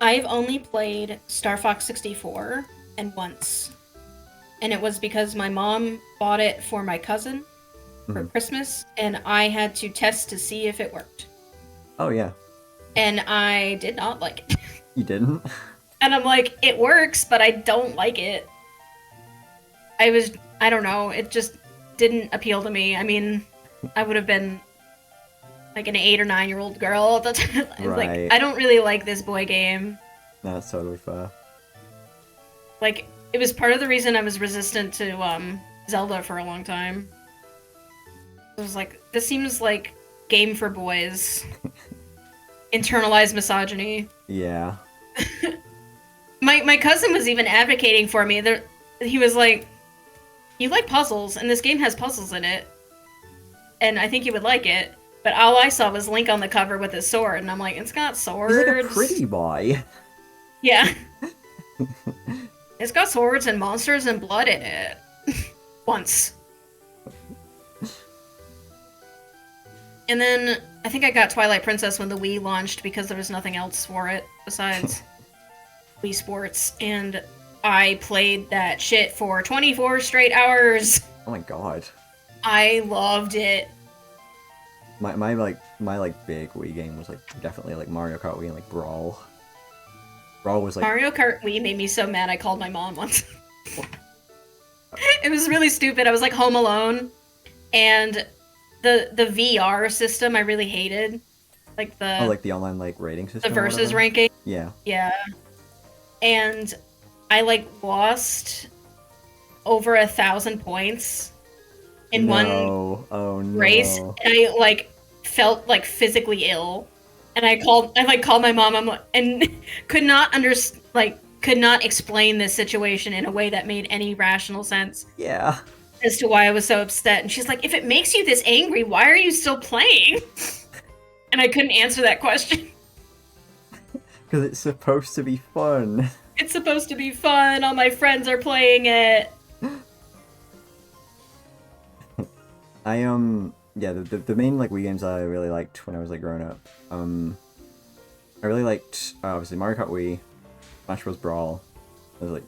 I've only played Star Fox 64 and once. And it was because my mom bought it for my cousin for Christmas, and I had to test to see if it worked. Oh yeah, And I did not like it. you didn't? And I'm like, it works, but I don't like it. I don't know, it just didn't appeal to me. I mean, I would have been like an 8 or 9-year-old girl at the time. I was Right. like, I don't really like this boy game. No, that's totally fair. Like, it was part of the reason I was resistant to Zelda for a long time. I was like, this seems like game for boys. Internalized misogyny. Yeah. My cousin was even advocating for me. He was like, you like puzzles, and this game has puzzles in it. And I think you would like it. But all I saw was Link on the cover with his sword, and I'm like, it's got swords. He's like a pretty boy. Yeah. It's got swords and monsters and blood in it. Once. And then I think I got Twilight Princess when the Wii launched because there was nothing else for it besides Wii Sports. And I played that shit for 24 straight hours. Oh my god. I loved it. My big Wii game was like definitely like Mario Kart Wii and like Brawl. Brawl was like Mario Kart Wii made me so mad I called my mom once. It was really stupid. I was like home alone, and the VR system I really hated. Like like the online like rating the system. or versus whatever? ranking. Yeah. Yeah. And I like lost over 1,000 points in one Oh no. race, and I like felt like physically ill. And I called my mom and could not could not explain this situation in a way that made any rational sense Yeah. as to why I was so upset. And she's like, if it makes you this angry, why are you still playing? And I couldn't answer that question. Because it's supposed to be fun. It's supposed to be fun. All my friends are playing it. Yeah, the main like Wii games I really liked when I was like growing up. I really liked obviously Mario Kart Wii, Smash Bros. Brawl. I was like,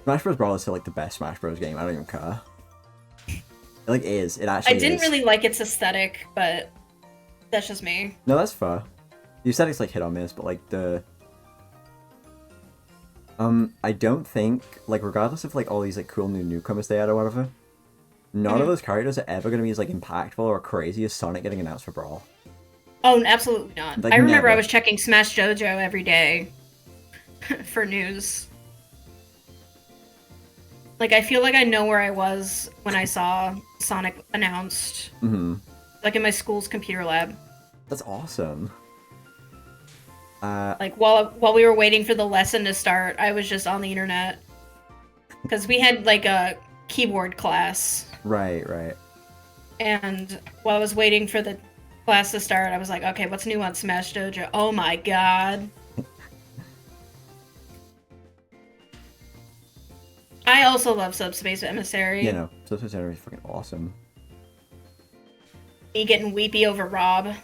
Smash Bros. Brawl is still like the best Smash Bros. Game. I don't even care. It like is. It actually I didn't is. really like its aesthetic, but that's just me. No, that's fair. The aesthetic's like hit or miss, but like the I don't think like regardless of like all these like cool new newcomers they had or whatever, none of those characters are ever gonna be as like impactful or crazy as Sonic getting announced for Brawl. Oh, absolutely not. Like, I remember never. I was checking Smash JoJo every day for news. Like, I feel like I know where I was when I saw Sonic announced. Like in my school's computer lab. That's awesome. Like while we were waiting for the lesson to start, I was just on the internet because we had like a keyboard class. Right. And while I was waiting for the class to start, I was like, okay, what's new on Smash Dojo? Oh my god. I also love Subspace Emissary. Yeah, no, Subspace Emissary is fucking awesome. Me getting weepy over Rob.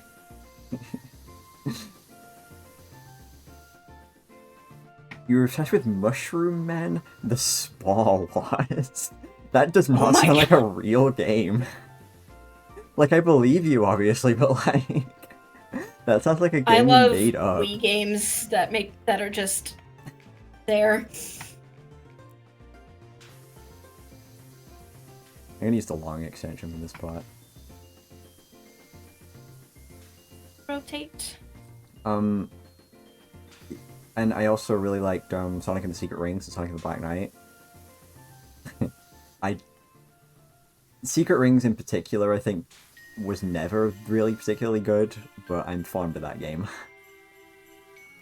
You're obsessed with Mushroom Men? The Spa was. That does not my sound like a God. real game. Like, I believe you, obviously, but like... that sounds like a I game you love made up. Wii games that are just there. I'm gonna use the long extension from this spot. Rotate. And I also really liked Sonic and the Secret Rings and Sonic and the Black Knight. Secret Rings in particular, I think, was never really particularly good, but I'm fond of that game.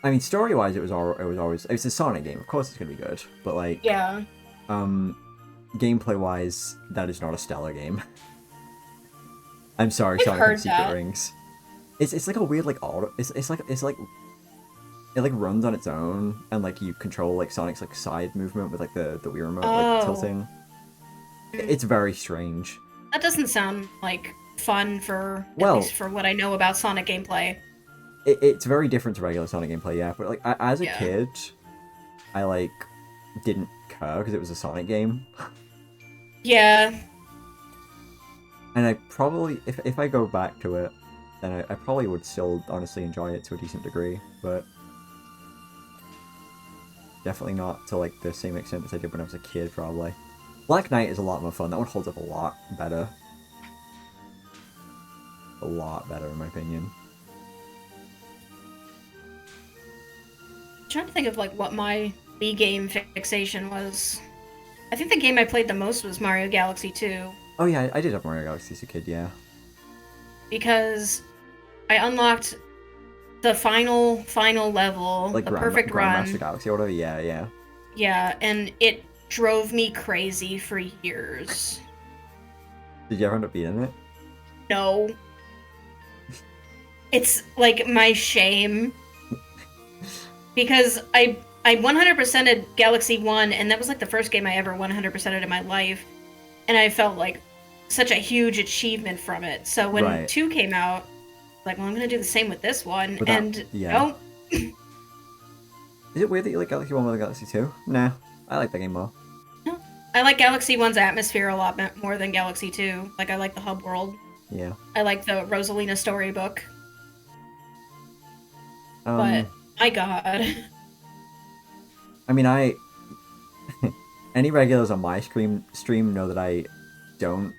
I mean, story-wise, it was always it's a Sonic game. Of course, it's gonna be good, but like, Yeah. gameplay-wise, that is not a stellar game. I'm sorry, I've Sonic and heard the Secret that. Rings. It's like a weird like auto. It's like it like runs on its own, and like you control like Sonic's like side movement with like the Wii remote like Oh. tilting. It's very strange. That doesn't sound like fun for Well- at least for what I know about Sonic gameplay. It's very different to regular Sonic gameplay, yeah. But like as a Yeah. kid, I like didn't care because it was a Sonic game, Yeah. and I probably if I go back to it, then I probably would still honestly enjoy it to a decent degree, but definitely not to like the same extent as I did when I was a kid, probably. Black Knight is a lot more fun. That one holds up a lot better. A lot better, in my opinion. I'm trying to think of like what my Wii game fixation was. I think the game I played the most was Mario Galaxy 2 Oh yeah, I did have Mario Galaxy as a kid, yeah. because I unlocked the final level, Like the perfect run. Grandmaster Galaxy or whatever, yeah. Yeah, and it drove me crazy for years. Did you ever end up beating it? No. It's like my shame. Because I 100%ed Galaxy 1, and that was like the first game I ever 100%ed in my life. And I felt like such a huge achievement from it. So when Right. 2 came out, like, well, I'm going to do the same with this one. But that- and yeah. no, Is it weird that you like Galaxy 1 more than Galaxy 2? Nah, I like that game more. I like Galaxy 1's atmosphere a lot more than Galaxy 2. Like, I like the hub world. Yeah. I like the Rosalina storybook. Um, But, my god. I mean, any regulars on my stream know that I don't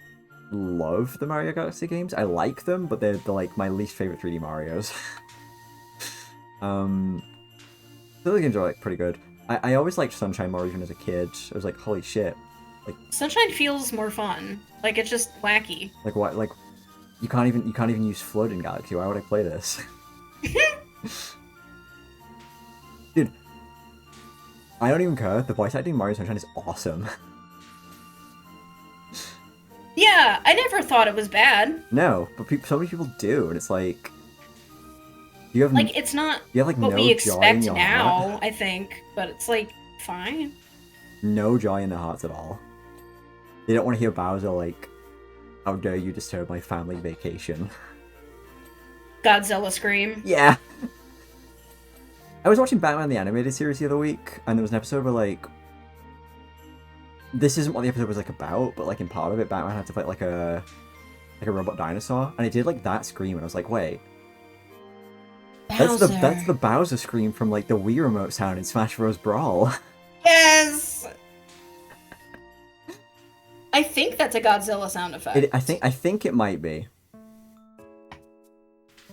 love the Mario Galaxy games. I like them, but they're like my least favorite 3D Marios. The other games are like pretty good. I always liked Sunshine more even as a kid. I was like, holy shit. Sunshine feels more fun. Like, it's just wacky. Like what like you can't even use Flood in Galaxy. Why would I play this? Dude, I don't even care. The voice acting in Mario Sunshine is awesome. Yeah, I never thought it was bad. No, but so many people do, and it's like You have Like, it's not you have like what no we joy in expect your now, heart. I think, but it's like, fine. No joy in their hearts at all. They don't want to hear Bowser like, "How dare you disturb my family vacation?" Godzilla scream. Yeah. I was watching Batman the Animated Series the other week, and there was an episode where like, this isn't what the episode was like about, but like in part of it, Batman had to fight like a robot dinosaur, and it did like that scream, and I was like, wait, Bowser. that's the Bowser scream from like the Wii remote sound in Smash Bros. Brawl. Yes! I think that's a Godzilla sound effect. I think it might be.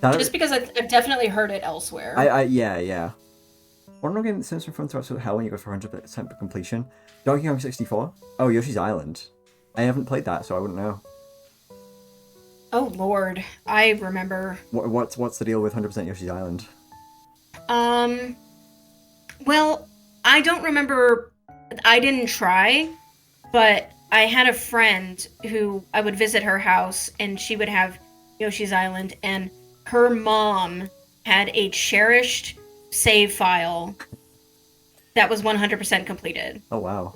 Just because I've definitely heard it elsewhere. Yeah. One more game that seems fun to absolute hell when you go for 100% completion. Donkey Kong 64. Oh, Yoshi's Island. I haven't played that, so I wouldn't know. Oh lord, I remember. What's the deal with 100% Yoshi's Island? Well, I don't remember. I didn't try, but I had a friend who I would visit her house, and she would have Yoshi's Island, and her mom had a cherished save file that was 100% completed. Oh wow.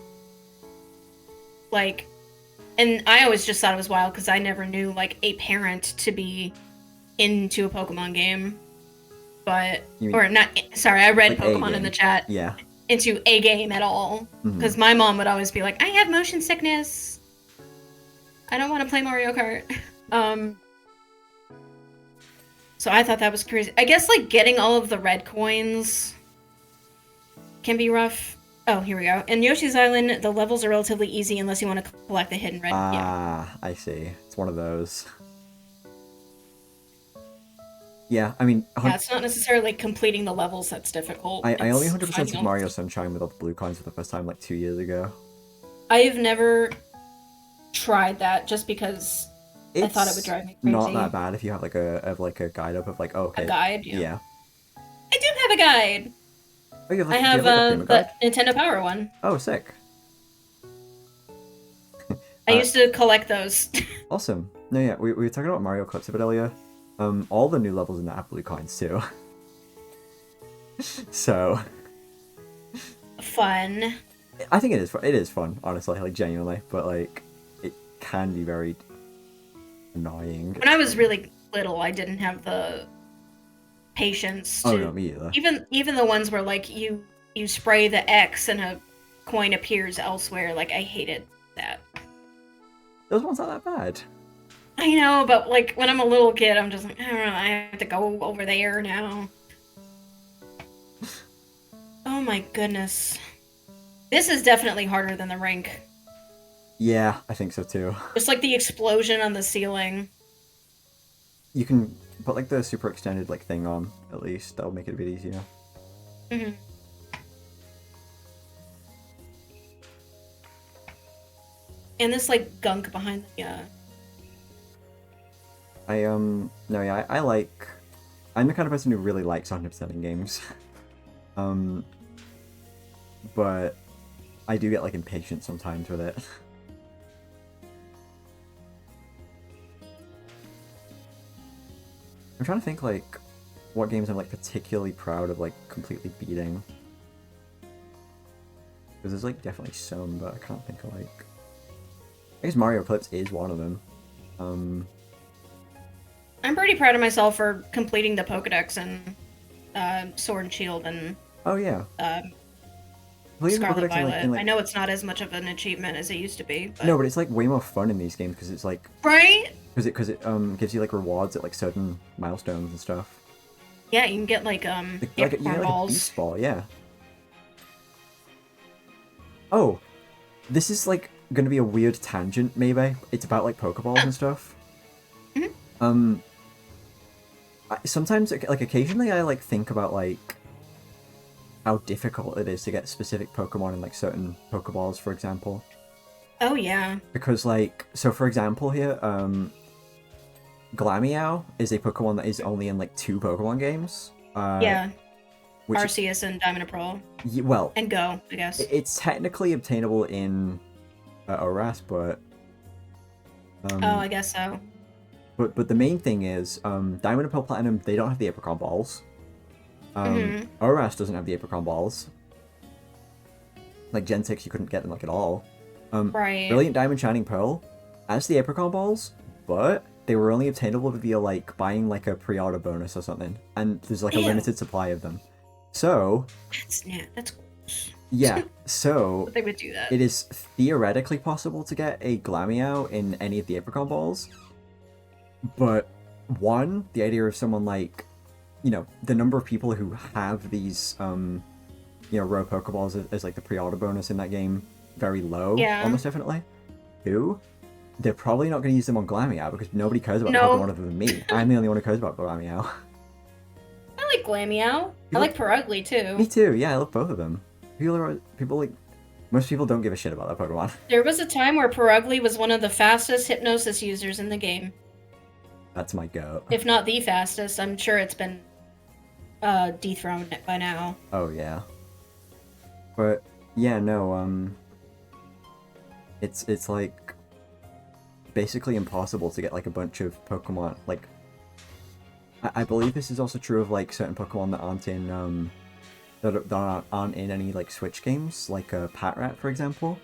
Like, and I always just thought it was wild because I never knew like a parent to be into a Pokemon game. But or not, sorry, I read like Pokemon in the chat. Yeah. Into a game at all, because my mom would always be like, I have motion sickness, I don't want to play Mario Kart. So I thought that was crazy. I guess like getting all of the red coins can be rough. Oh, here we go. In Yoshi's Island, the levels are relatively easy unless you want to collect the hidden red. Ah, yeah. I see. It's one of those. Yeah, I mean... Yeah, it's not necessarily completing the levels that's difficult. I only 100%ed Mario Sunshine with all the blue coins for the first time like 2 years ago. I've never tried that just because I thought it would drive me crazy. Not that bad if you have like a guide up of like, oh, okay. A guide? Yeah. I do have a guide! Oh, you have, I have the Nintendo Power one. Oh, sick. I used to collect those. Awesome. No, yeah, we were talking about Mario clips a bit earlier. All the new levels in that have blue coins too. So... Fun. I think it is fun. It is fun, honestly, like genuinely, but like, it can be very annoying. When I was really little, I didn't have the patience to... Oh, no, me either. Even the ones where, like, you spray the X and a coin appears elsewhere, like, I hated that. Those ones aren't that bad. I know, but, like, when I'm a little kid, I'm just like, I don't know, I have to go over there now. Oh my goodness. This is definitely harder than the rink. Yeah, I think so too. Just like the explosion on the ceiling. You can put like the super extended like thing on, at least. That'll make it a bit easier. Mm-hmm. And this like gunk behind the no, yeah, I like... I'm the kind of person who really likes 100% in games. But I do get like impatient sometimes with it. I'm trying to think like what games I'm like particularly proud of like completely beating. Because there's like definitely some, but I can't think of like... I guess Mario Clips is one of them. I'm pretty proud of myself for completing the Pokedex and Sword and Shield and oh yeah. Scarlet Violet. Like... I know it's not as much of an achievement as it used to be. But... No, but it's like way more fun in these games because it's like... Right? Because it gives you like rewards at like certain milestones and stuff. Yeah, you can get like like a beast ball, yeah. Oh, this is like gonna be a weird tangent, maybe. It's about like Pokeballs and stuff. Mm-hmm. Sometimes, like occasionally, I like think about like how difficult it is to get specific Pokemon in like certain Pokeballs, for example. Oh yeah. Because like, so for example here, Glameow is a Pokemon that is only in like 2 Pokemon games. Yeah. Arceus and Diamond and Pearl. Well. And Go, I guess. It's technically obtainable in ORAS, but... oh, I guess so. But the main thing is, Diamond and Pearl Platinum, they don't have the Apricot Balls. ORAS doesn't have the apricot balls. Like Gen 6, you couldn't get them like at all. Right. Brilliant Diamond Shining Pearl has the apricot balls, but they were only obtainable via like buying like a pre-order bonus or something, and there's like a Ew. limited supply of them. So That's gross. yeah, so But they would do that. it is theoretically possible to get a Glameow in any of the apricot balls, but one, the idea of someone like, you know, the number of people who have these you know, raw Pokeballs as like the pre-order bonus in that game, very low, Yeah. almost definitely. Two, they're probably not going to use them on Glameow because nobody cares about No. Pokemon other than me. I'm the only one who cares about Glameow. I like Glameow. You I like Perugly too. Me too, yeah, I love both of them. People like, most people don't give a shit about that Pokemon. There was a time where Perugly was one of the fastest hypnosis users in the game. That's my goat. If not the fastest, I'm sure it's been dethroned by now. Oh yeah. But yeah, no, it's like basically impossible to get like a bunch of Pokemon. Like, I believe this is also true of like certain Pokemon that aren't in that aren't in any like Switch games, like Patrat, for example,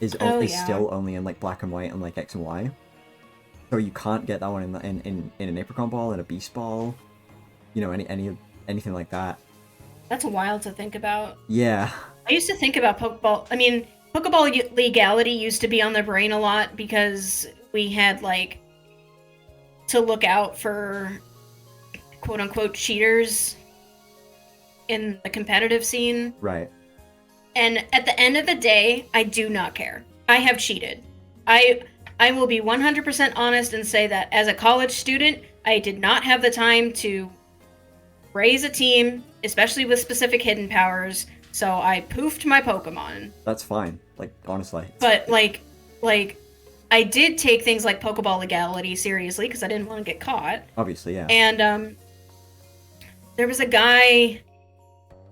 is still only in like Black and White and like X and Y. So you can't get that one in an Apricot Ball, in a Beast Ball, you know, anything like that. That's wild to think about. Yeah. I used to think about Pokeball. I mean, Pokeball legality used to be on the brain a lot because we had like to look out for quote unquote cheaters in the competitive scene. Right. And at the end of the day, I do not care. I have cheated. I will be 100% honest and say that as a college student, I did not have the time to raise a team, especially with specific hidden powers, so I poofed my Pokemon. That's fine. Like, honestly. But like I did take things like Pokeball legality seriously because I didn't want to get caught. Obviously, yeah. And there was a guy,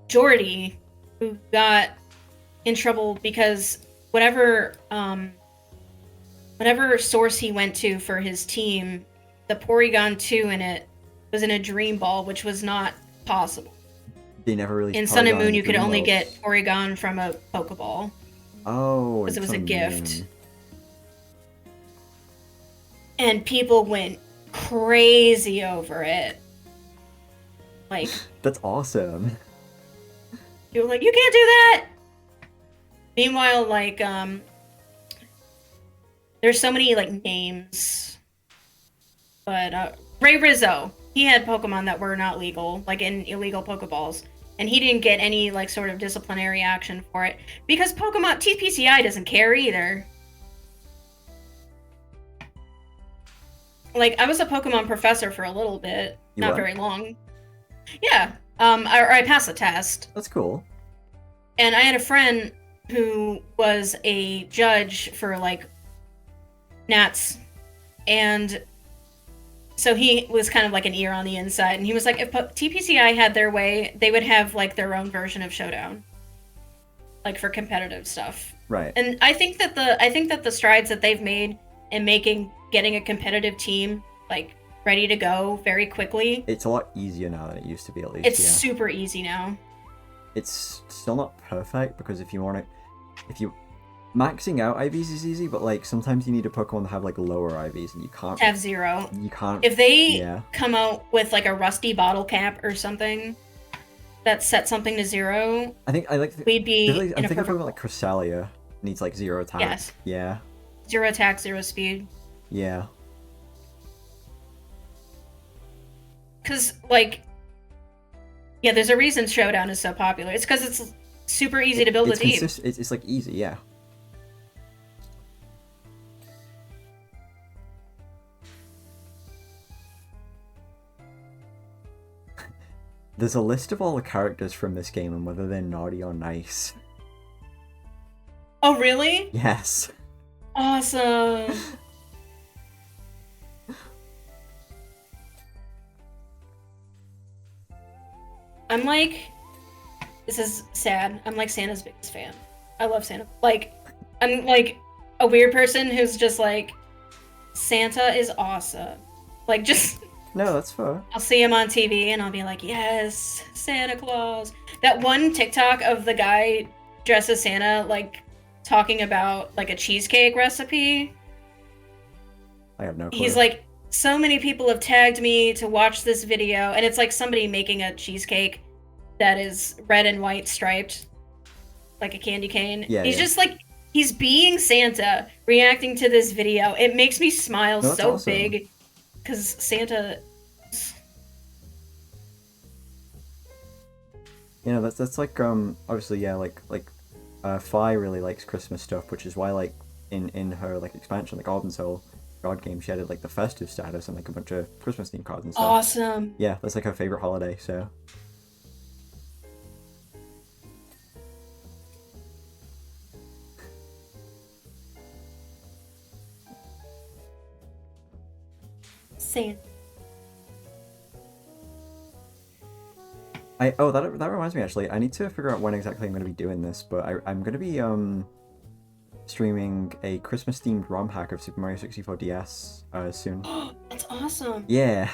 Jordy, who got in trouble because whatever source he went to for his team, the Porygon 2 in it was in a Dream Ball, which was not possible. They never really. In Sun and Moon, you could only get Porygon from a Pokeball. Oh, because it was a Sun gift. Moon. And people went crazy over it. Like, That's awesome. you were like, you can't do that! Meanwhile, like, there's so many, like, names. But, Ray Rizzo, he had Pokemon that were not legal, like in illegal Pokeballs. And he didn't get any, like, sort of disciplinary action for it. Because Pokemon, TPCI doesn't care either. Like, I was a Pokemon professor for a little bit. You Not were? very long. Yeah. I passed the test. That's cool. And I had a friend who was a judge for, like, Nats. And so he was kind of like an ear on the inside. And he was like, if TPCI had their way, they would have, like, their own version of Showdown. Like, for competitive stuff. Right. And I think that the strides that they've made in getting a competitive team, like, ready to go very quickly. It's a lot easier now than it used to be, at least. It's yeah. super easy now. It's still not perfect because if you maxing out IVs is easy, but like sometimes you need a Pokemon to have like lower IVs and you can't Have zero. You can't. If they Yeah. come out with like a rusty bottle cap or something that set something to zero, I think I like. we'd be I'm in a thinking of perfect like Cresselia needs like 0 attack. Yes. Yeah. 0 attack, 0 speed. Yeah. Because, like, yeah, there's a reason Showdown is so popular. It's because it's super easy to build a team. It's like easy, yeah. There's a list of all the characters from this game and whether they're naughty or nice. Oh, really? Yes. Awesome. I'm like, this is sad. I'm like Santa's biggest fan. I love Santa. Like, I'm like a weird person who's just like, Santa is awesome. Like, just No, that's fair. I'll see him on TV and I'll be like, yes, Santa Claus. That one TikTok of the guy dressed as Santa, like, talking about, like, a cheesecake recipe. I have no clue. He's like, so many people have tagged me to watch this video, and it's like somebody making a cheesecake that is red and white striped, like a candy cane. Yeah, He's yeah. just like, he's being Santa, reacting to this video. It makes me smile No, that's so awesome. big, because Santa... You know, that's like obviously yeah, Fi really likes Christmas stuff, which is why like in her like expansion, like Garden Soul God game, she added like the festive status and like a bunch of Christmas themed cards and stuff. Awesome. Yeah, that's like her favorite holiday, so. Santa. That reminds me actually, I need to figure out when exactly I'm going to be doing this, but I'm going to be streaming a Christmas themed ROM hack of Super Mario 64 DS soon. That's awesome. Yeah,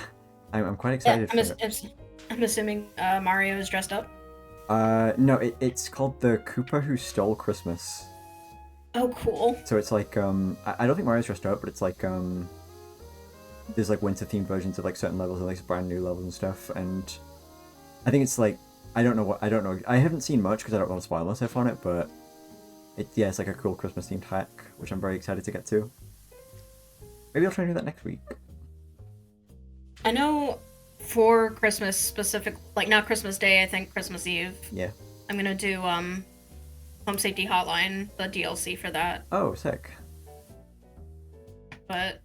I'm quite excited for it. I'm assuming Mario is dressed up. No, it's called the Koopa Who Stole Christmas. Oh, cool. So it's like I don't think Mario's dressed up, but it's like there's like winter themed versions of like certain levels and like brand new levels and stuff, and I think it's like I don't know. I haven't seen much because I don't want to spoil myself on it, but it's like a cool Christmas themed hack, which I'm very excited to get to. Maybe I'll try and do that next week. I know for Christmas specific, like not Christmas Day, I think Christmas Eve. Yeah. I'm gonna do Home Safety Hotline, the DLC for that. Oh, sick. But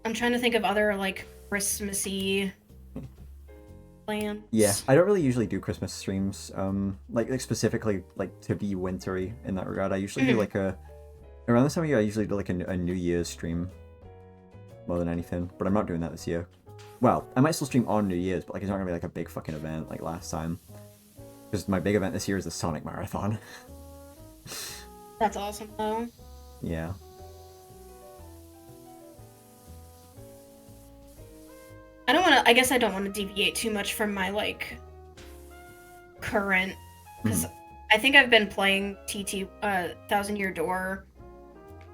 I'm trying to think of other like Christmassy plans. Yeah, I don't really usually do Christmas streams, like specifically like to be wintry in that regard. I usually do like around this time of year I usually do like a New Year's stream more than anything, but I'm not doing that this year. Well, I might still stream on New Year's, but like it's not gonna be like a big fucking event like last time. Because my big event this year is the Sonic Marathon. That's awesome though. Yeah. I guess I don't want to deviate too much from my like current, because I think I've been playing TT Thousand Year Door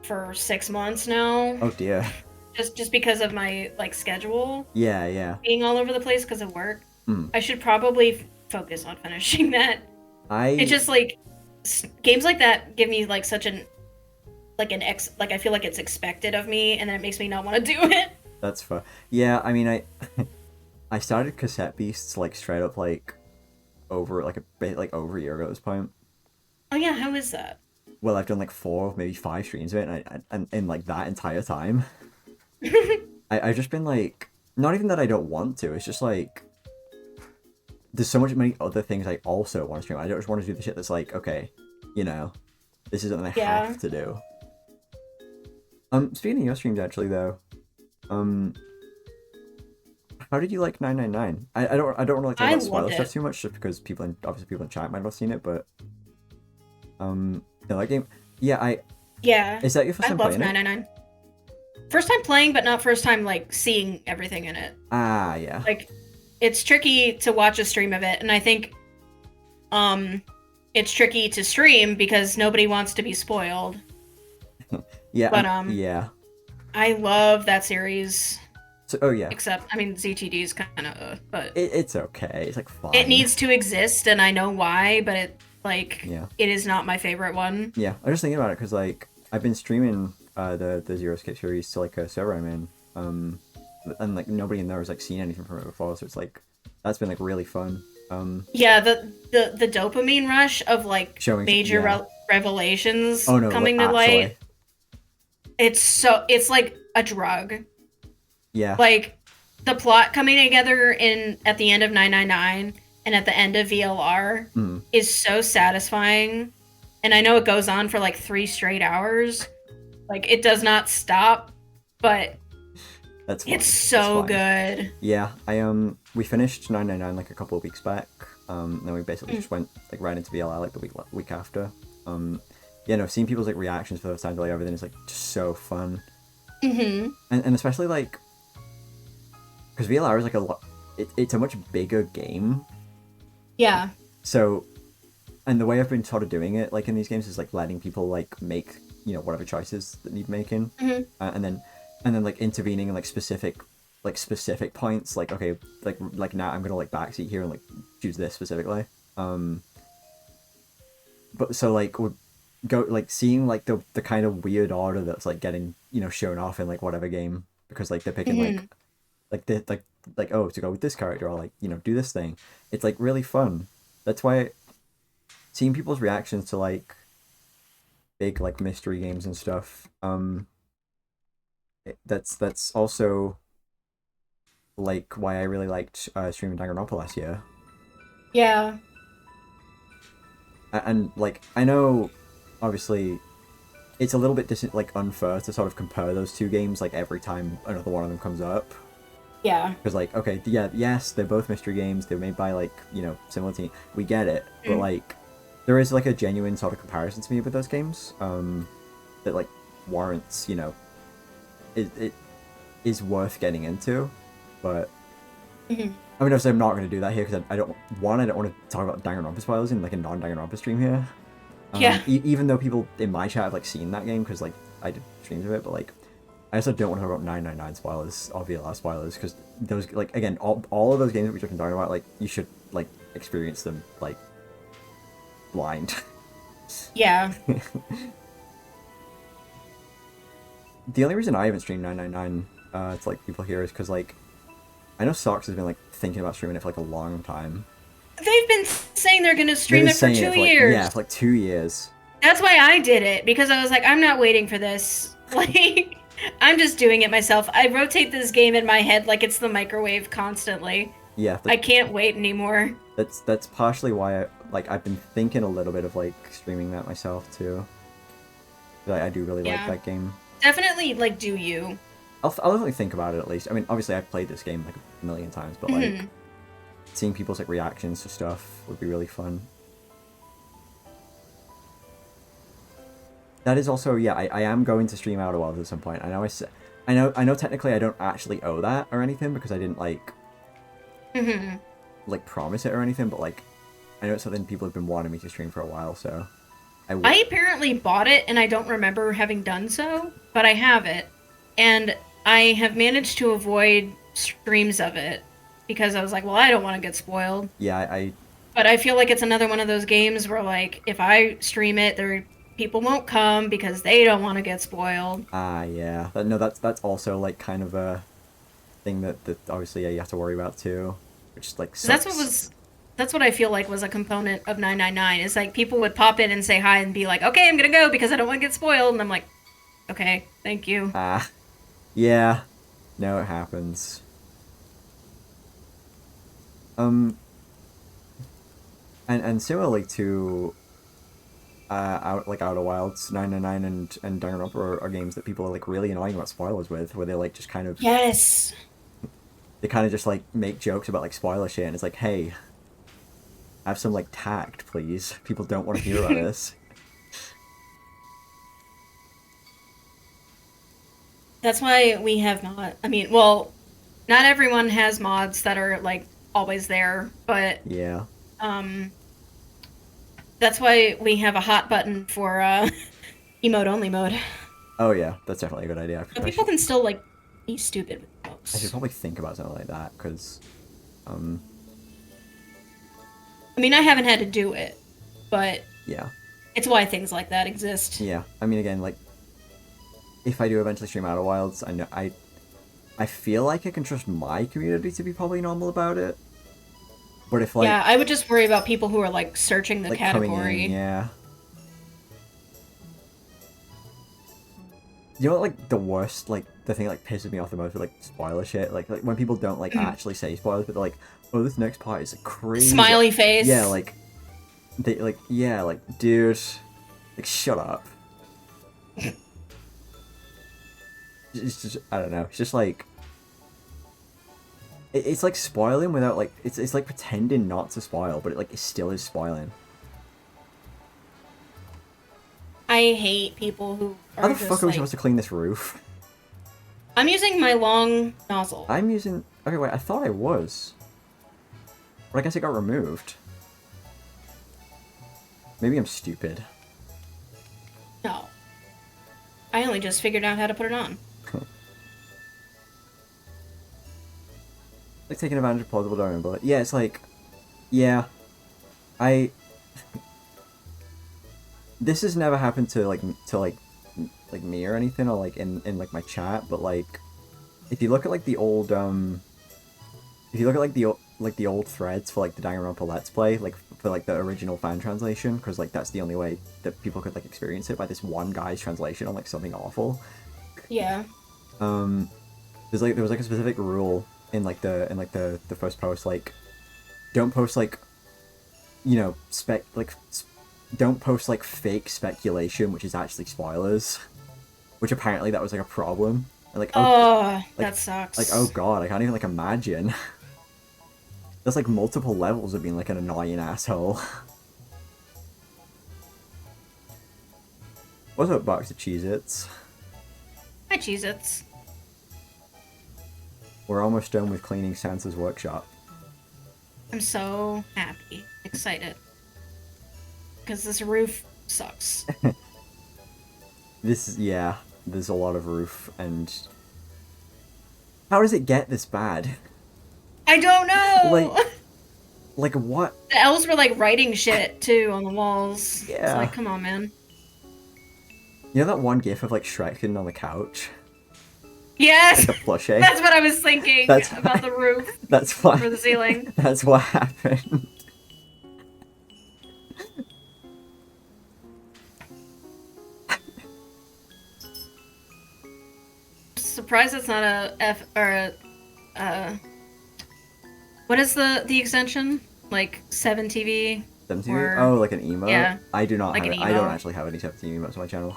for 6 months now. Oh dear. Just because of my like schedule. Yeah. Being all over the place because of work. I should probably focus on finishing that. It's just like games like that give me like such an like I feel like it's expected of me, and then it makes me not want to do it. That's fun. Yeah, I mean I started Cassette Beasts like straight up like over like a bit like over a year ago at this point. Oh yeah, how is that? Well, I've done like 4, maybe 5 streams of it, and in like that entire time, I've just been like, not even that I don't want to. It's just like there's so many other things I also want to stream. I don't just want to do the shit that's like, okay, you know, this is something I have to do. Speaking of your streams, actually though, how did you like 999? I don't want to like talk about spoiler stuff too much, just because people in chat might not have seen it, but no, that game, yeah. Is that your first time playing 999. First time playing, but not first time like seeing everything in it. Ah, yeah. Like, it's tricky to watch a stream of it, and I think it's tricky to stream because nobody wants to be spoiled. Yeah. But yeah. I love that series. So, oh yeah. Except, I mean, ZTD is kind of, but it's okay. It's like fine. It needs to exist, and I know why, but it it is not my favorite one. Yeah, I was just thinking about it because like I've been streaming the Zero Escape series to like a server I'm in, and like nobody in there has like seen anything from it before, so it's like that's been like really fun. Yeah, the dopamine rush of like showing major revelations coming like, to light. It's like a drug. Yeah. Like the plot coming together at the end of 999 and at the end of VLR is so satisfying. And I know it goes on for like 3 straight hours. Like it does not stop, but it's so good. Yeah, we finished 999 like a couple of weeks back. Then we basically just went like right into VLR like the week after. Seeing people's like reactions for the time to like everything is like just so fun. And especially like because VLR is like a lot. It's a much bigger game. Yeah. So, and the way I've been sort of doing it, like in these games, is like letting people like make whatever choices that need making, and then like intervening in like specific points. Like okay, like now I'm gonna like backseat here and like choose this specifically. But so like would go like seeing like the kind of weird order that's like getting shown off in like whatever game because like they're picking like oh to go with this character or like do this thing. It's like really fun. That's why seeing people's reactions to like big like mystery games and stuff. That's also like why I really liked streaming Danganronpa last year. Yeah. And like I know, obviously, it's a little bit like unfair to sort of compare those two games like every time another one of them comes up. Yeah. Because like okay, yeah, yes, they're both mystery games. They're made by like similar team. We get it, but like there is like a genuine sort of comparison to me with those games. That like warrants it is worth getting into, but. I mean, obviously, I'm not going to do that here because I don't want to talk about Danganronpa spoilers in like a non-Danganronpa stream here. Yeah. Even though people in my chat have like seen that game because like I did streams of it, but like I also don't want to talk about 999 spoilers or VLR spoilers because those like again all of those games that we've been talking about like you should like experience them like blind. Yeah. The only reason I haven't streamed 999 to like people here is because like I know Socks has been like thinking about streaming it for like a long time. They've been saying they're going to stream it for 2 like, years. Yeah, for like 2 years. That's why I did it, because I was like, I'm not waiting for this. Like, I'm just doing it myself. I rotate this game in my head like it's the microwave constantly. Yeah. I can't wait anymore. That's partially why I've been thinking a little bit of like streaming that myself too. I do really like that game. Definitely like do you. I'll definitely think about it at least. I mean, obviously I've played this game like a million times, but like seeing people's like reactions to stuff would be really fun. That is also I am going to stream Outer Worlds at some point. I know technically I don't actually owe that or anything because I didn't like like promise it or anything, but like I know it's something people have been wanting me to stream for a while, so I apparently bought it and I don't remember having done so, but I have it. And I have managed to avoid streams of it because I was like, well, I don't want to get spoiled. Yeah, But I feel like it's another one of those games where, like, if I stream it, people won't come because they don't want to get spoiled. Yeah. No, that's also like kind of a thing that obviously you have to worry about too, which like sucks. That's what I feel like was a component of 999. Is like people would pop in and say hi and be like, okay, I'm gonna go because I don't want to get spoiled, and I'm like, okay, thank you. Yeah. No, it happens. And similarly to Outer Wilds, 999 and Danganronpa are games that people are like really annoying about spoilers with, where they like just kind of they kind of just like make jokes about like spoiler shit, and it's like, hey, have some like tact, please. People don't want to hear about this. That's why we have I mean, well, not everyone has mods that are like always there, but yeah. That's why we have a hot button for emote only mode. Oh yeah, that's definitely a good idea. But people can still like be stupid with emotes. I should probably think about something like that because, I mean, I haven't had to do it, but yeah, it's why things like that exist. Yeah, I mean, again, like, if I do eventually stream Outer Wilds, I know I feel like I can trust my community to be probably normal about it. But if like I would just worry about people who are like searching the category. Coming in, yeah. You know what, like the worst, like the thing that like pisses me off the most with like spoiler shit, like when people don't like actually say spoilers, but they're like, oh, this next part is like, crazy. Smiley face. Yeah, like they like dude, like shut up. It's just I don't know. It's just like it's like spoiling without like it's like pretending not to spoil, but it still is spoiling. I hate people who are How the fuck are we supposed to clean this roof? I'm using my long nozzle. I'm using Okay, wait, I thought I was. But I guess it got removed. Maybe I'm stupid. No. I only just figured out how to put it on. Like taking advantage of plausible diamond bullet. Yeah, it's like, yeah, I. This has never happened to like me or anything, or like in like my chat, but like, if you look at like the old if you look at like the old threads for like the Danganronpa Let's Play, like for like the original fan translation, because like that's the only way that people could like experience it by this one guy's translation on like something awful. Yeah. There was like a specific rule in like the first post, like don't post like, you know, don't post like fake speculation which is actually spoilers, which apparently that was like a problem. And like that sucks. like oh god, I can't even like imagine. There's like multiple levels of being like an annoying asshole. What's up, box of Cheez-Its? Hi, Cheez-Its. We're almost done with cleaning Santa's workshop. I'm so happy, excited. Because this roof sucks. Yeah, there's a lot of roof, and how does it get this bad? I don't know! Like what? The elves were like writing shit too on the walls. Yeah. It's like, come on, man. You know that one gif of like Shrek sitting on the couch? Yes! Like the plushie? That's what I was thinking That's about the roof. That's why. For the ceiling. That's what happened. Surprised it's not a F or what is the extension? Like 7TV? 17? Or... Oh, like an emote? Yeah. I do not like have an it. I don't emote. actually have any 17 emotes on my channel.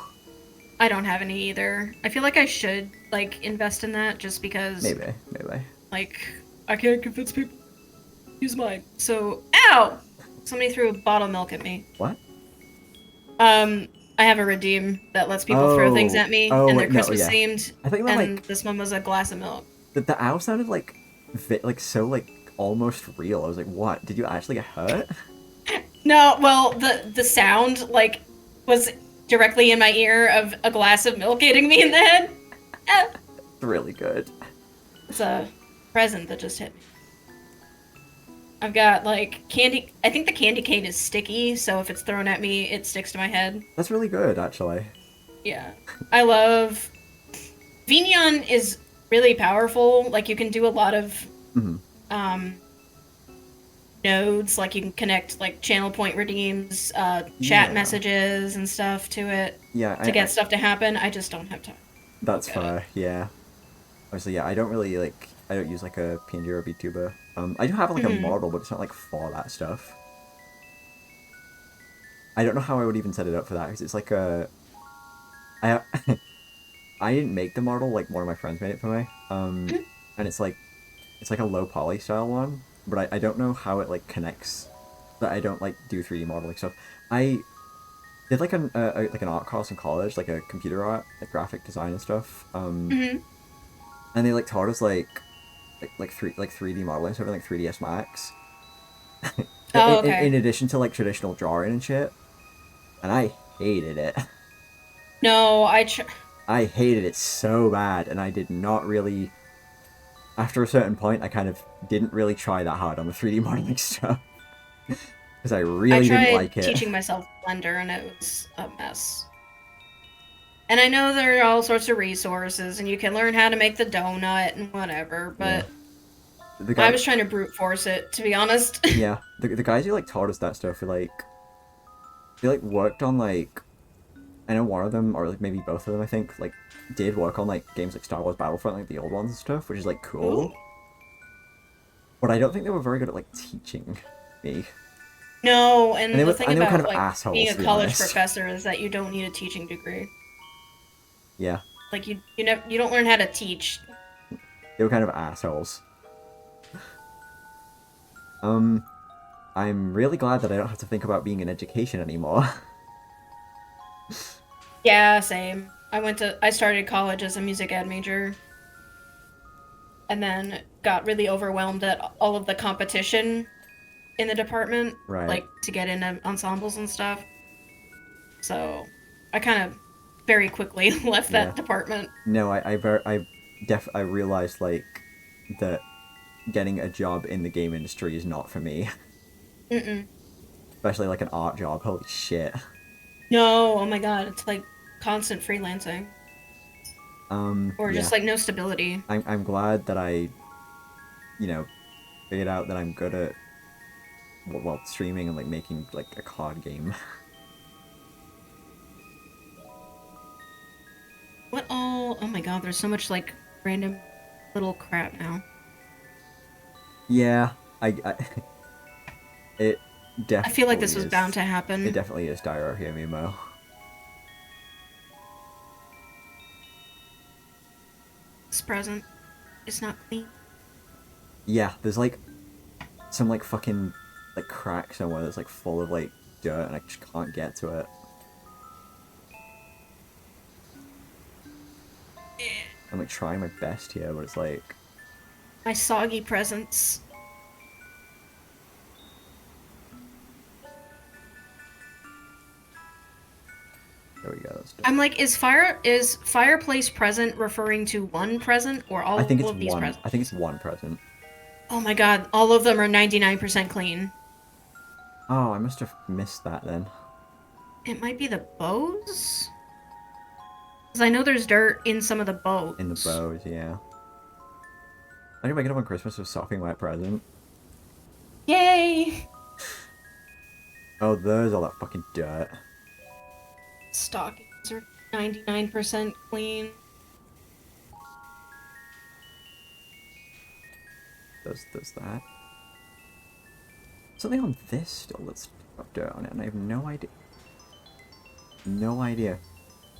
I don't have any either. I feel like I should like invest in that just because Maybe. like I can't convince people to use mine. So ow! Somebody threw a bottle of milk at me. What? I have a redeem that lets people throw things at me, and they're Christmas themed. I think that, and like, this one was a glass of milk. the owl sounded like so like almost real. I was like, what? Did you actually get hurt? No, well, the sound like was directly in my ear of a glass of milk hitting me in the head. It's really good. It's a present that just hit me. I've got like candy. I think the candy cane is sticky, so if it's thrown at me, it sticks to my head. That's really good, actually. Yeah, I love. Vignon is really powerful. Like you can do a lot of nodes. Like you can connect like channel point redeems, chat messages and stuff to it. Yeah, to get stuff to happen. I just don't have time. That's fair. Yeah. Obviously, yeah. I don't really like. I don't use like a PNG or a VTuber. I do have like a model, but it's not like for that stuff. I don't know how I would even set it up for that because it's like a. I didn't make the model. Like one of my friends made it for me. And it's like a low poly style one, but I don't know how it like connects. That I don't like do 3D modeling stuff. I did like an art course in college, like a computer art, like graphic design and stuff. And they like taught us like 3D modeling, so like 3ds Max. In addition to like traditional drawing and shit, and I hated it. No, I hated it so bad, and I did not really. After a certain point, I kind of didn't really try that hard on the 3D modeling stuff because I really didn't like it. I tried teaching myself Blender, and it was a mess. And I know there are all sorts of resources, and you can learn how to make the donut and whatever, but I was trying to brute force it, to be honest. Yeah, the guys who like taught us that stuff, they worked on like, I know one of them, or like maybe both of them, I think, like did work on like games like Star Wars Battlefront, like the old ones and stuff, which is like cool. Ooh. But I don't think they were very good at like teaching me. No, and the thing about kind of like assholes, being a college professor is that you don't need a teaching degree. Yeah. Like you don't learn how to teach. They were kind of assholes. I'm really glad that I don't have to think about being in education anymore. Yeah, same. I started college as a music ed major. and then got really overwhelmed at all of the competition in the department, Right. like to get into ensembles and stuff. So I kind of very quickly left Yeah. that department. No, I realized like that getting a job in the game industry is not for me. Mm-mm. Especially like an art job. Holy shit. No, oh my god, it's like constant freelancing. Or Yeah. just like no stability. I'm glad that I, you know, figured out that I'm good at well streaming and like making like a card game. What all? Oh my god, there's so much like random little crap now. Yeah, I it I feel like this definitely was is. bound to It happen. definitely is Dairo Himimo. This present is not clean. Yeah, there's like some like fucking like crack somewhere that's like full of like dirt and I just can't get to it. I'm like trying my best here, but it's like My soggy presents. there we go. That's I'm like, is fireplace present referring to one present or all I think it's of these one. presents? I think it's one present. Oh my god, all of them are 99% clean. Oh, I must have missed that then. It might be the bows? Because I know there's dirt in some of the bows. In the bows, yeah. I can wake up on Christmas with sopping wet present. Yay! Oh, there's all that fucking dirt. Stockings are 99% clean. There's that. Something on this still that's got dirt on it, and I have no idea. No idea.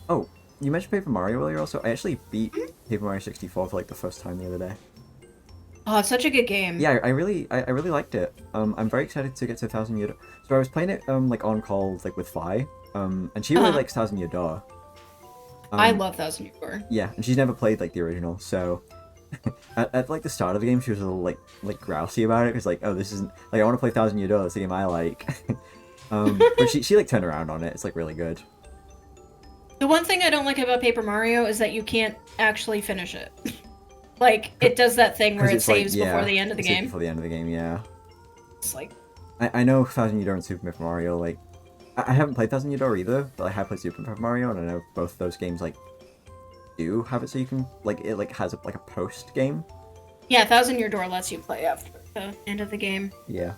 Oh, you mentioned Paper Mario earlier also. I actually beat Paper Mario 64 for like the first time the other day. Oh, it's such a good game. Yeah, I really liked it. I'm very excited to get to 1000 Year Door. So I was playing it like on call like with Fi, and she really likes 1000 Year Door. I love Thousand Year Door. Yeah, and she's never played like the original, so at like the start of the game she was a little like grousy about it because like, oh, this isn't like I want to play 1000 Year Door, that's the game I like. But she like turned around on it. It's like really good. The one thing I don't like about Paper Mario is that you can't actually finish it. Like, it does that thing where it saves before the end of the game. Before the end of the game, yeah. It's like... I know 1000 Year Door and Super Paper Mario, like... I haven't played 1000 Year Door either, but I have played Super Paper Mario, and I know both those games, like, do have it so you can... Like, it, like, has, like, a post-game. Yeah, 1000 Year Door lets you play after the end of the game. Yeah.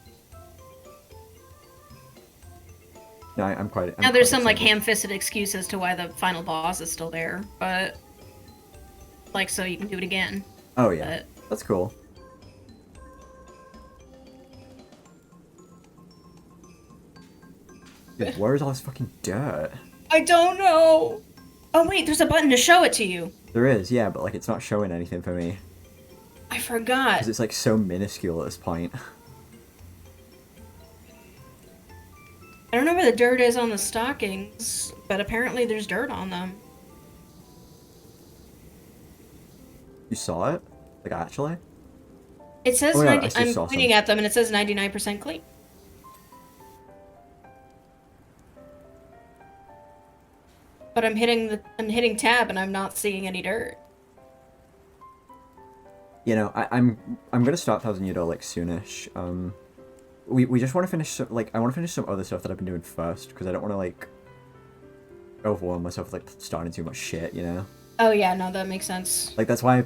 No, I'm quite... Now, there's some, like, ham-fisted excuse as to why the final boss is still there, but... Like, so you can do it again. Oh, yeah. But... That's cool. Dude, where's all this fucking dirt? I don't know! Oh, wait, there's a button to show it to you! There is, yeah, but, like, it's not showing anything for me. I forgot. Because it's, like, so minuscule at this point. I don't know where the dirt is on the stockings, but apparently there's dirt on them. You saw it? Like, actually? It says Oh, yeah, 90, I'm pointing at them and it says 99% clean. But I'm hitting tab and I'm not seeing any dirt. You know, I'm gonna start 1000 Year Door like soonish. We just want to finish I want to finish some other stuff that I've been doing first because I don't want to like overwhelm myself with like starting too much shit, you know. Oh yeah, no, that makes sense. Like that's why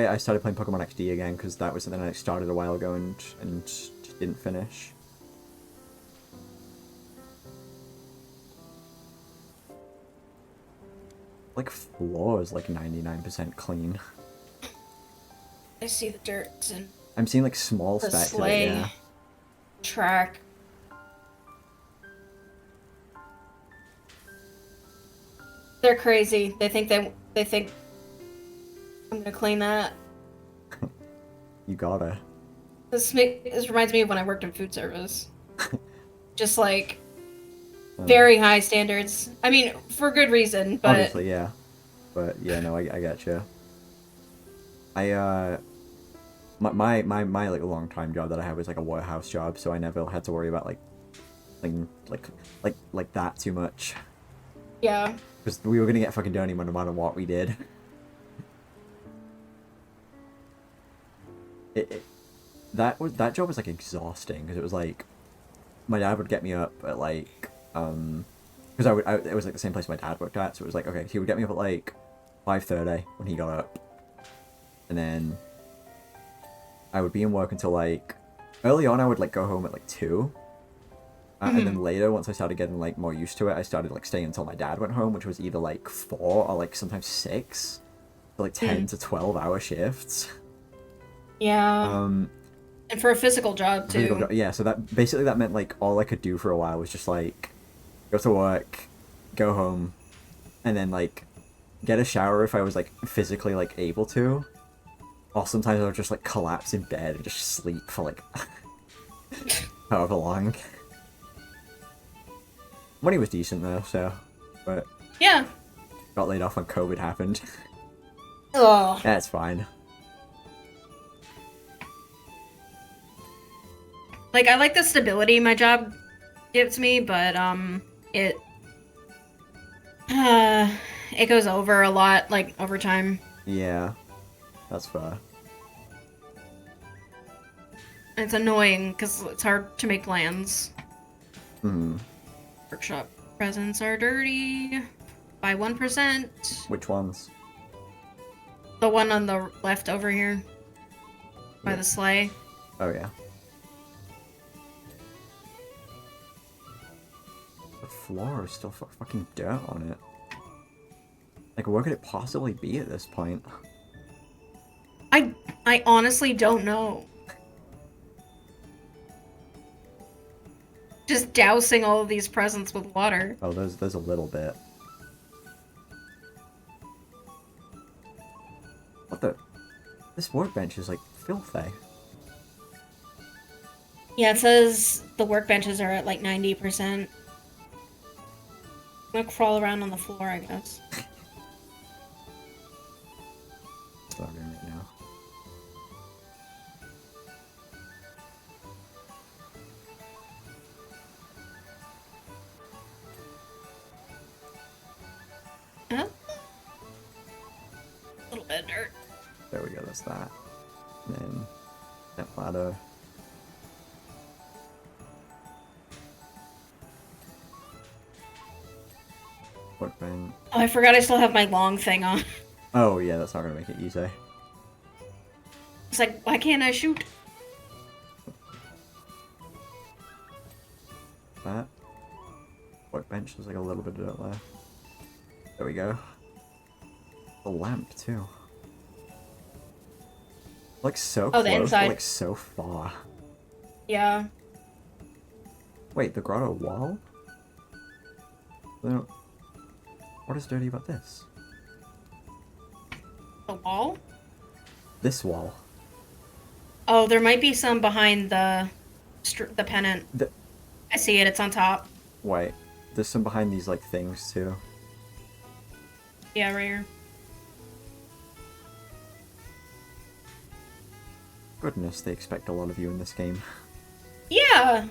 I started playing Pokemon XD again because that was something I started a while ago and just didn't finish. Like floor is like 99% clean. I see the dirt and I'm seeing like small the specks of it, sleigh yeah. track. They're crazy. They think I'm gonna clean that. You gotta. This reminds me of when I worked in food service. Just like very high standards. I mean, for good reason, but obviously, yeah. But yeah, no, I got you. my like long time job that I had was like a warehouse job, so I never had to worry about like thing like that too much. Yeah. Because we were gonna get fucking dirty no matter what we did. That job was like exhausting because it was like my dad would get me up at like because it was like the same place my dad worked at, so it was like okay, he would get me up at like 5:30 when he got up, and then I would be in work until like early on I would like go home at like 2. And then later, once I started getting like more used to it, I started like staying until my dad went home, which was either like 4 or like sometimes 6, so, like 10 to 12 hour shifts. Yeah. And for a physical job too. Yeah, so that basically that meant like all I could do for a while was just like go to work, go home, and then like get a shower if I was like physically like able to. Or sometimes I would just like collapse in bed and just sleep for like however long. Money was decent though, so, but Yeah. got laid off when COVID happened. Oh. That's fine. Like, I like the stability my job gives me, but it it goes over a lot, like over time. Yeah, that's fair. It's annoying because it's hard to make plans. Hmm. Workshop presents are dirty by 1%. Which ones? The one on the left over here by the sleigh. Oh yeah. The floor is still fucking dirt on it. Like, where could it possibly be at this point? I honestly don't know. Just dousing all of these presents with water. Oh, there's a little bit. What the? This workbench is like filthy. Yeah, it says the workbenches are at like 90%. I'm gonna crawl around on the floor, I guess. Starting right now. Huh? A little bit of dirt. There we go, that's that. And then that ladder. Workbench. Oh, I forgot I still have my long thing on. Oh yeah, that's not gonna make it easy. It's like, why can't I shoot? That workbench, there's like a little bit of dirt left. There we go. The lamp too. Like so Oh, the close, inside. but like so far. Yeah. Wait, the grotto wall? No. What is dirty about this? The wall? This wall. Oh, there might be some behind the pennant. I see it. It's on top. Wait, there's some behind these like things too. Yeah, right here. Goodness, they expect a lot of you in this game. Yeah.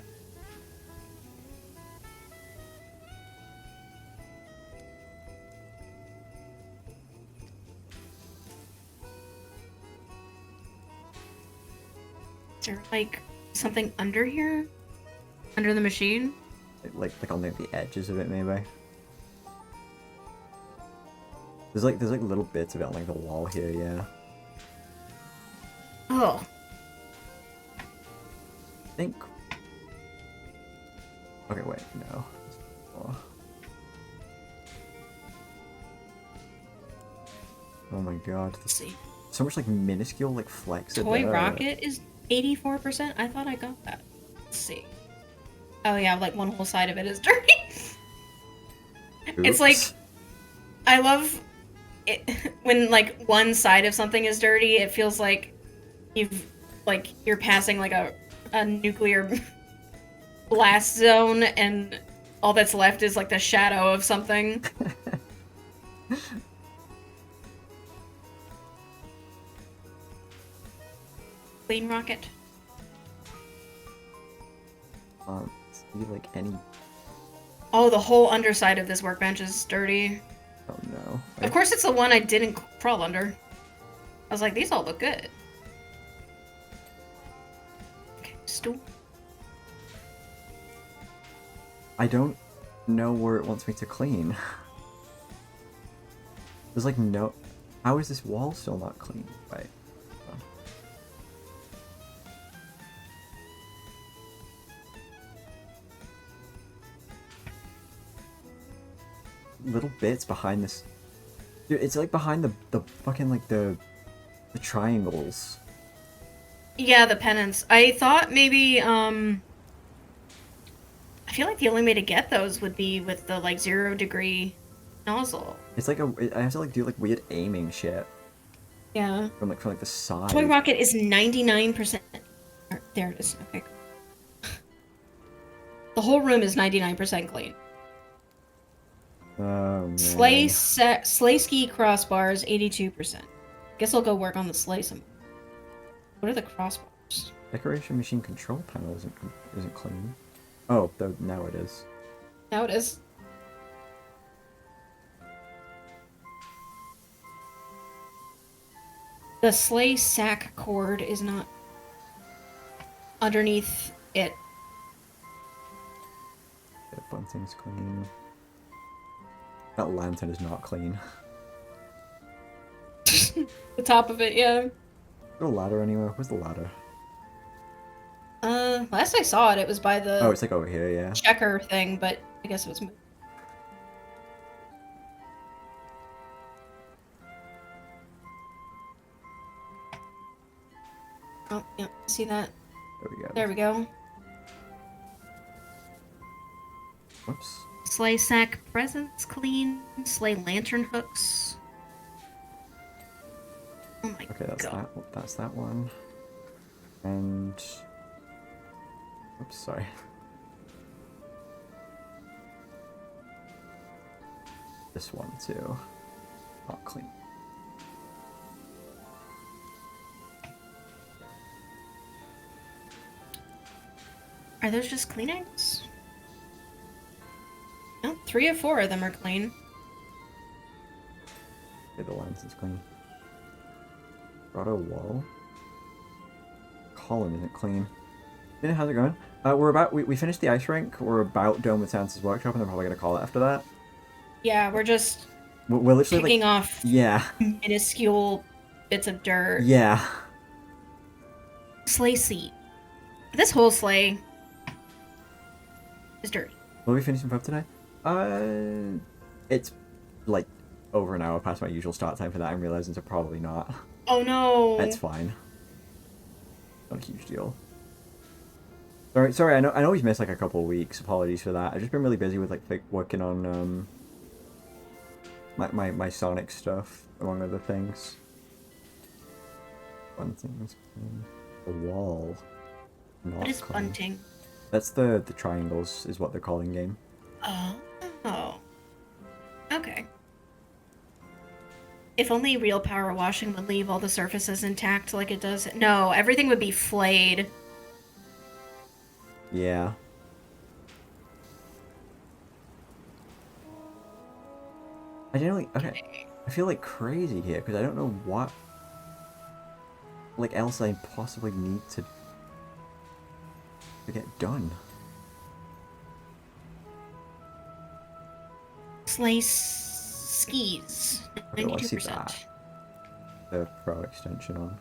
Is there like something under here? Under the machine? Like on the edges of it, maybe. There's like little bits of it on like the wall here, yeah. Oh. I think. Okay, wait, no. Oh my god. Let's see. So much like minuscule like flecks of Toy dirt. rocket is 84%. I thought I got that. Let's see. Oh yeah, like one whole side of it is dirty. It's like, Oops. I love it when like one side of something is dirty. It feels like you're passing like a nuclear blast zone, and all that's left is like the shadow of something. clean, Rocket? See like any. Oh, the whole underside of this workbench is dirty. Oh no. Of course, it's the one I didn't crawl under. I was like, these all look good. Okay, stool. I don't know where it wants me to clean. There's like no. How is this wall still not clean? Right. Little bits behind this. Dude, it's like behind the fucking like the triangles. Yeah, the pennants. I thought maybe, I feel like the only way to get those would be with the, like, 0-degree nozzle. It's like I have to like do like weird aiming shit Yeah. from like the side. Toy Rocket is 99%. There it is. Okay. The whole room is 99% clean. Oh man. Sleigh ski crossbars, 82%. Guess I'll go work on the sleigh some. What are the crossbars? Decoration machine control panel isn't clean. Oh, though now it is. Now it is. The sleigh sack cord is not underneath it. The bunting's clean. That lantern is not clean. The top of it, yeah. No ladder anywhere. Where's the ladder? Last I saw it, it was by the Oh, it's like over here, yeah. checker thing, but I guess it was. Oh, yeah, see that? There we go. There we go. Whoops. Sleigh sack presents clean. Sleigh lantern hooks. Oh my Okay, that's god. that's that one. And oops, sorry. This one too. Not clean. Are those just Kleenex? No, 3 of 4 of them are clean. Okay, the lantern's clean. Grotto wall. Column isn't clean. Yeah, how's it going? We finished the ice rink. We're about done with Santa's workshop, and they're probably gonna call it after that. Yeah, we're just We're literally picking like, off yeah, minuscule bits of dirt. yeah. Sleigh seat. This whole sleigh is dirt. Will we finish some prep today? It's like over an hour past my usual start time for that. I'm realizing so probably not. Oh no. That's fine. Not a huge deal. Sorry. I know we've missed like a couple of weeks. Apologies for that. I've just been really busy with like working on my Sonic stuff among other things. Bunting's clean. The wall. Not What is clean. bunting? That's the triangles is what they're calling game. Oh. Okay. If only real power washing would leave all the surfaces intact like it does. No, everything would be flayed. Yeah. I generally okay. I feel like crazy here because I don't know what like else I possibly need to get done. Sleigh skis. Okay, well, I see 92%. that. The Pro extension on.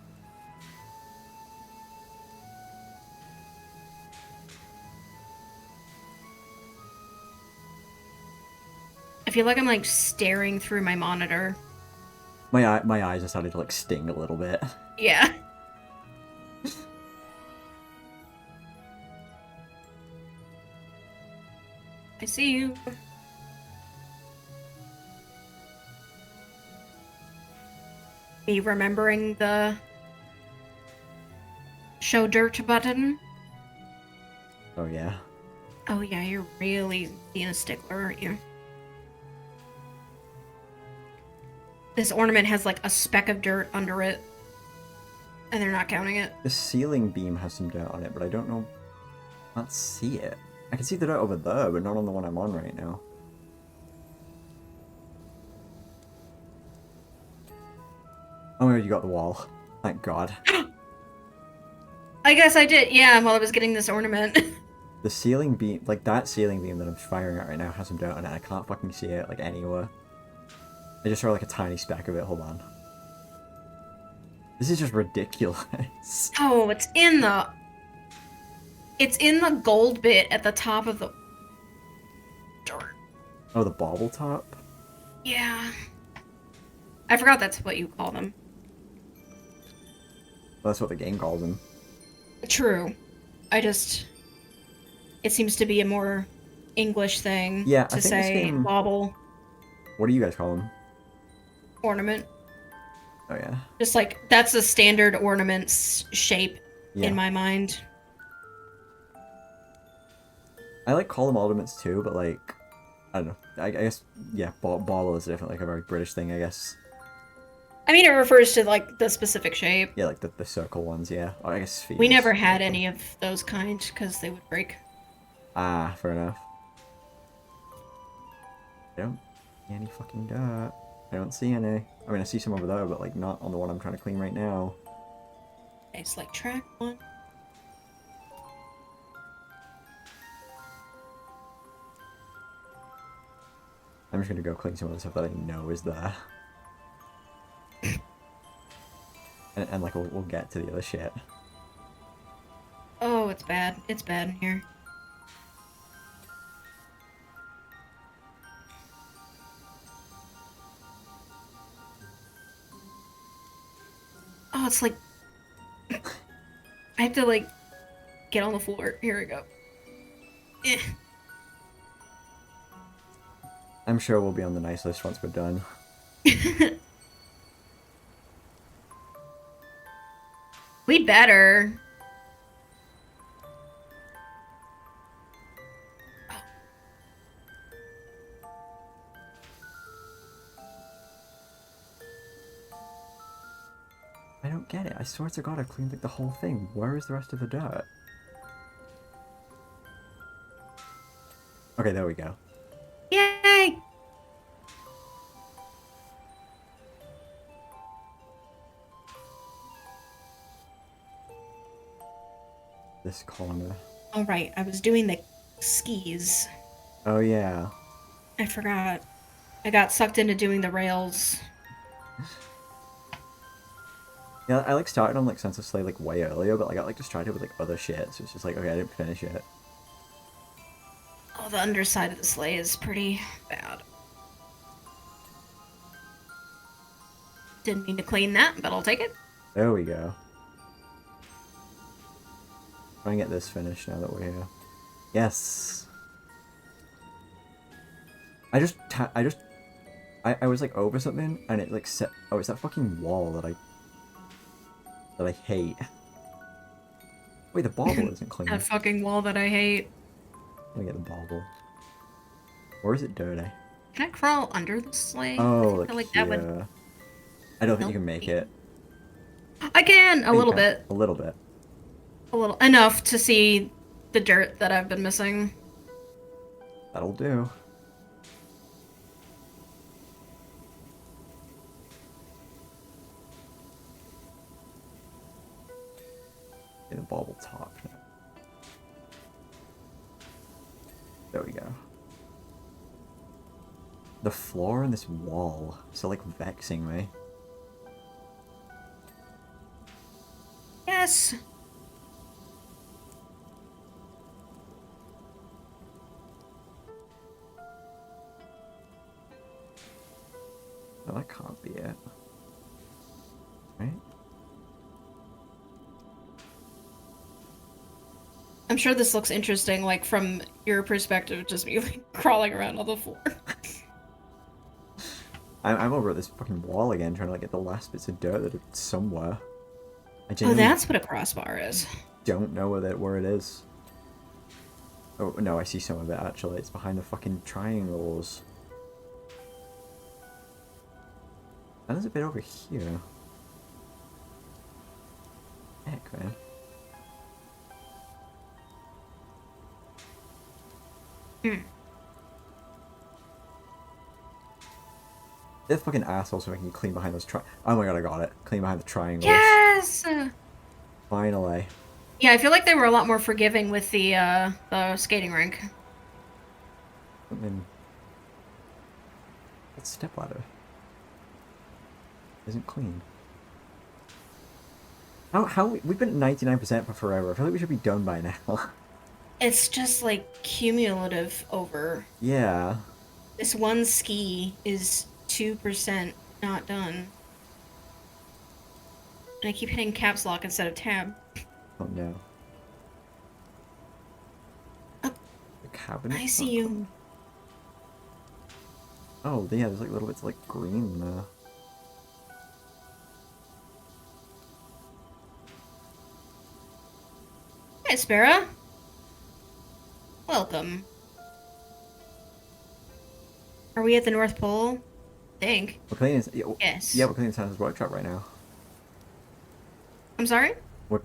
I feel like I'm like staring through my monitor. My eyes are starting to like sting a little bit. Yeah. I see you. Me remembering the show dirt button. Oh yeah. Oh yeah, you're really being a stickler, aren't you? This ornament has like a speck of dirt under it. And they're not counting it. The ceiling beam has some dirt on it, but I don't know. I can't see it. I can see the dirt over there, but not on the one I'm on right now. Oh my god, you got the wall. Thank god. I guess I did, yeah, while I was getting this ornament. The ceiling beam, like that ceiling beam that I'm firing at right now has some dirt on it. I can't fucking see it, like, anywhere. I just saw like a tiny speck of it, hold on. This is just ridiculous. Oh, it's in the gold bit at the top of the dirt. Oh, the bauble top? Yeah. I forgot that's what you call them. Well, that's what the game calls them. True. It seems to be a more English thing Yeah, to I think say this game... bauble What do you guys call them? ornament. Oh, yeah. Just like, that's a standard ornament shape Yeah. in my mind. I like call them ornaments too, but like... I don't know. I guess, yeah, bauble is definitely like a very British thing, I guess. I mean, it refers to, like, the specific shape. Yeah, like the circle ones, yeah. Or I guess spheres. We never had any of those kind, because they would break. Ah, fair enough. I don't see any fucking dirt. I don't see any. I mean, I see some over there, but like not on the one I'm trying to clean right now. It's like track 1. I'm just gonna go clean some of the stuff that I know is there. and like, we'll get to the other shit. Oh, it's bad. It's bad in here. Oh, it's like... I have to, like, get on the floor. Here we go. Eh. I'm sure we'll be on the nice list once we're done. We better. I don't get it. I swear to god I cleaned like the whole thing. Where is the rest of the dirt? Okay, there we go. Yay! This corner. All right, I was doing the skis. Oh yeah. I forgot. I got sucked into doing the rails. Yeah, I like started on like Sense of Slay like way earlier, but I got like distracted with like other shit, so it's just like, okay, I didn't finish it. Oh, the underside of the sleigh is pretty bad. Didn't mean to clean that, but I'll take it. There we go. Try and get this finished now that we're here. Yes! I was like over something, and it like set... Oh, it's that fucking wall that I hate. Wait, the bauble isn't clean. That fucking wall that I hate. Let me get the bauble. Or is it dirty? Can I crawl under the sleigh? Oh, I feel like that here. would... I don't think you help can make me. it. I can! A little bit. A little bit. A little. Enough to see the dirt that I've been missing. That'll do. Get a bauble top. There we go. The floor and this wall is so like vexing me. Yes! No, that can't be it. Right? I'm sure this looks interesting, like, from your perspective, just me, like, crawling around on the floor. I'm over at this fucking wall again, trying to like get the last bits of dirt that are somewhere. I Oh, genuinely that's what a crossbar is. don't know where it is. Oh, no, I see some of it, actually. It's behind the fucking triangles. And there's a bit over here. heck, man? Hmm. They're fucking assholes making you clean behind those oh my god, I got it. Clean behind the triangles. Yes! Finally. Yeah, I feel like they were a lot more forgiving with the skating rink. I mean... That stepladder isn't clean. How we've been at 99% for forever. I feel like we should be done by now. It's just like cumulative over. Yeah. This one ski is 2% not done. And I keep hitting caps lock instead of tab. Oh no. Oh, The cabinet. I see you. Clean? Oh yeah, there's like little bits of like green there. Hi, Sparrow. Welcome. Are we at the North Pole? I think. We're cleaning. Yes. Yeah, we're cleaning Santa's workshop right now. I'm sorry? We're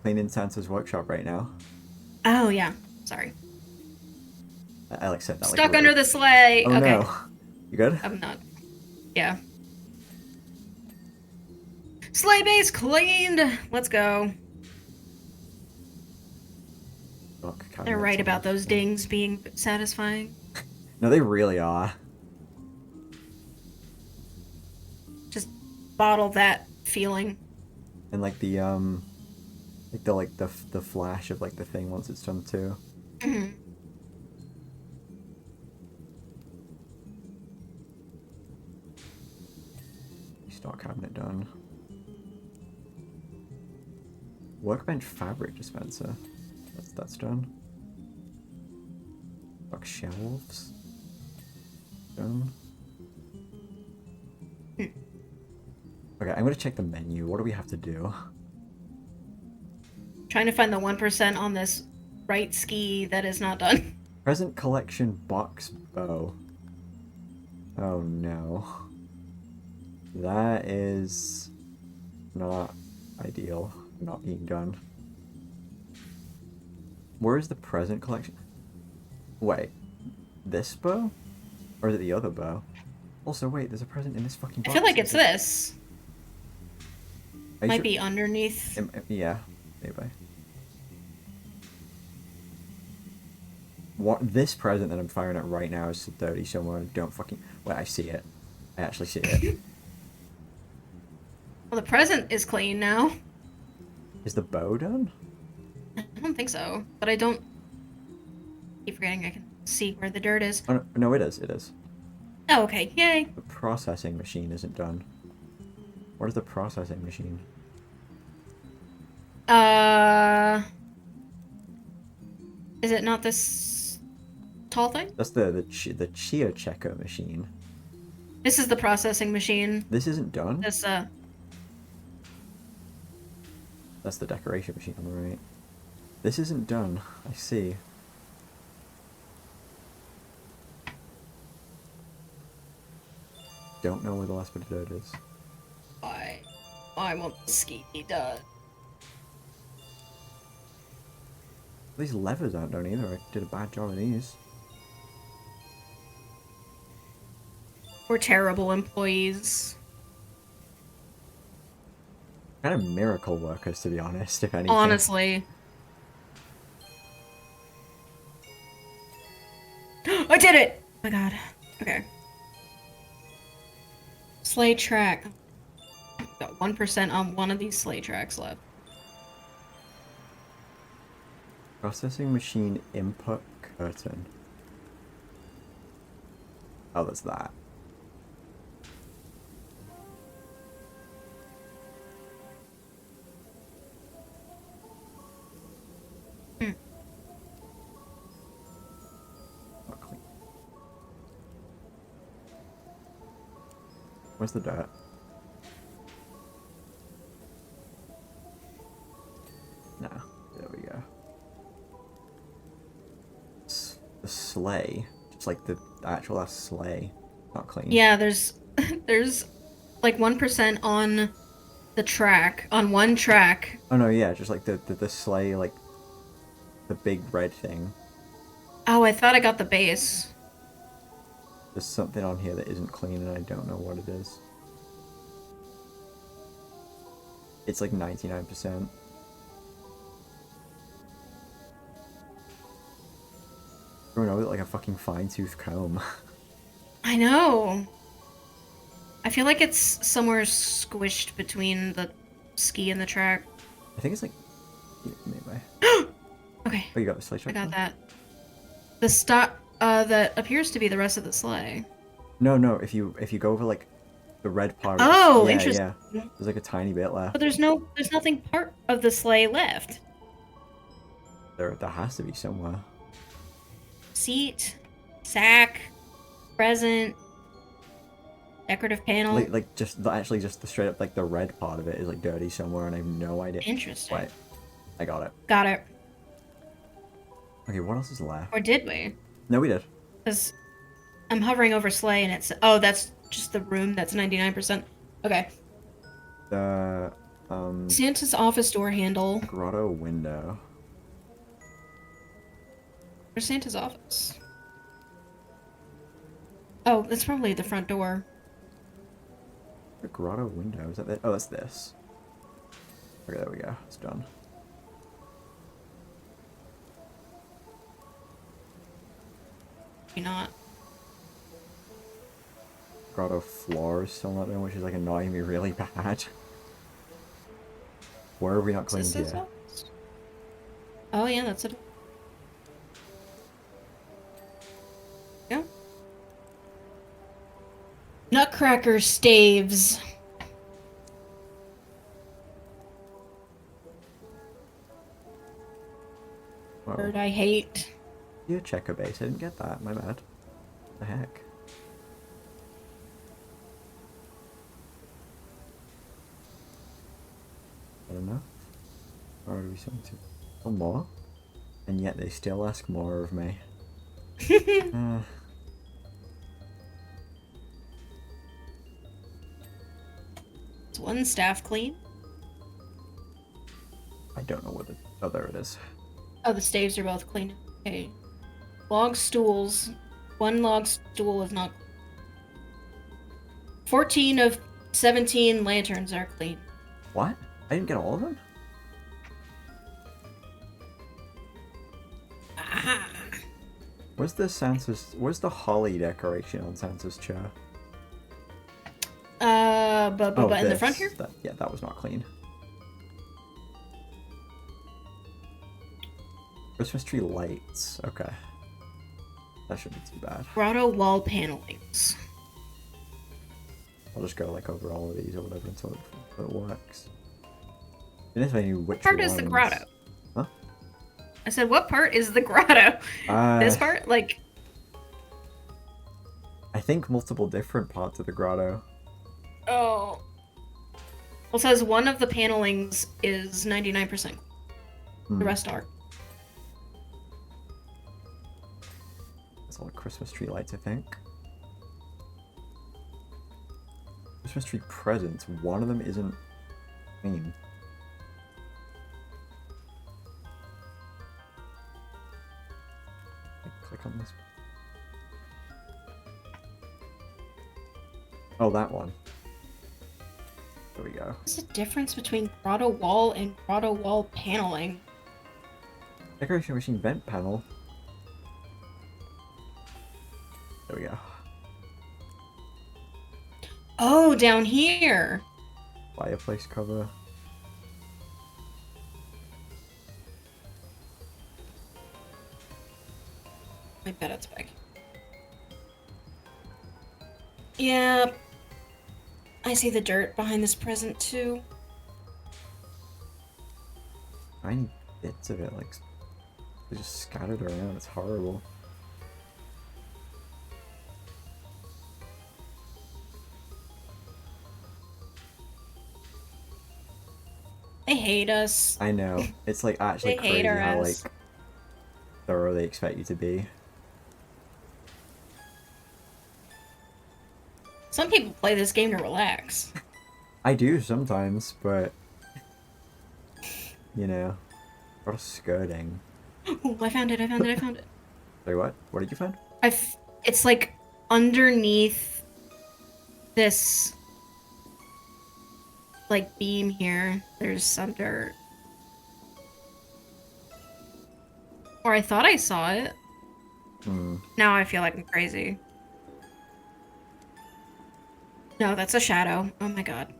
cleaning Santa's workshop right now. Oh, yeah. Sorry. I like said that. Stuck like, under the sleigh. Oh okay. no. You good? I'm not. Yeah. Sleigh base cleaned. Let's go. They're right about those dings being satisfying. No, they really are. Just bottle that feeling. And like the the flash of like the thing once it's done too. Mhm. Stock cabinet done. Workbench fabric dispenser. That's done. Stock shelves. Done. Okay, I'm gonna check the menu. What do we have to do? Trying to find the 1% on this right ski that is not done. Present collection box bow. Oh no. That is not ideal. Not being done. Where is the present collection? Wait. This bow? Or is it the other bow? Also, wait, there's a present in this fucking box. I feel like it's this. Might sure? be underneath. Yeah, maybe. What this present that I'm firing at right now is 30 somewhere. Don't fucking wait. I see it. I actually see it. Well, the present is clean now. Is the bow done? I don't think so, but I don't keep forgetting I can see where the dirt is. Oh, no, no, it is. It is. Oh, okay. Yay. The processing machine isn't done. What is the processing machine? Is it not this tall thing? That's the chia checker machine. This is the processing machine. This isn't done. This That's the decoration machine on the right. This isn't done. I see. Don't know where the last bit of dirt is. I want the ski done. These levers aren't done either. I did a bad job of these. We're terrible employees. Kind of miracle workers, to be honest, if anything. Honestly. I did it! Oh my god. Okay. Sleigh track. Got 1% on one of these sleigh tracks left. Processing machine input curtain. Oh, that's that. Hmm. Not clean. Where's the dirt? Nah, there we go. The sleigh, just like the actual last sleigh, not clean. Yeah, there's like 1% on the track, on one track. Oh no, yeah, just like the sleigh, like the big red thing. Oh, I thought I got the base. There's something on here that isn't clean and I don't know what it is. It's like 99%. Growing out with like a fucking fine-tooth comb. I know. I feel like it's somewhere squished between the ski and the track. I think it's like... Anyway. Okay. Oh, you got the sleigh truck? I got that. The stop, that appears to be the rest of the sleigh. No, if you go over like the red part. Oh, yeah, interesting. Yeah. There's like a tiny bit left. But there's nothing part of the sleigh left. There has to be somewhere. Seat, sack, present, decorative panel. Like just the straight up like the red part of it is like dirty somewhere and I have no idea. Interesting. Wait, I got it. Got it. Okay, what else is left? Or did we? No, we did. Because I'm hovering over sleigh and it's... Oh, that's just the room. That's 99%. Okay. The Santa's office door handle. grotto window. Where's Santa's office? Oh, that's probably the front door. The grotto window, is that it? Oh, that's this. Okay, there we go. It's done. Maybe not. Grotto floor is still not there, which is like annoying me really bad. Where are we not cleaned Santa's here? office? Oh, yeah, that's it. Yeah. Nutcracker staves. Whoa. Word I hate. Yeah, checker base. I didn't get that. My bad. What the heck? I don't know. Or are we something to... Oh, more? And yet they still ask more of me. Is one staff clean? I don't know what the... Oh, there it is. Oh, the staves are both clean. Okay. Log stools. One log stool is not clean. 14 of 17 lanterns are clean. What? I didn't get all of them? Ah. Where's the Santa's... Where's the holly decoration on Santa's chair? But in the front here? Yeah, that was not clean. Christmas tree lights. Okay. That shouldn't be too bad. Grotto wall panelings. I'll just go like over all of these or whatever until it works. And if I knew which What part is the grotto? Huh? I said, what part is the grotto? This part? Like... I think multiple different parts of the grotto. Oh. Well, it says one of the panelings is 99%. The rest are. That's all the Christmas tree lights, I think. Christmas tree presents. One of them isn't clean. Click on this. Oh, that one. There we go. What's the difference between grotto wall and grotto wall paneling? Decoration machine vent panel. There we go. Oh, down here. Fireplace cover. I bet it's big. Yeah. I see the dirt behind this present too. Tiny bits of it, like, they're just scattered around. It's horrible. They hate us. I know. It's like actually They hate crazy our how ass. like thorough they expect you to be. Some people play this game to relax. I do sometimes, but you know, a lot of skirting. Ooh, I found it, I found it, I found it. Sorry, what? What did you find? It's like underneath this like beam here. There's some dirt. Or I thought I saw it. Hmm. Now I feel like I'm crazy. No, that's a shadow. Oh my god.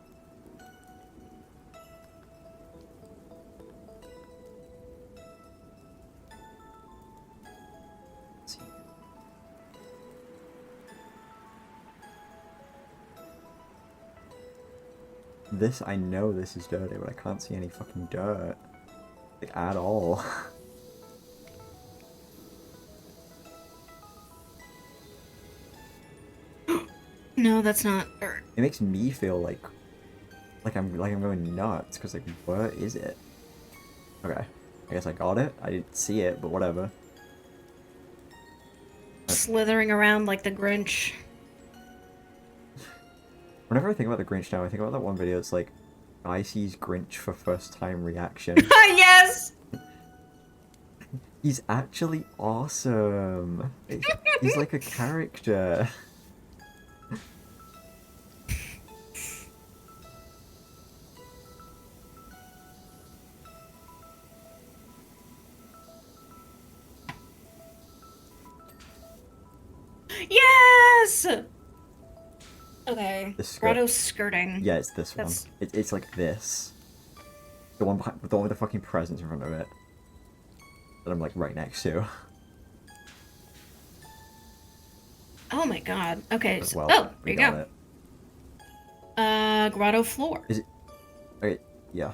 Let's see. This, I know this is dirty, but I can't see any fucking dirt. Like, at all. No, that's not dirt. It makes me feel like I'm going nuts, because like, where is it? Okay. I guess I got it. I didn't see it, but whatever. Slithering around like the Grinch. Whenever I think about the Grinch now, I think about that one video. It's like, I sees Grinch for first time reaction. Yes! He's actually awesome. He's like a character. Yes! Okay. The skirt. Grotto skirting. Yeah, it's this That's... one. It's like this. The one behind, the one with the fucking presents in front of it. That I'm like right next to. Oh my god. Okay. As well. Oh, We there you got go. it. Grotto floor. Is it? Okay, yeah.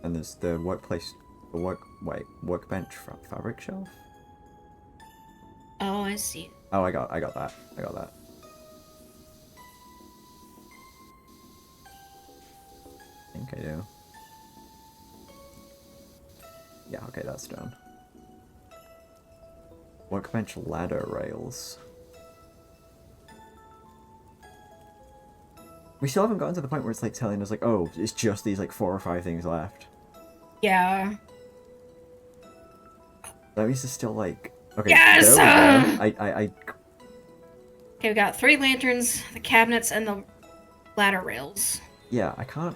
And there's the workplace, the workbench fabric shelf. Oh, I see. Oh, I got that. I got that. I think I do. Yeah, okay, that's done. Workbench ladder rails. We still haven't gotten to the point where it's like telling us like, oh, it's just these like 4 or 5 things left. Yeah. That means it's still like, okay, Yes! there we go. Okay, we got 3 lanterns, the cabinets, and the ladder rails. Yeah, I can't.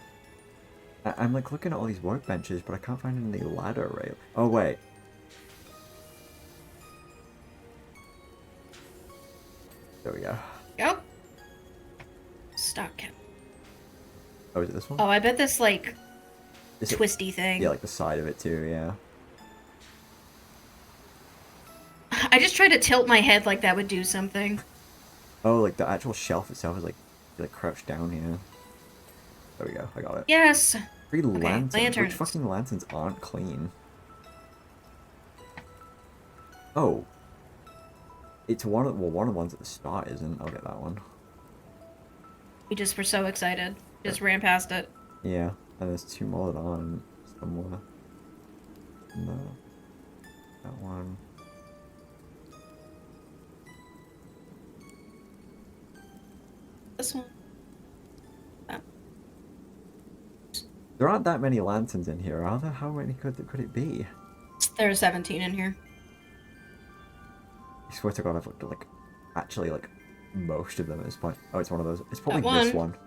I'm like looking at all these workbenches, but I can't find any ladder rail. Oh wait. There we go. Yep. Stock cap. Oh, is it this one? Oh, I bet this like Is it- twisty thing. Yeah, like the side of it too. Yeah. I just tried to tilt my head like that would do something. Oh, like the actual shelf itself is like crouched down here. There we go. I got it. Yes. 3 lanterns. Which lanterns. fucking lanterns aren't clean? Oh. It's one of the ones at the start isn't. I'll get that one. We just were so excited. Just ran past it. Yeah, and there's 2 more that aren't somewhere. No. That one. This one. There aren't that many lanterns in here, are there? How many could it be? There are 17 in here. I swear to God, I've looked at, like, actually, like, most of them at this point. Oh, it's one of those. It's probably That this one. one.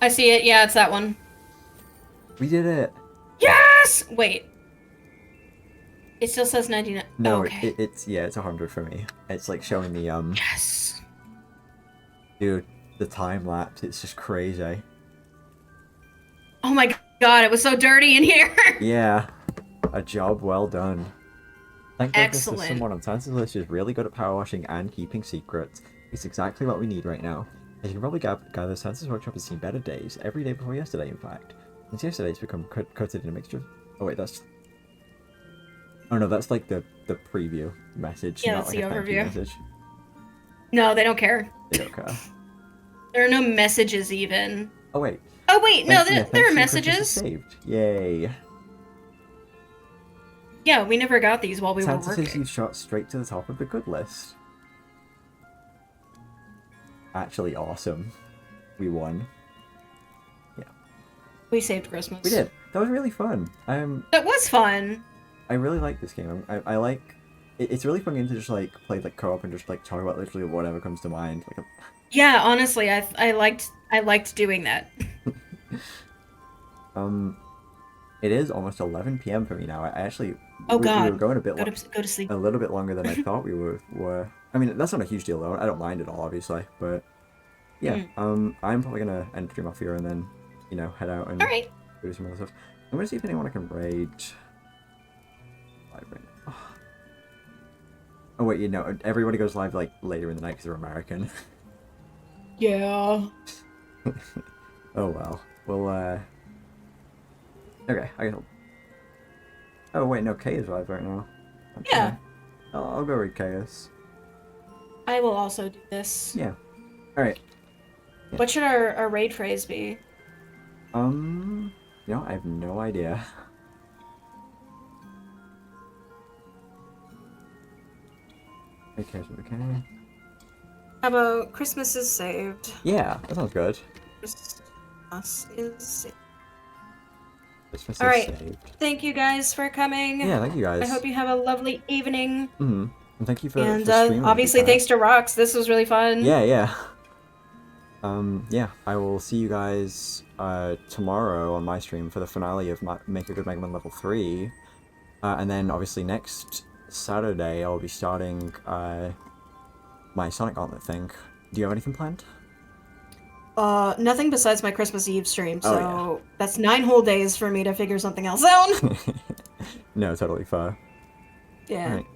I see it. Yeah, it's that one. We did it! Yes! Wait. It still says 99. No, oh, okay. it's 100 for me. It's, like, showing the, Yes! Dude, the time lapse, it's just crazy. Oh my god, it was so dirty in here! Yeah. A job well done. Thank goodness there's Excellent. someone on Santa's list who's really good at power washing and keeping secrets. It's exactly what we need right now. As you can probably gather, Santa's workshop has seen better days, every day before yesterday in fact. Since yesterday's become coated in a mixture of... Oh wait, that's... Oh no, that's like the preview message, Yeah, not that's like the a thank you overview. message. No, they don't care. They don't care. There are no messages even. Oh wait. Oh wait, no, there are Thanks to you, Christmas is messages. saved. Yay. Yeah, we never got these while we were Santa working. says you shot straight to the top of the good list. Actually awesome. We won. Yeah. We saved Christmas. We did. That was really fun. That was fun. I really like this game. I like. It's a really fun game to just like play like co-op and just like talk about literally whatever comes to mind. Like. Yeah, honestly, I liked doing that. It is almost 11 p.m. for me now. I actually. Oh God. We were going a bit. Go to sleep. A little bit longer than I thought we were. I mean, that's not a huge deal though. I don't mind at all, obviously. But yeah, I'm probably gonna end stream off here and then, head out and do some other stuff. I'm gonna see if anyone I can raid. Live right now. Oh wait, everybody goes live like later in the night because they're American. Yeah. Oh well. Well, okay, I can. Oh wait, no, Kay is live right now. Okay. Yeah. I'll go read Chaos. I will also do this. Yeah. All right. Yeah. What should our raid phrase be? I have no idea. Okay. How about Christmas is saved? Yeah, that sounds good. Christmas is saved. Christmas All right. is saved. Thank you guys for coming. Yeah, thank you guys. I hope you have a lovely evening. Mm-hmm. And thank you for streaming. Obviously, thanks to Rox. This was really fun. Yeah. Yeah, I will see you guys tomorrow on my stream for the finale of Make a Good Mega Man Level 3. And then, obviously, next Saturday, I'll be starting my Sonic Gauntlet thing. Do you have anything planned? Nothing besides my Christmas Eve stream, so that's 9 whole days for me to figure something else out. No, totally fair. Yeah. All right.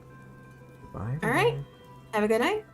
Bye. All right. Have a good night.